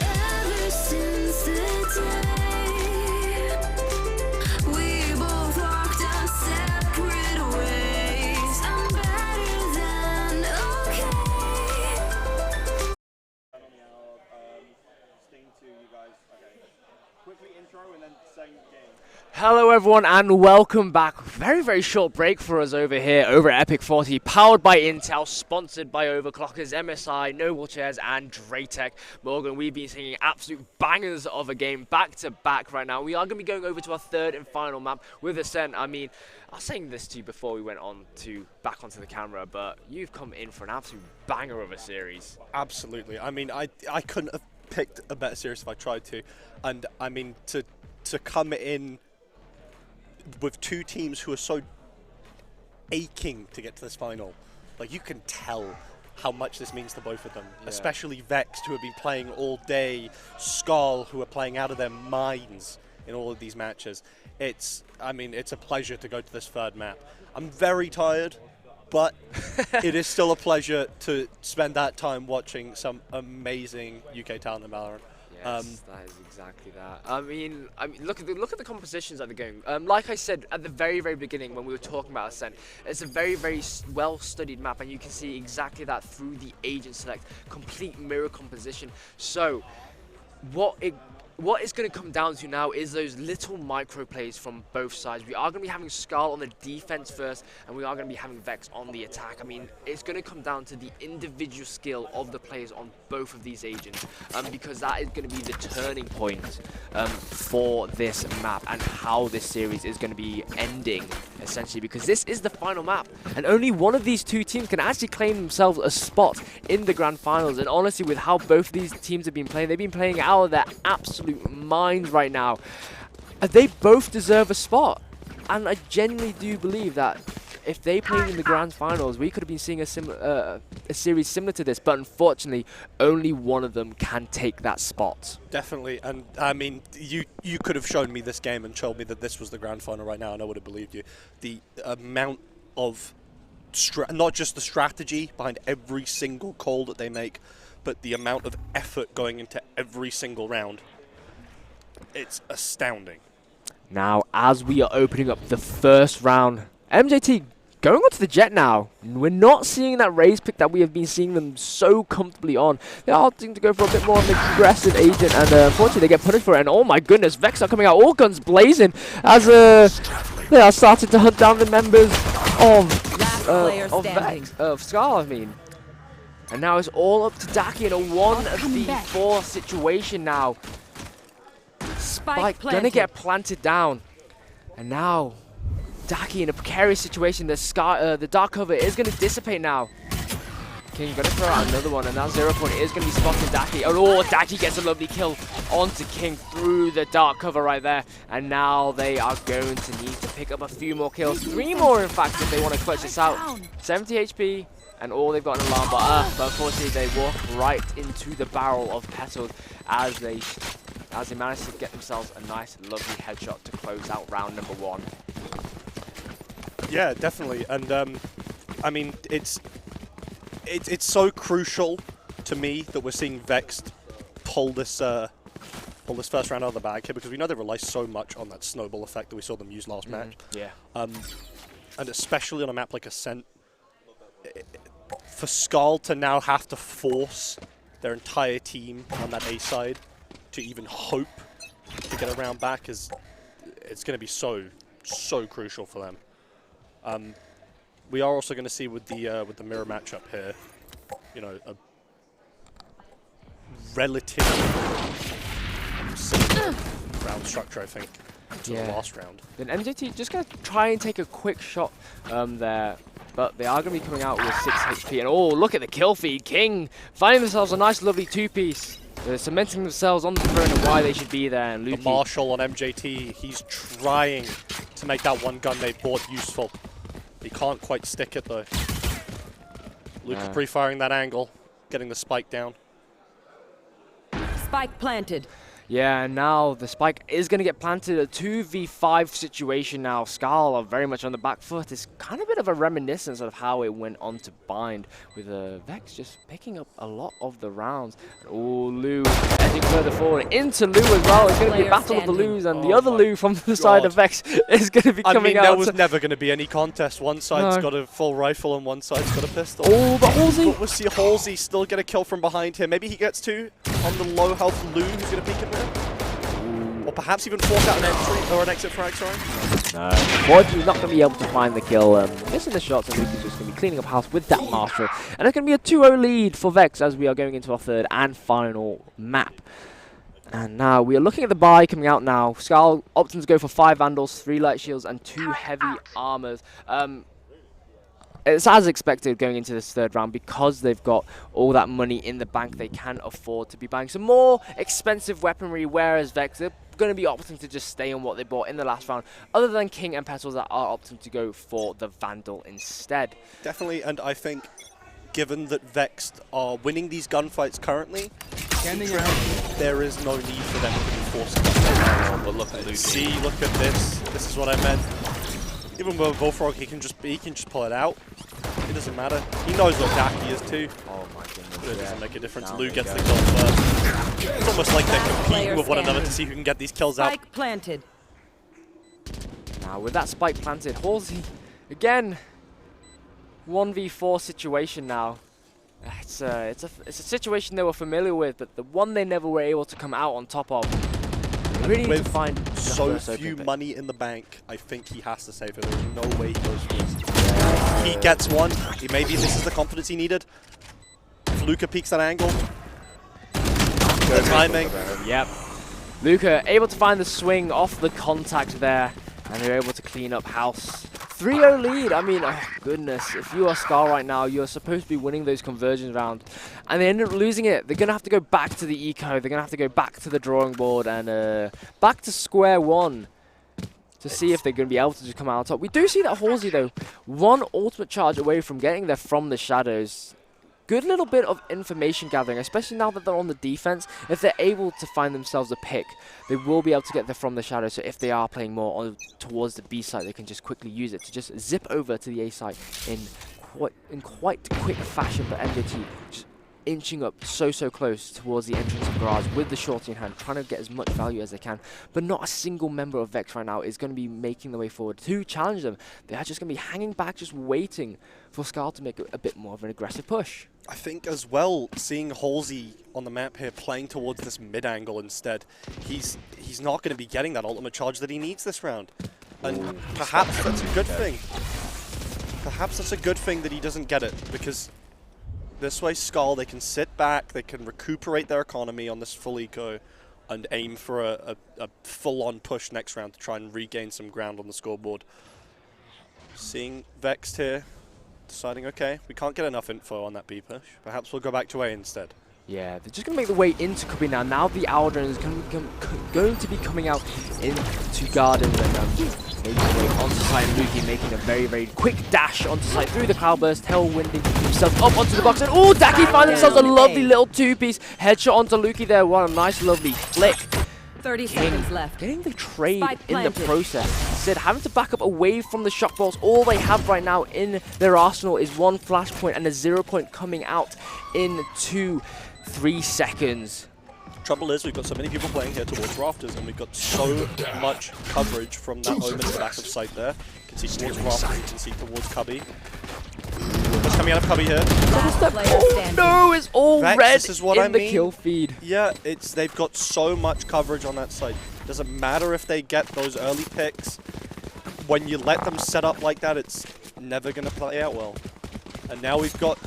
Ever since the day we both walked our separate ways, I'm better than okay. Hello everyone and welcome back. Very, very short break for us over here over at Epic 40, powered by Intel, sponsored by Overclockers, MSI, Noble Chairs and Draytech. Morgan, we've been seeing absolute bangers of a game back to back right now. We are going to be going over to our third and final map with Ascent. I mean, I was saying this to you before we went on to back onto the camera, but you've come in for an absolute banger of a series. Absolutely. I mean, I couldn't have picked a better series if I tried to. And I mean, to come in with two teams who are so aching to get to this final, like, you can tell how much this means to both of them, especially VEXED, who have been playing all day, SKAL, who are playing out of their minds in all of these matches. I mean, it's a pleasure to go to this third map. I'm very tired, but it is still a pleasure to spend that time watching some amazing UK talent in VALORANT. Yes, that is exactly that. I mean, look at the compositions that they're going. Like I said at the very, very beginning when we were talking about Ascent, it's a very, very well-studied map, and you can see exactly that through the agent select, complete mirror composition. So, what it's going to come down to now is those little micro plays from both sides. We are going to be having SKAL on the defense first, and we are going to be having VEXED on the attack. I mean, it's going to come down to the individual skill of the players on both of these agents, because that is going to be the turning point for this map and how this series is going to be ending, essentially, because this is the final map, and only one of these two teams can actually claim themselves a spot in the grand finals. And honestly, with how both of these teams have been playing, they've been playing out of their absolute minds right now. They both deserve a spot, and I genuinely do believe that if they played in the grand finals, we could have been seeing a series similar to this, but unfortunately only one of them can take that spot. Definitely. And I mean, you could have shown me this game and told me that this was the grand final right now, and I would have believed you. The amount of not just the strategy behind every single call that they make, but the amount of effort going into every single round, it's astounding. Now, as we are opening up the first round, MJT going onto the jet now. We're not seeing that raise pick that we have been seeing them so comfortably on. They're opting to go for a bit more of an aggressive agent, and unfortunately they get punished for it. And oh my goodness, VEXED are coming out, all guns blazing, as they are starting to hunt down the members of SKAL, I mean. And now it's all up to Daki in a 1v4 situation now. Spike gonna get planted down, and now Daki in a precarious situation. The dark cover is gonna dissipate now. King gonna throw out another one, and now 0 Point is gonna be spotting Daki. Oh, Daki gets a lovely kill onto King through the dark cover right there, and now they are going to need to pick up a few more kills, 3 more in fact, if they want to clutch this out. 70 HP. And all they've got an alarm bar, but unfortunately they walk right into the barrel of Petals as they manage to get themselves a nice, lovely headshot to close out round number 1. Yeah, definitely. And I mean, it's so crucial to me that we're seeing VEXED pull this first round out of the bag here, because we know they rely so much on that snowball effect that we saw them use last match. Yeah. And especially on a map like Ascent, for SKAL to now have to force their entire team on that A side to even hope to get a round back it's going to be so crucial for them. We are also going to see with the mirror matchup here, you know, a relatively similar round structure, I think, to the last round. Then MJT just going to try and take a quick shot there. But they are going to be coming out with 6 HP. And oh, look at the kill feed. King finding themselves a nice, lovely 2-piece. They're cementing themselves on the throne and why they should be there. And the Marshall on MJT, he's trying to make that one gun they bought useful. He can't quite stick it though. Luca pre-firing that angle, getting the spike down. Spike planted. Yeah, and now the spike is going to get planted. A 2v5 situation now. SKAL are very much on the back foot. It's kind of a bit of a reminiscence of how it went on to Bind, with Vex just picking up a lot of the rounds. Oh, Lou edging further forward into Lou as well. It's going to be a battle of the Lous, and the other Lou from the side of Vex is going to be coming out. There was never going to be any contest. One side's got a full rifle and one side's got a pistol. Oh, but Halsey! But we'll see Halsey still get a kill from behind here. Maybe he gets two on the low health Lou, who's going to peek in there. Or perhaps even force out an entry or an exit frag, sorry. No, Boyd's not going to be able to find the kill. Missing the shots, and Luke is just going to be cleaning up house with that Master. And it's going to be a 2-0 lead for Vex as we are going into our third and final map. And now we are looking at the buy coming out now. SKAL opting to go for 5 Vandals, 3 Light Shields, and 2 Heavy Armors. It's as expected going into this third round because they've got all that money in the bank. They can afford to be buying some more expensive weaponry, whereas Vex are going to be opting to just stay on what they bought in the last round, other than King and Petals that are opting to go for the Vandal instead. Definitely, and I think given that Vex are winning these gunfights currently, there is no need for them to be forcing them. But look at Luke. See, look at this. This is what I meant. Even with Bullfrog, he can just pull it out. It doesn't matter. He knows what Daki is too. Oh my goodness. But it doesn't make a difference. Lou gets the kill first. It's almost like they're competing with one another to see who can get these kills out. Spike planted. Now with that spike planted, Halsey again 1v4 situation now. It's a situation they were familiar with, but the one they never were able to come out on top of. Really need to find so few money in the bank, I think he has to save it. There's no way he goes for this. Yeah. He gets one. Maybe this is the confidence he needed. If Luca peeks that angle. The timing. Yep. Luca able to find the swing off the contact there, and they're able to clean up house. 3-0 lead. I mean, oh goodness, if you are SKAL right now, you're supposed to be winning those conversions rounds, and they end up losing it. They're going to have to go back to the eco. They're going to have to go back to the drawing board and back to square one to see if they're going to be able to just come out on top. We do see that Halsey, though, one ultimate charge away from getting there from the shadows. Good little bit of information gathering, especially now that they're on the defense. If they're able to find themselves a pick, they will be able to get there from the shadow. So if they are playing more towards the B site, they can just quickly use it to just zip over to the A site in quite quick fashion. But MJT just inching up so close towards the entrance of Garage with the shorty in hand, trying to get as much value as they can. But not a single member of Vex right now is going to be making their way forward to challenge them. They are just going to be hanging back, just waiting for SKAL to make a bit more of an aggressive push. I think as well, seeing Halsey on the map here playing towards this mid angle instead, he's not going to be getting that ultimate charge that he needs this round. And perhaps that's a good thing. Perhaps that's a good thing that he doesn't get it, because this way SKAL, they can sit back, they can recuperate their economy on this full eco and aim for a full-on push next round to try and regain some ground on the scoreboard. Seeing Vexed here, deciding, okay, we can't get enough info on that B push. Perhaps we'll go back to A instead. Yeah, they're just going to make the way into Cubby now. Now the Aldrin is going to be coming out into Gardens and making their way onto site. And Luki making a very quick dash onto site through the Cloudburst, tailwinding himself up onto the box. And oh, Daki finds themselves a lovely little two-piece headshot onto Luki there. What a nice, lovely flick. 30 seconds left. Getting the trade in the process. Sid having to back up away from the shock bolts. All they have right now in their arsenal is one flashpoint and a 0 point coming out in 3 seconds. Trouble is, we've got so many people playing here towards Rafters, and we've got so much coverage from that Omen in the back of sight there. You can see towards Rafters, you can see towards Cubby. What's coming out of Cubby here? Oh no, it's all Vex, red this is what in I the mean. kill feed. Yeah, they've got so much coverage on that side. Doesn't matter if they get those early picks. When you let them set up like that, it's never going to play out well. And now we've got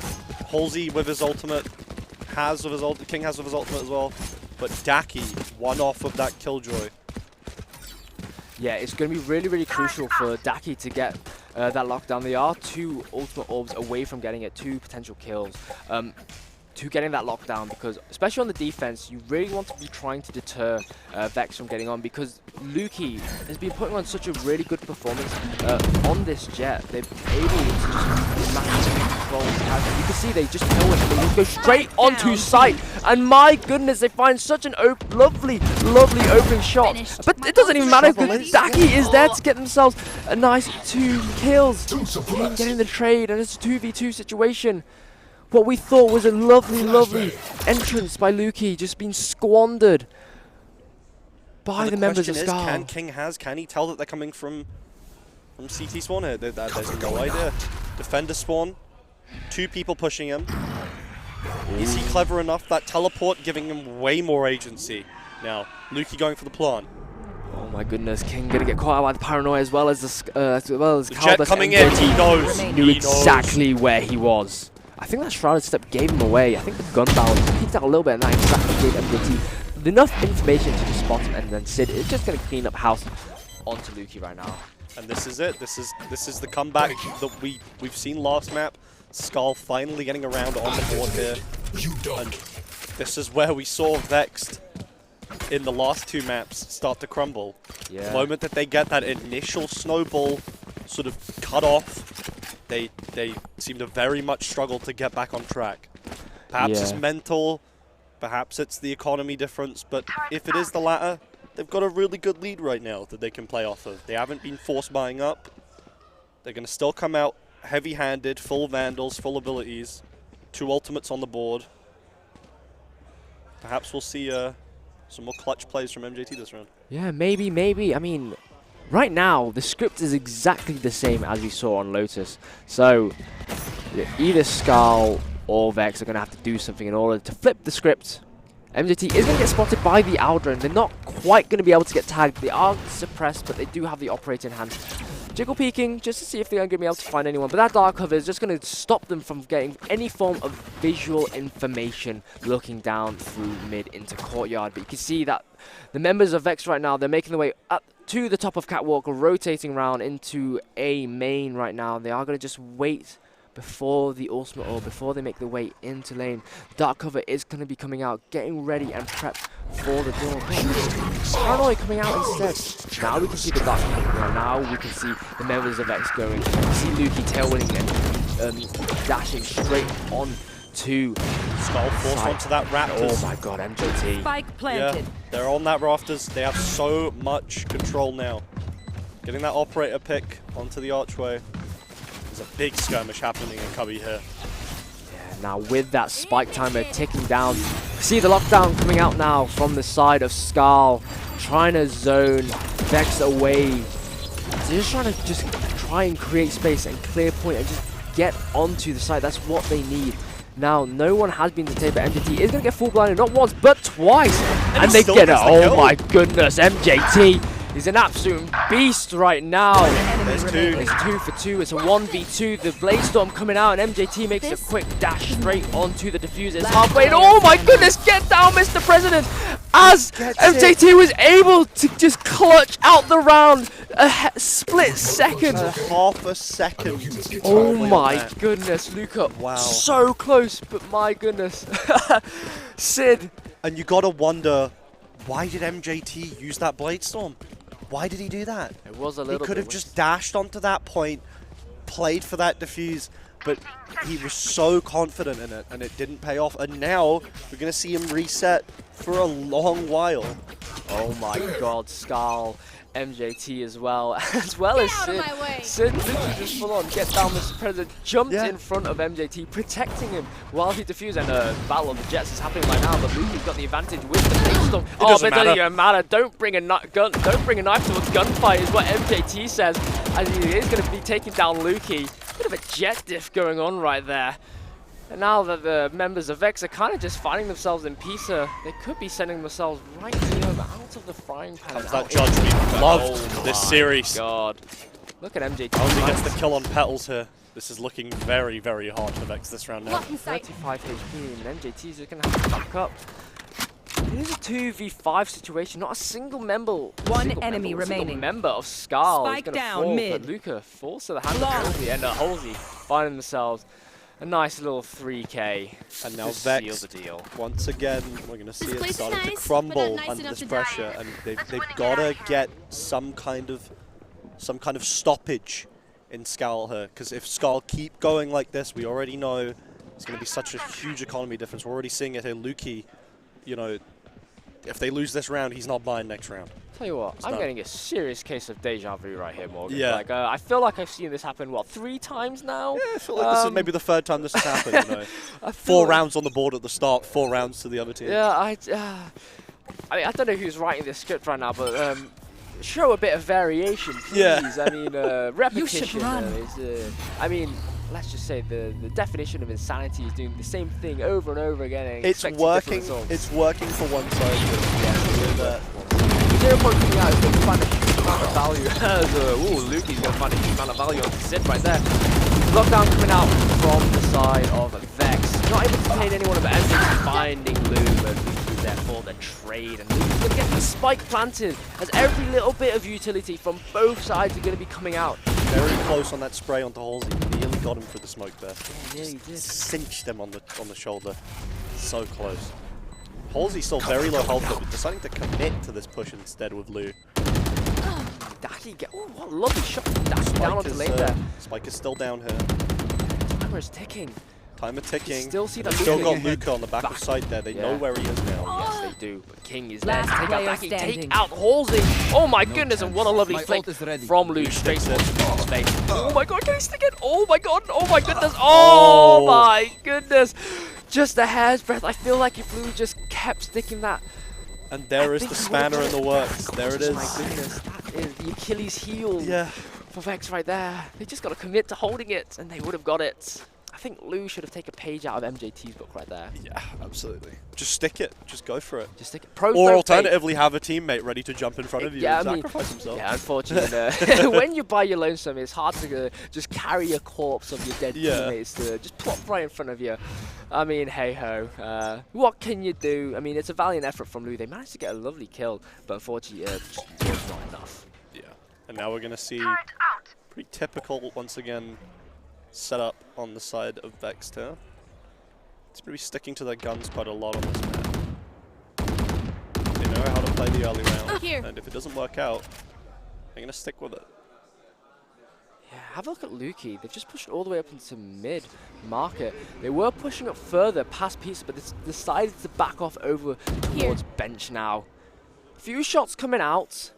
Halsey with his ultimate, King has with his ultimate as well. But Daki, one off of that Killjoy. Yeah, it's going to be really crucial for Daki to get that lockdown. They are 2 ultimate orbs away from getting it, 2 potential kills. to getting that lockdown, because especially on the defense, you really want to be trying to deter Vex from getting on, because Lukey has been putting on such a really good performance on this jet. They're able to just massively control the character. You can see they just kill it and they just go straight onto site, and my goodness, they find such an lovely opening shot. But it doesn't even matter because Daki is there to get themselves a nice 2 kills. King getting the trade, and it's a 2v2 situation. What we thought was a lovely entrance by Lukey just being squandered by the members of SKAL. Can he tell that they're coming from CT spawn here? There's no idea. Defender spawn, 2 people pushing him. Is he clever enough? That teleport giving him way more agency. Now, Lukey going for the plant. Oh my goodness, King gonna get caught out by the paranoia as well as the jet coming in. He knows. Knew exactly where he was. I think that Shrouded Step gave him away. I think the gun barrel peeked out a little bit, and that exactly gave MJT enough information to just spot him, and then Sid is just going to clean up house onto Lukey right now. And this is it. This is the comeback that we've seen last map. SKAL finally getting around on the board here. And this is where we saw Vexed in the last 2 maps start to crumble. Yeah. The moment that they get that initial snowball sort of cut off, they seem to very much struggle to get back on track. Perhaps it's mental, perhaps it's the economy difference, but if it is the latter, they've got a really good lead right now that they can play off of. They haven't been force buying up. They're going to still come out heavy-handed, full Vandals, full abilities. 2 ultimates on the board. Perhaps we'll see some more clutch plays from MJT this round. Yeah, maybe. I mean, right now, the script is exactly the same as we saw on Lotus. So, either SKAL or Vex are going to have to do something in order to flip the script. MJT is going to get spotted by the Aldrin. They're not quite going to be able to get tagged. They are suppressed, but they do have the operator in hand. Jiggle peeking just to see if they're going to be able to find anyone. But that dark cover is just going to stop them from getting any form of visual information looking down through mid into courtyard. But you can see that the members of Vex right now, they're making their way up to the top of catwalk, rotating around into a main right now. They are going to just wait before the ultimate or before they make their way into lane. Dark cover is going to be coming out, getting ready and prepped for the door. Paranoia coming out instead. Now we can see the dark cover. Now we can see the members of X going. We see Lukey tailwinning and dashing straight on to SKAL forced onto that Raptors. Oh my god, MJT. Spike planted. Yeah, they're on that rafters. They have so much control now. Getting that operator pick onto the archway. There's a big skirmish happening in Cubby here. Yeah, now with that spike timer ticking down, see the lockdown coming out now from the side of SKAL, trying to zone Vex away. They're just trying to try and create space and clear point and just get onto the site. That's what they need. Now, no one has been detained, but MJT is going to get full blinded, not once, but twice. And they get it. Oh my goodness, MJT is an absolute beast right now. There's 2. It's 2 for 2. It's a 1v2. The Bladestorm coming out, and MJT makes a quick dash straight onto the diffuser. It's halfway. And oh my goodness, get down, Mr. President! As MJT was able to just clutch out the round a split second. Half a second. Oh my goodness, Luca. Wow. So close, but my goodness. Sid. And you gotta wonder, why did MJT use that Bladestorm? Why did he do that? It was a little He could have just dashed onto that point, played for that defuse, but he was so confident in it, and it didn't pay off. And now we're going to see him reset for a long while. Oh my god, SKAL, MJT as well as Sid. Sid literally just full on, get down, Mr. President, jumped in front of MJT, protecting him while he defused, and battle of the Jets is happening right now, but Lukey's got the advantage with the Bladestorm. Oh, but it doesn't even matter. Don't bring a knife to a gunfight is what MJT says, as he is going to be taking down Lukey. Bit of a jet diff going on right there. And now that the members of Vex are kind of just finding themselves in Pisa, they could be sending themselves right out of the frying pan. Comes that judge we loved this series. God. Look at MJT. Only gets the kill on Petals here. This is looking very, very hard for Vex this round now. 35 HP and MJT's just going to have to back up. It is a 2v5 situation, not a single member. One enemy remaining. Single member of SKAL Spike is going to down fall, mid. but Luca falls to the hand of Halsey, and Halsey finding themselves A nice little 3K. And now Just seal Vex, the deal. once again, we're going to see it place starting to nice, but crumble not nice under enough this to pressure, die. and they've got to get some kind of stoppage in SKAL here, because if SKAL keep going like this, we already know it's going to be such a huge economy difference. We're already seeing it here. Luki, you know, if they lose this round, he's not buying next round. Tell you what, It's I'm done. getting a serious case of deja vu right here, Morgan. Yeah. Like, I feel like I've seen this happen, what, 3 times now? Yeah, I feel like this is maybe the 3rd time this has happened. You know, I feel 4 like- rounds on the board at the start, 4 rounds to the other team. Yeah, I mean, I don't know who's writing this script right now, but show a bit of variation, please. Yeah. I mean, repetition. run. I mean, let's just say the definition of insanity is doing the same thing over and over again. And It's expecting working. different results. It's working for one side. With that. 0 point coming out is going to find a huge amount of value. Ooh, Luki's going to find a huge amount of value on Sid right there. Lockdown coming out from the side of Vex. Not able to contain anyone, but MJ's finding Lou, and Luki's there for the trade. And Luki's going to get the spike planted, as every little bit of utility from both sides are going to be coming out. Very close on that spray onto Halsey. Nearly got him for the smoke there. Yeah, nearly did. Cinched him on the shoulder. So close. Halsey's still very low health, but deciding to commit to this push instead with Lou. Daki get, oh, what a lovely shot. Daki down onto lane there. Spike is still down here. Timer is ticking. Timer ticking. Still see that They've still Luka. got Luka on the back of side there. They know Yeah. where he is now. Yes, they do. But King is there Last to take out player Daki, take standing. out Halsey. Oh my goodness, and what a lovely My flick ult is ready. from Lou straight Sticks to it. his face. Oh my god, can he stick it? Oh my god, oh my goodness, oh my goodness. Just a hair's breadth. I feel like if Lou just kept sticking that. And there I is think the he spanner in would've the got works. There it is. My goodness, that is the Achilles heel Yeah. for Vex right there. They just got to commit to holding it, and they would have got it. I think Lou should have taken a page out of MJT's book right there. Yeah, absolutely. Just stick it. Just go for it. Just stick it. Pros Or don't fade. alternatively, have a teammate ready to jump in front of you Yeah, and I mean, sacrifice himself. Yeah, unfortunately, when you're by your lonesome, it's hard to just carry a corpse of your dead Yeah. teammates to just plop right in front of you. I mean, hey ho, what can you do? I mean, it's a valiant effort from Lou. They managed to get a lovely kill, but unfortunately, just not enough. Yeah. And now we're going to see pretty typical, once again, setup on the side of VEXED here. It's going to be sticking to their guns quite a lot on this map. They know how to play the early round, Here. and if it doesn't work out, they're going to stick with it. Yeah, have a look at Luki. They've just pushed all the way up into mid market. They were pushing up further past Pizza, but they decided to back off over towards bench now. Few shots coming out,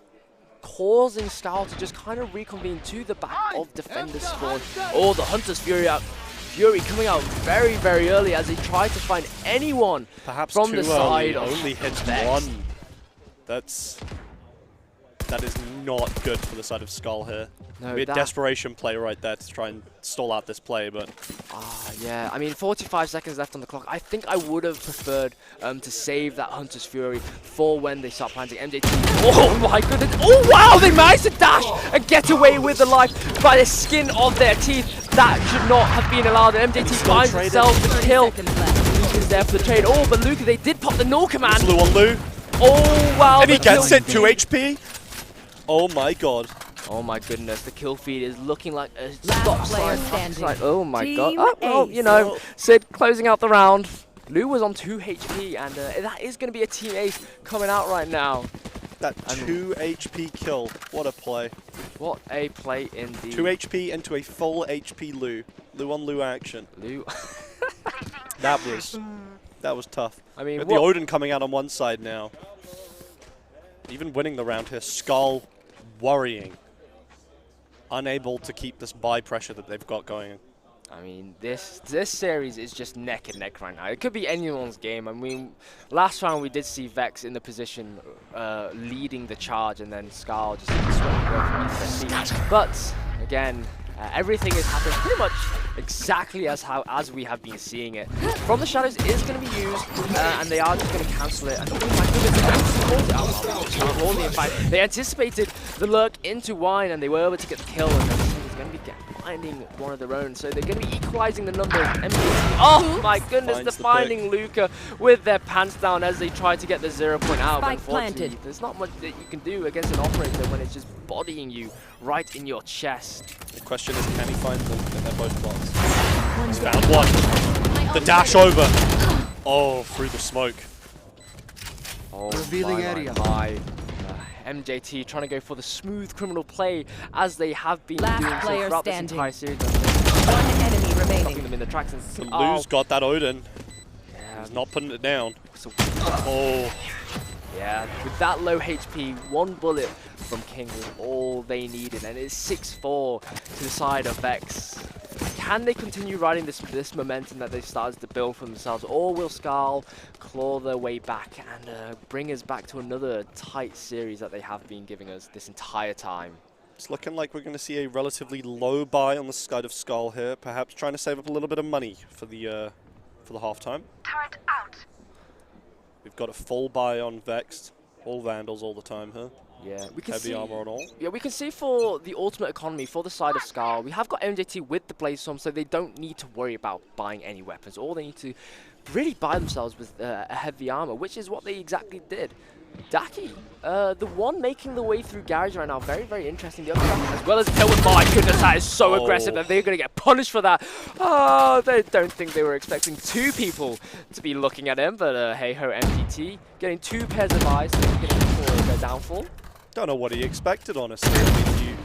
causing SKAL to just kind of reconvene to the back of defender spawn. Oh, the Hunter's Fury out. Fury coming out very, very early as they try to find anyone Perhaps from too the side early, of only hits Vex. one. That is not good for the side of SKAL here. No, We had that- desperation play right there to try and stall out this play, but Yeah, I mean, 45 seconds left on the clock. I think I would have preferred to save that Hunter's Fury for when they start planting MJT. Oh my goodness. Oh wow, they managed to dash and get away with the life by the skin of their teeth. That should not have been allowed. And MJT still finds traded. himself the kill. Seconds left. Luka's there for the trade. Oh, but Luka, they did pop the null command. Lou on Lou, Oh wow. and he the kill- gets it, 2 HP. Oh my god. Oh my goodness, the kill feed is looking like a Last stop player sign. standing. Like, oh my Team god. Oh, well, you know, Sid closing out the round. Lou was on 2 HP, and that is going to be a team ace coming out right now. That 2 HP kill. What a play. What a play indeed. 2 HP into a full HP Lou. Lou on Lou action. Lou. That was tough. I mean, With the Odin coming out on one side now. Even winning the round here, SKAL worrying. Unable to keep this buy pressure that they've got going. I mean, this series is just neck and neck right now. It could be anyone's game. I mean, last round we did see Vex in the position leading the charge, and then SKAL just swept away from. But again, everything is happening pretty much exactly as we have been seeing it. From the Shadows is going to be used, and they are just going to cancel it. And oh my goodness, they actually called it out. Only in fact, they anticipated the lurk into Wine, and they were able to get the kill. And it's going to be finding one of their own, so they're going to be equalizing the numbers. Oh my goodness, Finds they're the finding Luka with their pants down as they try to get the 0 point out. But Spike unfortunately, planted. there's not much that you can do against an operator when it's just bodying you right in your chest. The question is, can he find them in their both plots? He's found one. The dash over. Oh, through the smoke. Oh, Revealing my. area. MJT trying to go for the smooth criminal play as they have been Last doing so player throughout standing. this entire series. One enemy Stopping remaining. them in the tracks and Lou's got that Odin. yeah, He's not putting it down. so, Oh, yeah, with that low HP, one bullet from King was all they needed, and it's 6-4 to the side of Vex. Can they continue riding this momentum that they've started to build for themselves, or will SKAL claw their way back and bring us back to another tight series that they have been giving us this entire time? it's looking like we're going to see a relatively low buy on the side of SKAL here. Perhaps trying to save up a little bit of money for the halftime. Turret out. We've got a full buy on Vexed. All Vandals all the time here. Yeah, we can Heavy see. armor on all. Yeah, we can see for the ultimate economy, for the side of SKAL, we have got MJT with the Blazestorm, so they don't need to worry about buying any weapons. All they need to really buy themselves with a heavy armor, which is what they exactly did. Daki, the one making the way through Garage right now, very, very interesting. The other guy, as well as Tailwind, my goodness, that is so aggressive that they're going to get punished for that. Oh, they don't think they were expecting two people to be looking at him, but hey-ho, MGT getting two pairs of eyes, getting for their downfall. Don't know what he expected, honestly. I mean,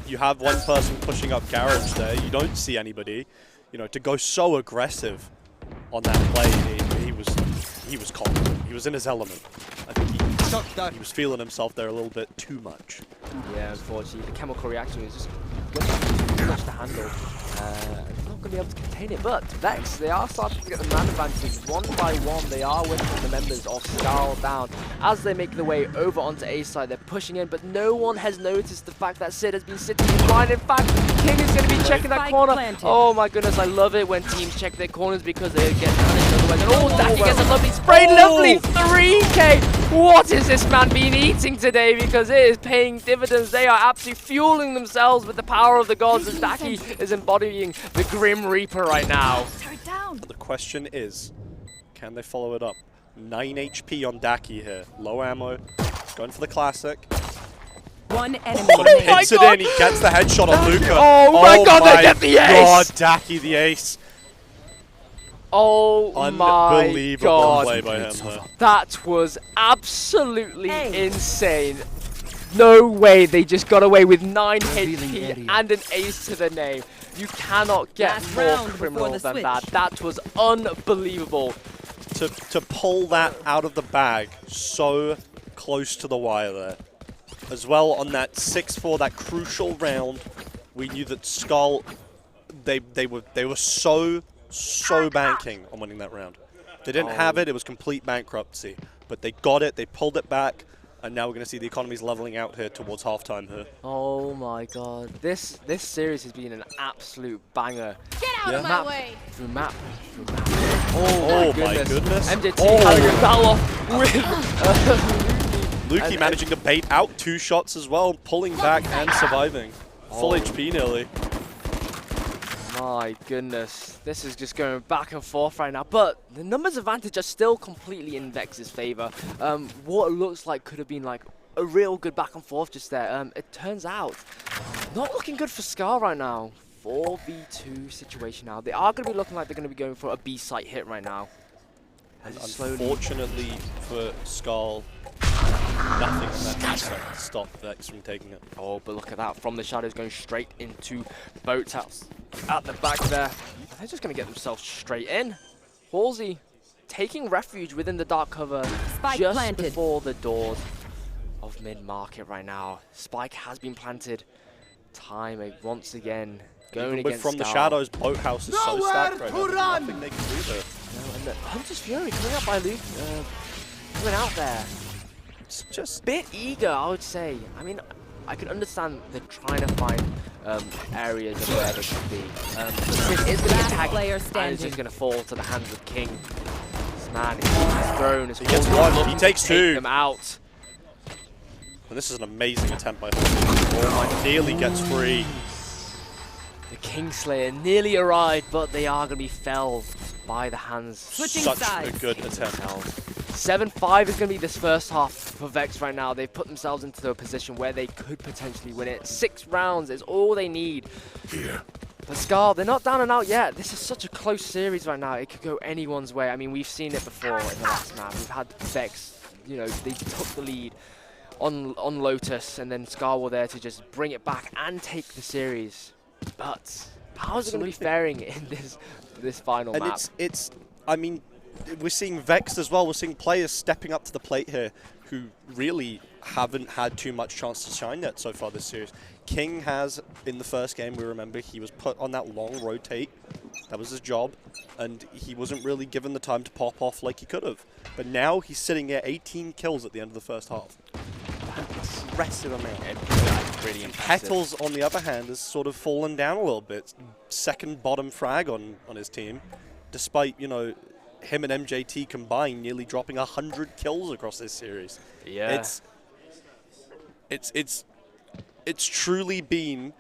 you have one person pushing up Garage there. You don't see anybody. You know, to go so aggressive on that play, he was confident. He was in his element. I think he was feeling himself there a little bit too much. Yeah, unfortunately, the chemical reaction is just too much to handle. Not going to be able to contain it, but Vex, they are starting to get the man advantage. One by one, they are whittling the members of SKAL down. As they make their way over onto A side, they're pushing in, but no one has noticed the fact that Sid has been sitting behind. In fact, King is going to be checking that Spike corner. planted. Oh my goodness, I love it when teams check their corners because they get punished otherwise. And oh, Daki gets a lovely spray, lovely 3K. What is this man been eating today? Because it is paying dividends. They are absolutely fueling themselves with the power of the gods as Daki is embodying the Grim Reaper right now. Turret down. The question is, can they follow it up? 9 HP on Daki here. Low ammo. Going for the classic. One enemy But remaining. hits it in. He gets the headshot on Luca. Oh my god, they get the ace! God, Daki the ace. Oh my Unbelievable god. play by him there. That was absolutely insane. No way they just got away with 9 HP and an ace to the name. You cannot get Last more round criminal before the than that. switch. That was unbelievable. To pull that out of the bag so close to the wire there. As well on that 6-4, that crucial round, we knew that SKAL, they were so banking on winning that round. They didn't have it, it was complete bankruptcy. But they got it, they pulled it back, and now we're going to see the economy's leveling out here towards halftime here. Oh my god. This series has been an absolute banger. Get out of my way. Through map. Oh my goodness. MJT having a battle off with Lukey managing to bait out 2 shots as well, pulling back and surviving. Full HP nearly. My goodness, this is just going back and forth right now, but the numbers advantage are still completely in Vex's favor. What looks like could have been like a real good back and forth just there. It turns out not looking good for SKAL right now. 4v2 situation now. They are going to be looking like they're going to be going for a B site hit right now. Unfortunately for SKAL, nothing in that set to stop Vex from taking it. Oh, but look at that, from the shadows going straight into Boathouse. At the back there, they're just going to get themselves straight in. Halsey taking refuge within the dark cover Spike just planted. before the doors of mid-market right now. Spike has been planted. Time once again going Even against from the SKAL. shadows, Boathouse is so stacked right now. There's nothing they can do there. No, and the Hunter's Fury coming out by Luke, coming out there. It's just Bit eager, I would say. I mean, I can understand they're trying to find areas of where they could be. This is going to get Last tagged, player and it's standing. just going to fall to the hands of King. This man is thrown. He gets one, he takes 2. them out. And this is an amazing attempt by Halsey. Nearly gets free. The Kingslayer nearly arrived, but they are going to be felled by the hands. Switching Such sides. a good attempt. 7-5 is going to be this first half for Vex right now. They've put themselves into a position where they could potentially win it. 6 rounds is all they need. But SKAL, they're not down and out yet. This is such a close series right now. It could go anyone's way. I mean, we've seen it before in the last map. We've had Vex, you know, they took the lead on Lotus, and then SKAL were there to just bring it back and take the series. But how's it going to be faring in this final and map? it's I mean, we're seeing Vexed as well. We're seeing players stepping up to the plate here who really haven't had too much chance to shine yet so far this series. King has, in the first game, we remember, he was put on that long rotate. That was his job, and he wasn't really given the time to pop off like he could have. But now he's sitting at 18 kills at the end of the first half. Impressive amount. Really impressive. Petals, on the other hand, has sort of fallen down a little bit. Second bottom frag on his team, despite, you know, him and MJT combined nearly dropping 100 kills across this series. Yeah. It's truly been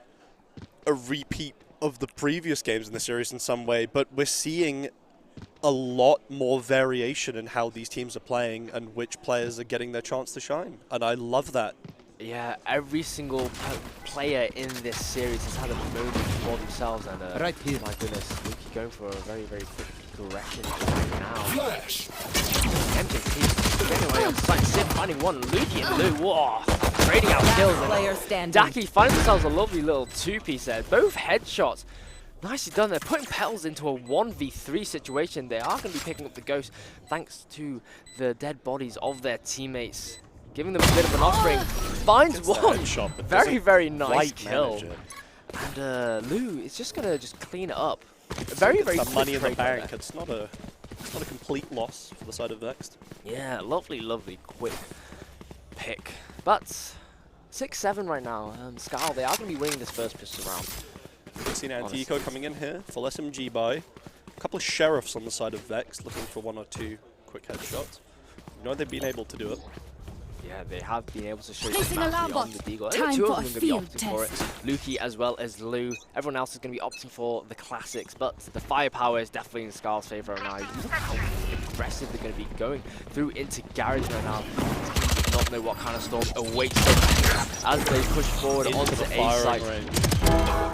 a repeat of the previous games in the series in some way, but we're seeing a lot more variation in how these teams are playing and which players are getting their chance to shine. And I love that. Yeah, every single player in this series has had a moment for themselves, and Right here. my goodness, Luki going for a very, very quick correction right now. Flash. MJT getting away on site, Sid finding one, Luki and Lou, whoa, trading out kills. Player And standing. Daki finds themselves a lovely little two-piece there, both headshots. Nicely done. They're putting Petals into a 1v3 situation. They are going to be picking up the ghost thanks to the dead bodies of their teammates, giving them a bit of an offering. Finds Gets the one. headshot, but Very, doesn't very nice quite kill. manage it. And Lou is just going to clean it up. Very, very That quick money in the trade right bank. there. It's not a complete loss for the side of Vexed. Yeah, lovely, lovely, quick pick. But 6-7 right now. SKAL, they are going to be winning this first pistol round. We've seen Antico coming in here, full SMG buy. A couple of sheriffs on the side of Vex looking for one or two quick headshots. You know they've been able to do it. Yeah, they have been able to show Placing some alarm mastery on bot. the Deagle. Time Two for of a them are going to be field opting for it. Luki as well as Lou. Everyone else is going to be opting for the classics, but the firepower is definitely in SKAL's favor right now. Look how aggressive they're going to be going through into garage right now. Do not know what kind of storm awaits them as they push forward Into onto the A firing site. range.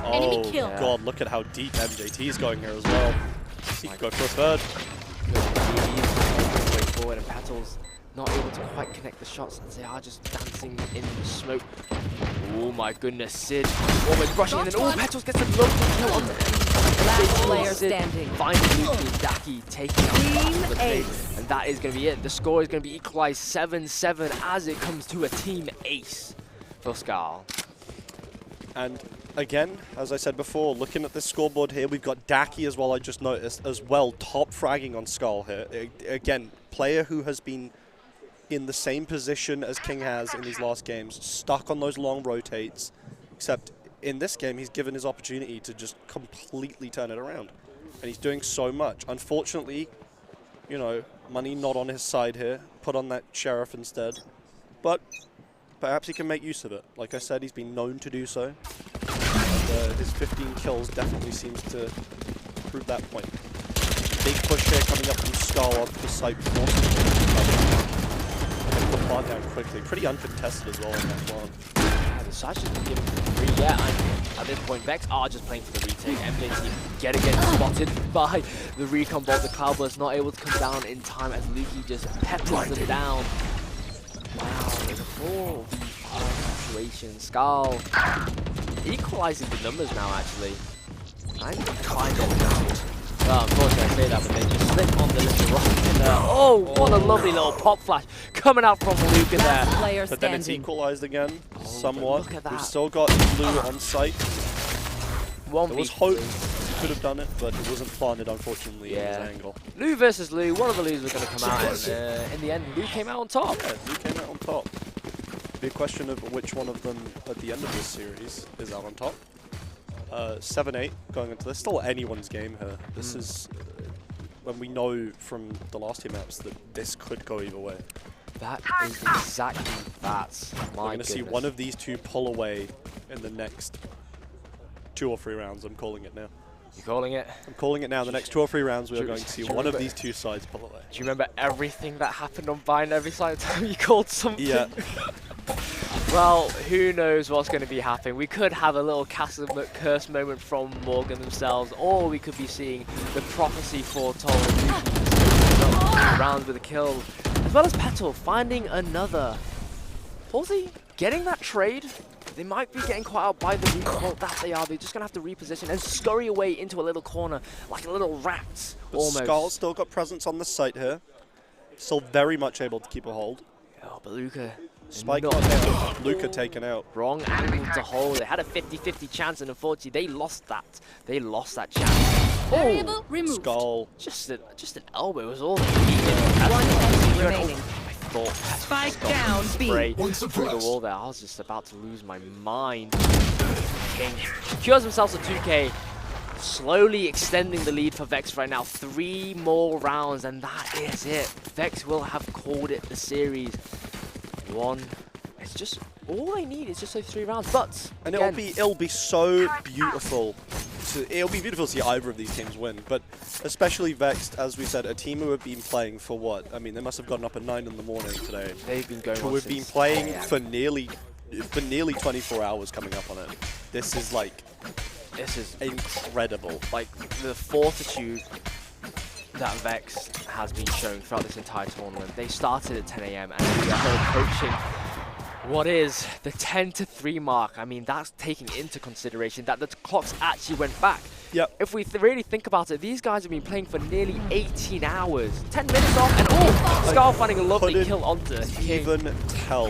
Enemy Oh kill. god, look at how deep MJT is going here as well. He could go for a third. Way forward, and Petals not able to quite connect the shots as they are just dancing in the smoke. Oh my goodness, Sid almost rushing in, and oh, Petals gets a lovely kill on Last player Sid standing. finding Luki and Daki taking out Team the trade, ace. and that is going to be it. The score is going to be equalized 7-7 as it comes to a team ace for SKAL. And again, as I said before, looking at this scoreboard here, we've got Daki as well, I just noticed, as well, top fragging on SKAL here. Again, player who has been in the same position as King has in these last games, stuck on those long rotates, except in this game he's given his opportunity to just completely turn it around. And he's doing so much. Unfortunately, you know, money not on his side here, put on that sheriff instead. But perhaps he can make use of it. Like I said, he's been known to do so. And his 15 kills definitely seems to prove that point. Big push here coming up from SKAL onto the site. Put the plant down quickly. Pretty uncontested as well on that plant. Yeah, the Sasha's been given free. Yeah, and at this point, Vex are just playing for the retake. MJT getting spotted by the recon bolt. The Cloudburst not able to come down in time as Luki just peppers them down. Wow, there's a 4v5 situation. SKAL equalizing the numbers now, actually. I'm kind of. Well, unfortunately I say that, but they just slip on the little rock in there. Oh, what a lovely little pop flash coming out from Luke in there. Last player But then it's standing. equalized again, somewhat. look at We've that. still got Blue on site. There was hope he could have done it, but it wasn't planted, unfortunately, in his angle. Lou versus Lou. One of the Lou's were going to come out, and in the end, Lou came out on top. Yeah, Lou came out on top. Be a question of which one of them at the end of this series is out on top. 7-8 going into this. Still anyone's game here. This is when we know from the last two maps that this could go either way. That is exactly that. We're going to see one of these two pull away in the next 2 or 3 rounds. I'm calling it now. You calling it? I'm calling it now. The next 2 or 3 rounds, we are Do- going to see do you one of remember- these two sides pull away. Do you remember everything that happened on Vine every single time you called something? Yeah. Well, who knows what's going to be happening. We could have a little curse moment from Morgan themselves, or we could be seeing the prophecy foretold round with a kill, as well as Petal finding another. Halsey getting that trade. They might be getting caught out by the recoil that they are. They're just going to have to reposition and scurry away into a little corner like a little rat, almost. SKAL's still got presence on the site here. Still very much able to keep a hold. Oh, but Luca. Spike not down. Luca taken out. Wrong angle to hold. They had a 50-50 chance, and unfortunately, they lost that. They lost that chance. Variable removed. SKAL. Just an elbow was all they needed. One enemy remaining. I thought Spike down, B. spray through the wall there. I was just about to lose my mind. King secures themselves a 2K. Slowly extending the lead for Vex right now. 3 more rounds, and that is it. Vex will have called it the series. It's just all they need is just those 3 rounds. But And again, it'll be so beautiful. It'll be beautiful to see either of these teams win, but especially Vexed, as we said, a team who have been playing for what? I mean, they must have gotten up at 9 in the morning today. they've been going on Who have been since playing 10 a.m. for nearly 24 hours coming up on it. This is like This is incredible. like the fortitude that Vex has been shown throughout this entire tournament. They started at 10 a.m. and we are approaching what is the 10-3 mark. I mean, that's taking into consideration that the clocks actually went back. Yep. If we really think about it, these guys have been playing for nearly 18 hours. 10 minutes off, and SKAL finding a lovely Couldn't kill onto King. even tell.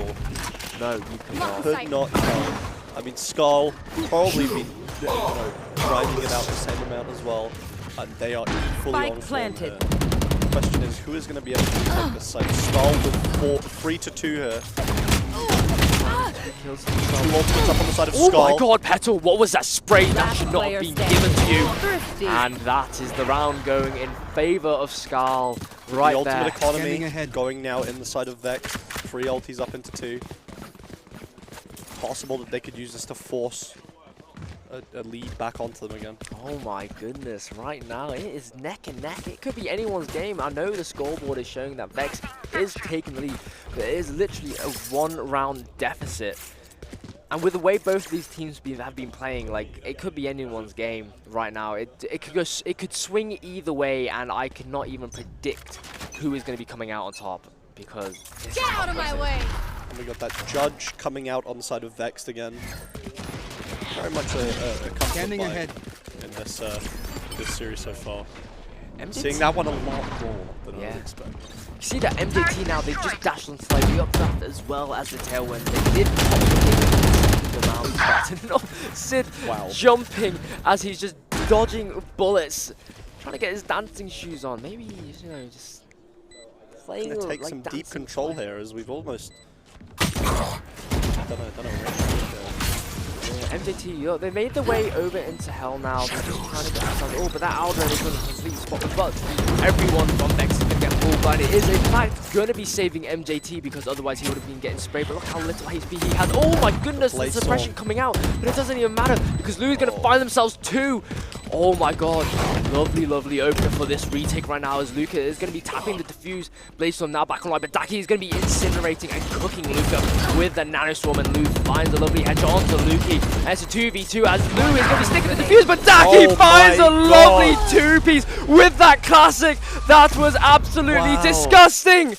No, you cannot. Could not tell. I mean, SKAL probably been grinding it out the same amount as well, and they are equally Spike on form planted. here. The question is, who is going to be able to take this side? SKAL with 3-2 here. 2 ultimates up on the side of Oh SKAL. my god, Petal, what was that spray? That Last should not player have been standing. given to you. Thrifty. And that is the round going in favor of SKAL right the ultimate there. economy Scanning ahead. going now in the side of Vex. 3 ultis up into 2. Possible that they could use this to force a lead back onto them again. Oh my goodness, right now it is neck and neck. It could be anyone's game. I know the scoreboard is showing that Vex is taking the lead, but it is literally a 1-round deficit. And with the way both of these teams have been playing, like, it could be anyone's game right now. It could swing either way, and I cannot even predict who is going to be coming out on top, because this Get is out of my heartbreaking. way. And we got that Judge coming out on the side of Vexed again. Very much a comfort Scanning buy ahead. in this this series so far. MJT. Seeing that one a lot more than I Yeah. would expect. You see that MJT now, they've just dashed on slightly updraft as well as the tailwind. They did pop the round started off. Sid Wow. jumping as he's just dodging bullets, trying to get his dancing shoes on. Maybe, you know, just playing Gonna take like some deep dancing control style. here as we've almost done a range. Yeah, MJT, they made their way over into hell now. They're just trying to get outside. Oh, but that Aldrin is going to complete spot. But everyone from Vex is going to get pulled by it. Is in fact going to be saving MJT because otherwise he would have been getting sprayed. But look how little HP he has. Oh my goodness, the Blade suppression Storm. coming out. But it doesn't even matter because Lou's going to find themselves 2. Oh my god, lovely, lovely opener for this retake right now as Luca is going to be tapping the defuse. Blade Storm now back online, but Daki is going to be incinerating and cooking Luca with the nanoswarm, and Lu finds a lovely headshot onto Luki. And it's a 2v2 as Lu is going to be sticking the defuse, but Daki Oh finds my a lovely God. 2-piece with that classic. That was absolutely Wow. disgusting.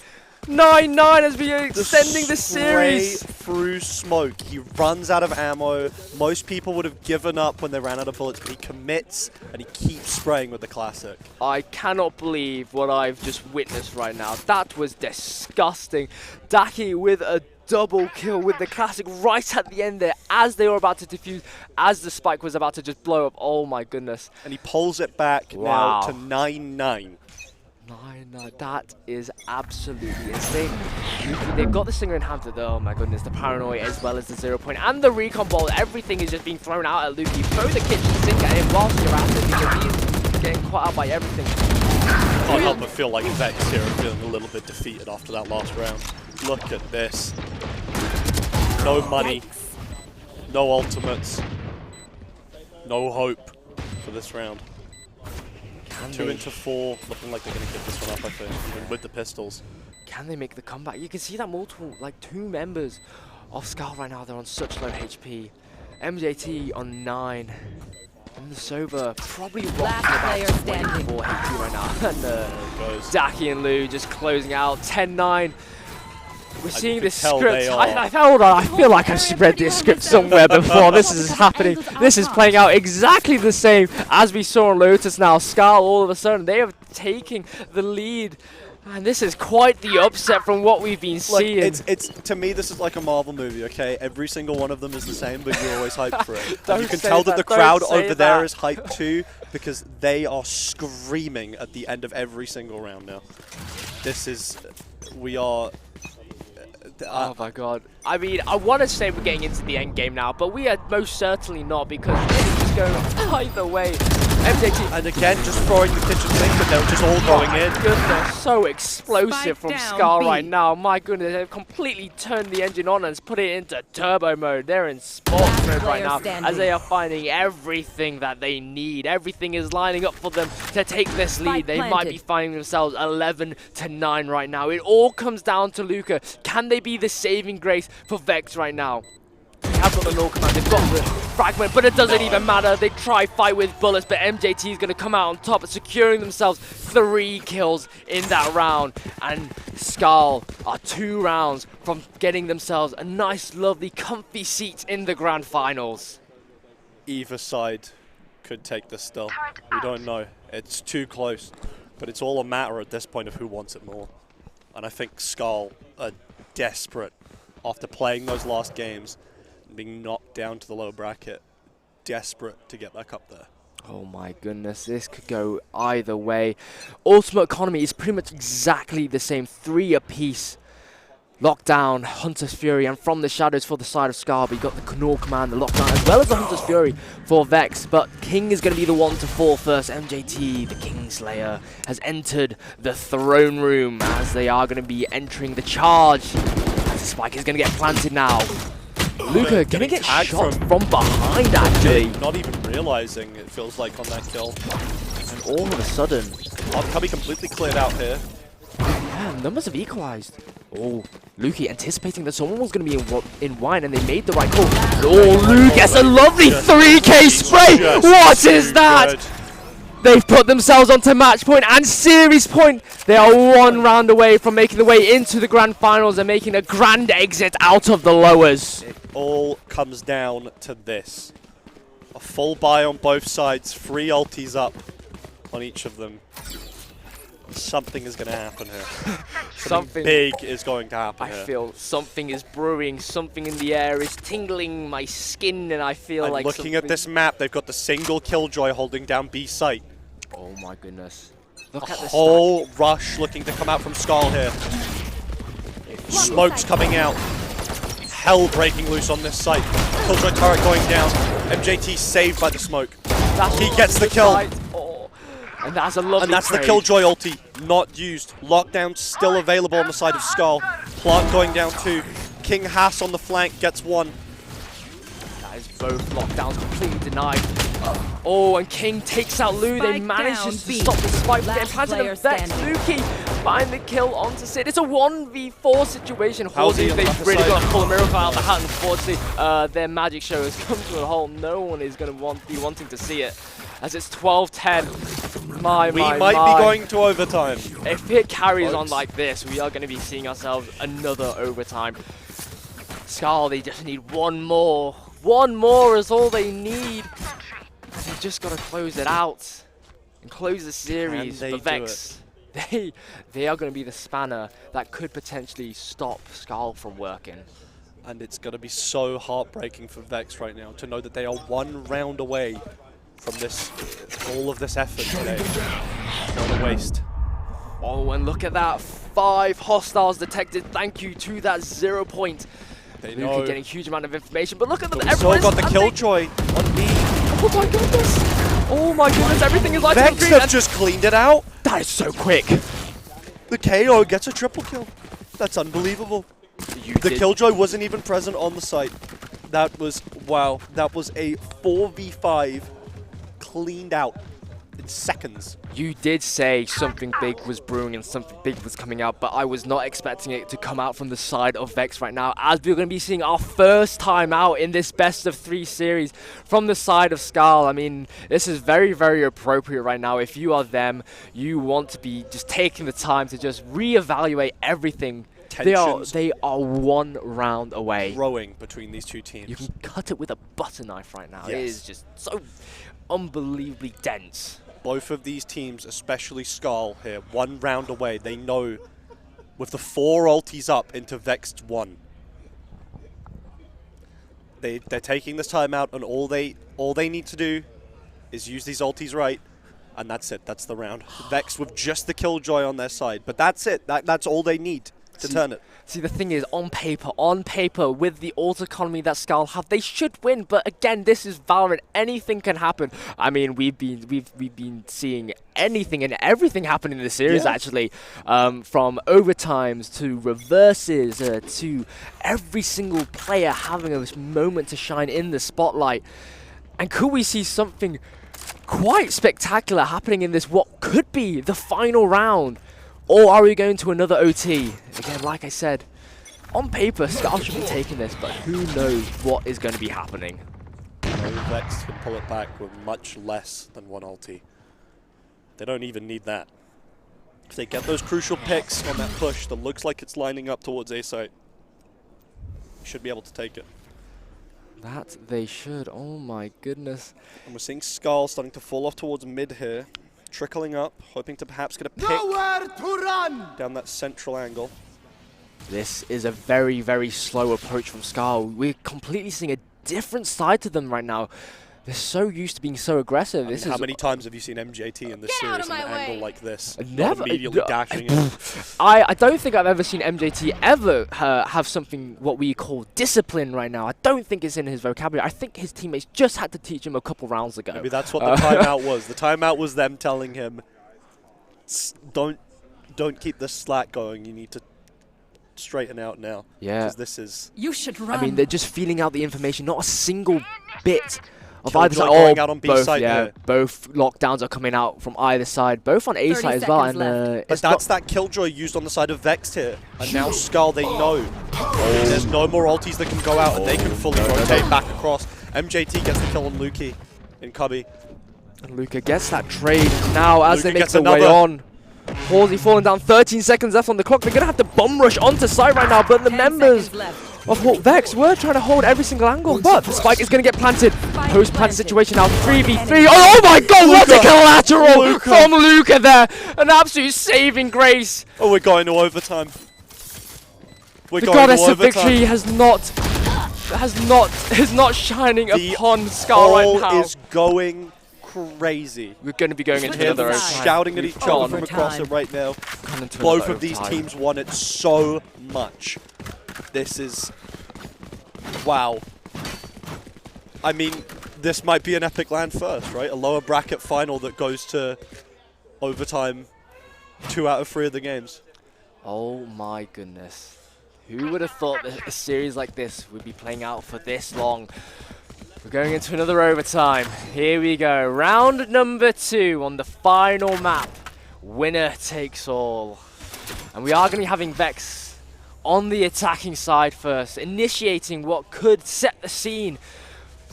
9-9 as we are extending the series. Straight through smoke. He runs out of ammo. Most people would have given up when they ran out of bullets, but he commits and he keeps spraying with the classic. I cannot believe what I've just witnessed right now. That was disgusting. Daki with a double kill with the classic right at the end there as they were about to defuse, as the spike was about to just blow up. Oh my goodness. And he pulls it back Wow. now to 9-9. 9-9, that is absolutely insane. They've got the Stinger in hand, oh my goodness, the paranoia as well as the 0 point and the recon ball. Everything is just being thrown out at Luki. Throw the kitchen sink at him whilst you're at it because he's getting caught out by everything. Can't help but feel like Vex here are feeling a little bit defeated after that last round. Look at this. No money, no ultimates, no hope for this round. 2 into 4, looking like they're going to get this one up, I think, even with the pistols. Can they make the comeback? You can see that multiple, like 2 members Off SKAL right now, they're on such low HP. MJT on 9. And the Sober probably rocking player about standing. 24 HP right now. And goes. Daki and Lou just closing out 10-9. We're seeing can this tell script. they are- Hold on, I feel like I've read this script somewhere before. This is happening. This is playing out exactly the same as we saw on Lotus now. SKAL, all of a sudden, they are taking the lead. And this is quite the upset from what we've been seeing. It's to me, this is like a Marvel movie, okay? Every single one of them is the same, but you're always hyped for it. Don't And you can say tell that that, the don't crowd say over there that. is hyped too, because they are screaming at the end of every single round now. This is, we are... Oh my god. I mean, I want to say we're getting into the end game now, but we are most certainly not, because it's just going either way. MJT. And again, just throwing the kitchen sink, but they're just all going in. Goodness, so explosive Spike from down, SKAL B. right now. My goodness, they've completely turned the engine on and put it into turbo mode. They're in sports Last mode right player now standing. as they are finding everything that they need. Everything is lining up for them to take this lead. Spike They might planted. be finding themselves 11-9 right now. It all comes down to Luca. Can they be the saving grace for Vex right now? They have got the null command, they've got the fragment, but it doesn't even matter. They try fight with bullets, but MJT is going to come out on top, securing themselves 3 kills in that round. And SKAL are 2 rounds from getting themselves a nice, lovely, comfy seat in the grand finals. Either side could take this still. We don't know. It's too close. But it's all a matter at this point of who wants it more. And I think SKAL are desperate after playing those last games and being knocked down to the lower bracket. Desperate to get back up there. Oh my goodness, this could go either way. Ultimate Economy is pretty much exactly the same, 3 apiece. Lockdown, Hunter's Fury, and From the Shadows for the side of SKAL. But you got the Knorr Command, the Lockdown, as well as the Hunter's Fury for Vex. But King is going to be the one to fall first. MJT, the Kingslayer, has entered the throne room as they are going to be entering the charge. As the spike is going to get planted now. Luca going to get tagged shot from behind, actually. Not even realizing, it feels like, on that kill. And all of a sudden, Cubby completely cleared out here. yeah, numbers have equalized. Oh, Lukey anticipating that someone was going to be in wine, and they made the right call. Oh, Luke gets a lovely 3K spray. What is that? Good. They've put themselves onto match point and series point. They are 1 round away from making the way into the grand finals and making a grand exit out of the lowers. It all comes down to this. A full buy on both sides, 3 ultis up on each of them. Something is going to happen here. Something big is going to happen I here. feel something is brewing, something in the air is tingling my skin, and I feel And like looking at this map, they've got the single Killjoy holding down B site. Oh my goodness. Look A at this. whole rush looking to come out from SKAL here. Smoke's coming out. Hell breaking loose on this site. Killjoy turret going down. MJT saved by the smoke. He gets the kill. Oh. And that's a lovely And that's the trade. Killjoy ulti, not used. Lockdown still available on the side of SKAL. Plant going down 2. King Haas on the flank gets 1. That is both lockdowns completely denied. Oh, and King takes out Lou. They Spike manages down, to B. stop the spike from getting Last planted. player And Vex, standing. Lukey find the kill onto Sid. It's a 1v4 situation. How's he Halsey, on they've the really side? got to pull a miracle out of the hat. Unfortunately, their magic show has come to a halt. No one is going to be wanting to see it. As it's 12-10. We might be going to overtime. If it carries on Folks. like this, we are going to be seeing ourselves another overtime. SKAL, they just need 1 more. 1 more is all they need. And they've just got to close it out and close the series. they For do Vex, they are going to be the spanner that could potentially stop SKAL from working. And it's going to be so heartbreaking for Vex right now to know that they are 1 round away from this, all of this effort today. Not a waste. Oh, and look at that. 5 hostiles detected. Thank you to that 0 point. They Luca know. getting a huge amount of information, but look at them. But we still got the and Killjoy on B. Oh my goodness. Oh my goodness, everything is lighting up Vex green. have and just cleaned it out. that is so quick. The KO gets a triple kill. That's unbelievable. The Killjoy wasn't even present on the site. That was, wow, that was a 4v5 cleaned out. in seconds. You did say something big was brewing and something big was coming out, but I was not expecting it to come out from the side of Vex right now, as we're going to be seeing our first time out in this best of 3 series from the side of SKAL. I mean, this is very, very appropriate right now. If you are them, you want to be just taking the time to just reevaluate everything. They are 1 round away. Growing between these two teams. You can cut it with a butter knife right now. Yes. It is just so unbelievably dense. Both of these teams, especially SKAL here, 1 round away. They know with the 4 ultis up into Vexed 1. They're taking this time out, and all they need to do is use these ultis right, and that's it. That's the round. Vex with just the Killjoy on their side, but that's it. That's all they need to turn it. See, the thing is, on paper, with the ult economy that SKAL have, they should win. But again, this is Valorant. Anything can happen. I mean, we've been seeing anything and everything happen in the series, actually, from overtimes to reverses to every single player having a moment to shine in the spotlight. And could we see something quite spectacular happening in this, what could be the final round? Or are we going to another OT? Again, like I said, on paper, SKAL should be taking this, but who knows what is going to be happening. Vex can pull it back with much less than 1 ulti. They don't even need that. If they get those crucial picks on that push that looks like it's lining up towards A site, should be able to take it. That they should. Oh my goodness. And we're seeing SKAL starting to fall off towards mid here. Trickling up, hoping to perhaps get a pick down that central angle. This is a very, very slow approach from SKAL. We're completely seeing a different side to them right now. They're so used to being so aggressive. I mean, how many times have you seen MJT in this series in an angle like this? Never. Immediately dashing in. I don't think I've ever seen MJT ever have something what we call discipline right now. I don't think it's in his vocabulary. I think his teammates just had to teach him a couple rounds ago. Maybe that's what the timeout was. The timeout was them telling him, don't keep this slack going. You need to straighten out now. Yeah. Because this is... You should run. I mean, they're just feeling out the information. Not a single bit of Killjoy either side. going out on B both, side yeah, here. both lockdowns are coming out from either side. Both on A 30 side as well. And seconds But that's that Killjoy used on the side of Vex here. And now SKAL, they know. There's no more ultis that can go out, and they can fully rotate back across. MJT gets the kill on Lukey in Cubby. And Luca gets that trade now as Luka they make gets the way another. on. Halsey falling down, 13 seconds left on the clock. They're going to have to bomb rush onto side right now, but the 10 members seconds left. of Vex were trying to hold every single angle, but the spike is going to get planted. Post-plant situation now, 3v3. Oh my god, what a collateral from Luca there. An absolute saving grace. Oh, we're going to overtime. We're The going goddess to of overtime. victory is not shining upon SKAL right now. is going crazy. We're going to be going into Him another overtime. shouting at each other gone. from across it right now. Gone into Both another of these overtime. teams want it so much. This is... Wow. I mean, this might be an epic land first, right? A lower bracket final that goes to overtime 2 out of 3 of the games. Oh my goodness. Who would have thought that a series like this would be playing out for this long? We're going into another overtime. Here we go. Round number 2 on the final map. Winner takes all. And we are going to be having Vex on the attacking side first, initiating what could set the scene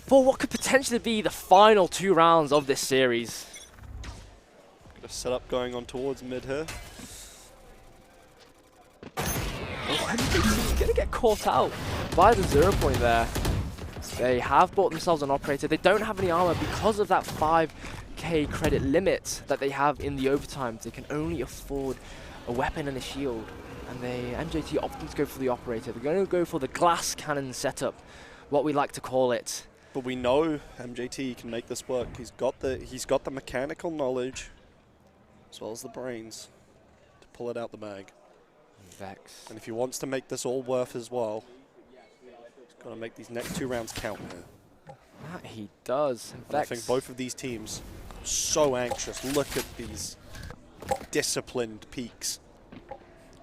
for what could potentially be the final 2 rounds of this series. Got a setup going on towards mid here. He's going to get caught out by the 0 point there. They have bought themselves an operator. They don't have any armor because of that 5k credit limit that they have in the overtimes. They can only afford a weapon and a shield. And MJT often go for the operator. They're going to go for the glass cannon setup, what we like to call it. But we know MJT can make this work. He's got the mechanical knowledge as well as the brains to pull it out the bag. Vex. And if he wants to make this all worth as well, he's got to make these next 2 rounds count here. That he does. And I think both of these teams are so anxious. Look at these disciplined peaks.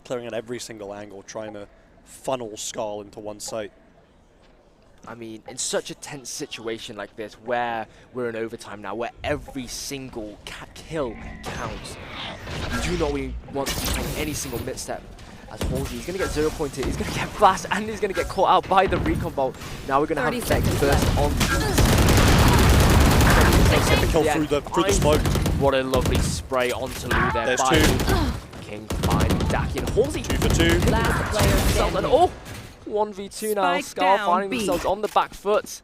Clearing at every single angle, trying to funnel SKAL into one site. I mean, in such a tense situation like this, where we're in overtime now, where every single kill counts, you do not really want to take any single misstep. As Halsey, he's going to get 0 pointed, he's going to get flashed, and he's going to get caught out by the recon bolt. Now we're going to have Vex burst on. Get the kill through the smoke. What a lovely spray onto Lou there. There's by two. King finding Daki and Halsey. 2 for 2. Last player standing. Oh, 1v2 now. Spike SKAL down, finding B. themselves on the back foot.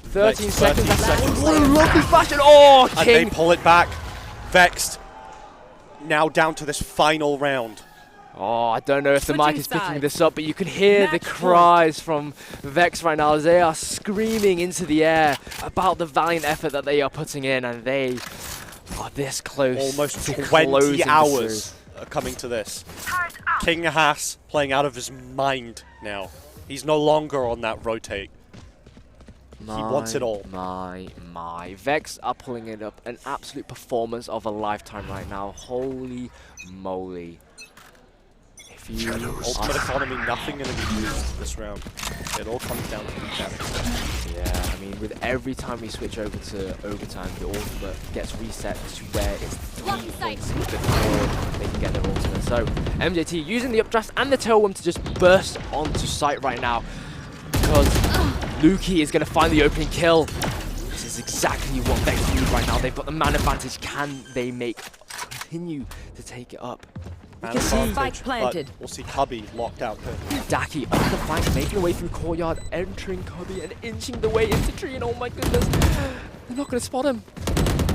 13 Vex, seconds 13 left. seconds. What a lovely flash, and oh, And they King. pull it back. Vexed. Now down to this final round. Oh, I don't know if the mic Switching is picking sides. this up, but you can hear the Match cries from Vex right now as they are screaming into the air about the valiant effort that they are putting in, and they are this close. Almost to 20 closing the hours series. are coming to this. King Haas playing out of his mind now. He's no longer on that rotate. He wants it all. My. Vex are pulling it up. An absolute performance of a lifetime right now. Holy moly. If you Ultimate economy, nothing going to be used this round. It all comes down to mechanics. Yeah, I mean, with every time we switch over to overtime, the ultimate gets reset to where it's 3 points before they can get their ultimate. So, MJT using the updraft and the tailwind to just burst onto site right now, because Lukey is going to find the opening kill. This is exactly what Vex need right now. They've got the man advantage. Can they continue to take it up? You can see Spike planted. We'll see Cubby locked out here. Daki up the flank, making their way through courtyard, entering Cubby and inching the way into tree, and oh my goodness, they're not going to spot him.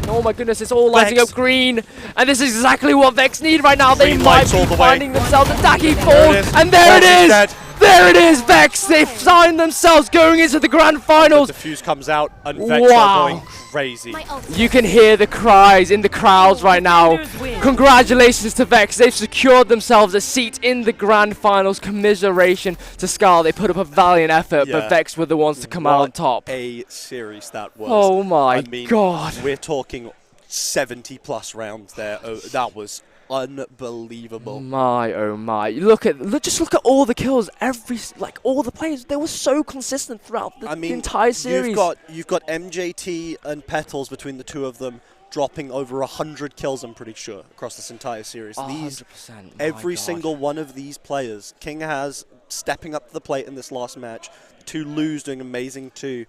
Oh my goodness, it's all lighting Vex. up green, and this is exactly what Vex need right now. They Green might lights be all the way. finding themselves, and Daki There it falls, is. and there it Vex is is! dead. There it is, Vex! They've signed themselves going into the grand finals. The fuse comes out and Vex Wow. are going crazy. You can hear the cries in the crowds right now. Defenders win. Congratulations to Vex. They've secured themselves a seat in the grand finals. Commiseration to SKAL. They put up a valiant effort, Yeah. but Vex were the ones to come out on What top. a series that was. Oh my I mean, god. We're talking 70 plus rounds there. Oh, that was unbelievable. My oh my. Just look at all the kills. All the players, they were so consistent throughout the entire series. You've got MJT and Petals between the two of them dropping over 100 kills, I'm pretty sure, across this entire series. 100%. Every My God. single one of these players, King has stepping up to the plate in this last match. The two Lus doing amazing too.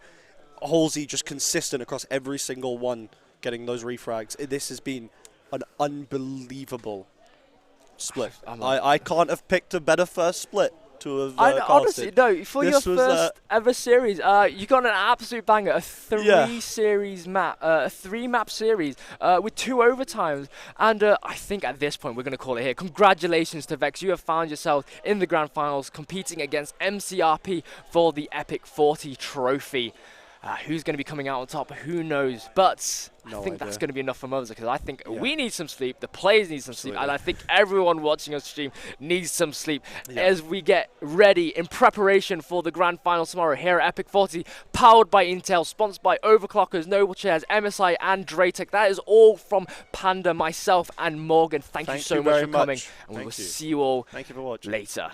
Halsey just consistent across every single one, getting those refrags. This has been an unbelievable split. I can't have picked a better first split to have honestly, casted. no, for This your was, first ever series, you got an absolute banger, a three map series with 2 overtimes, and I think at this point we're going to call it here. Congratulations to Vex, you have found yourself in the grand finals competing against MCRP for the Epic 40 trophy. Who's going to be coming out on top? Who knows? But I think that's going to be enough from us, because I think we need some sleep, the players need some sleep, and I think everyone watching us stream needs some sleep as we get ready in preparation for the grand final tomorrow here at Epic 40, powered by Intel, sponsored by Overclockers, Noble Chairs, MSI, and Draytech. That is all from Panda, myself, and Morgan. Thank you so much for coming, and we will see you all later.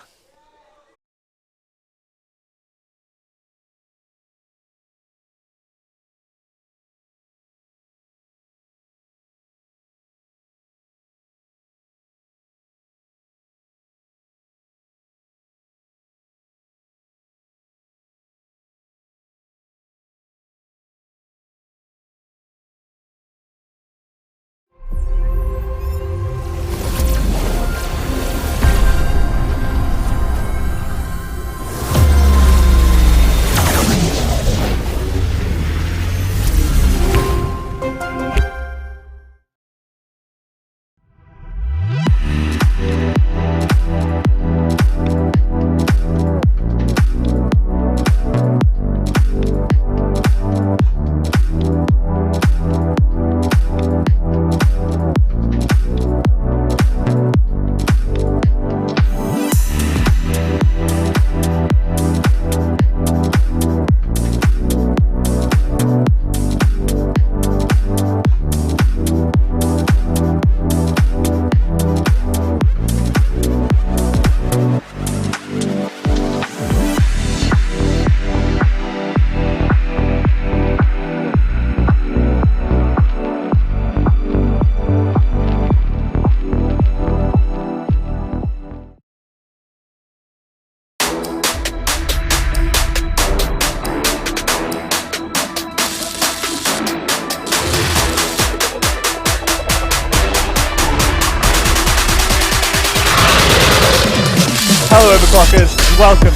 Hello overclockers, and welcome.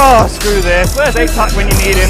Oh, screw this. Where's A-Tuck when you need him?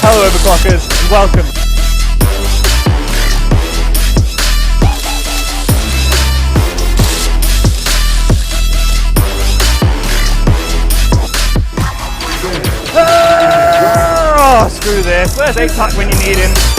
Hello overclockers, and welcome. Oh, screw this. Where's A-Tuck when you need him?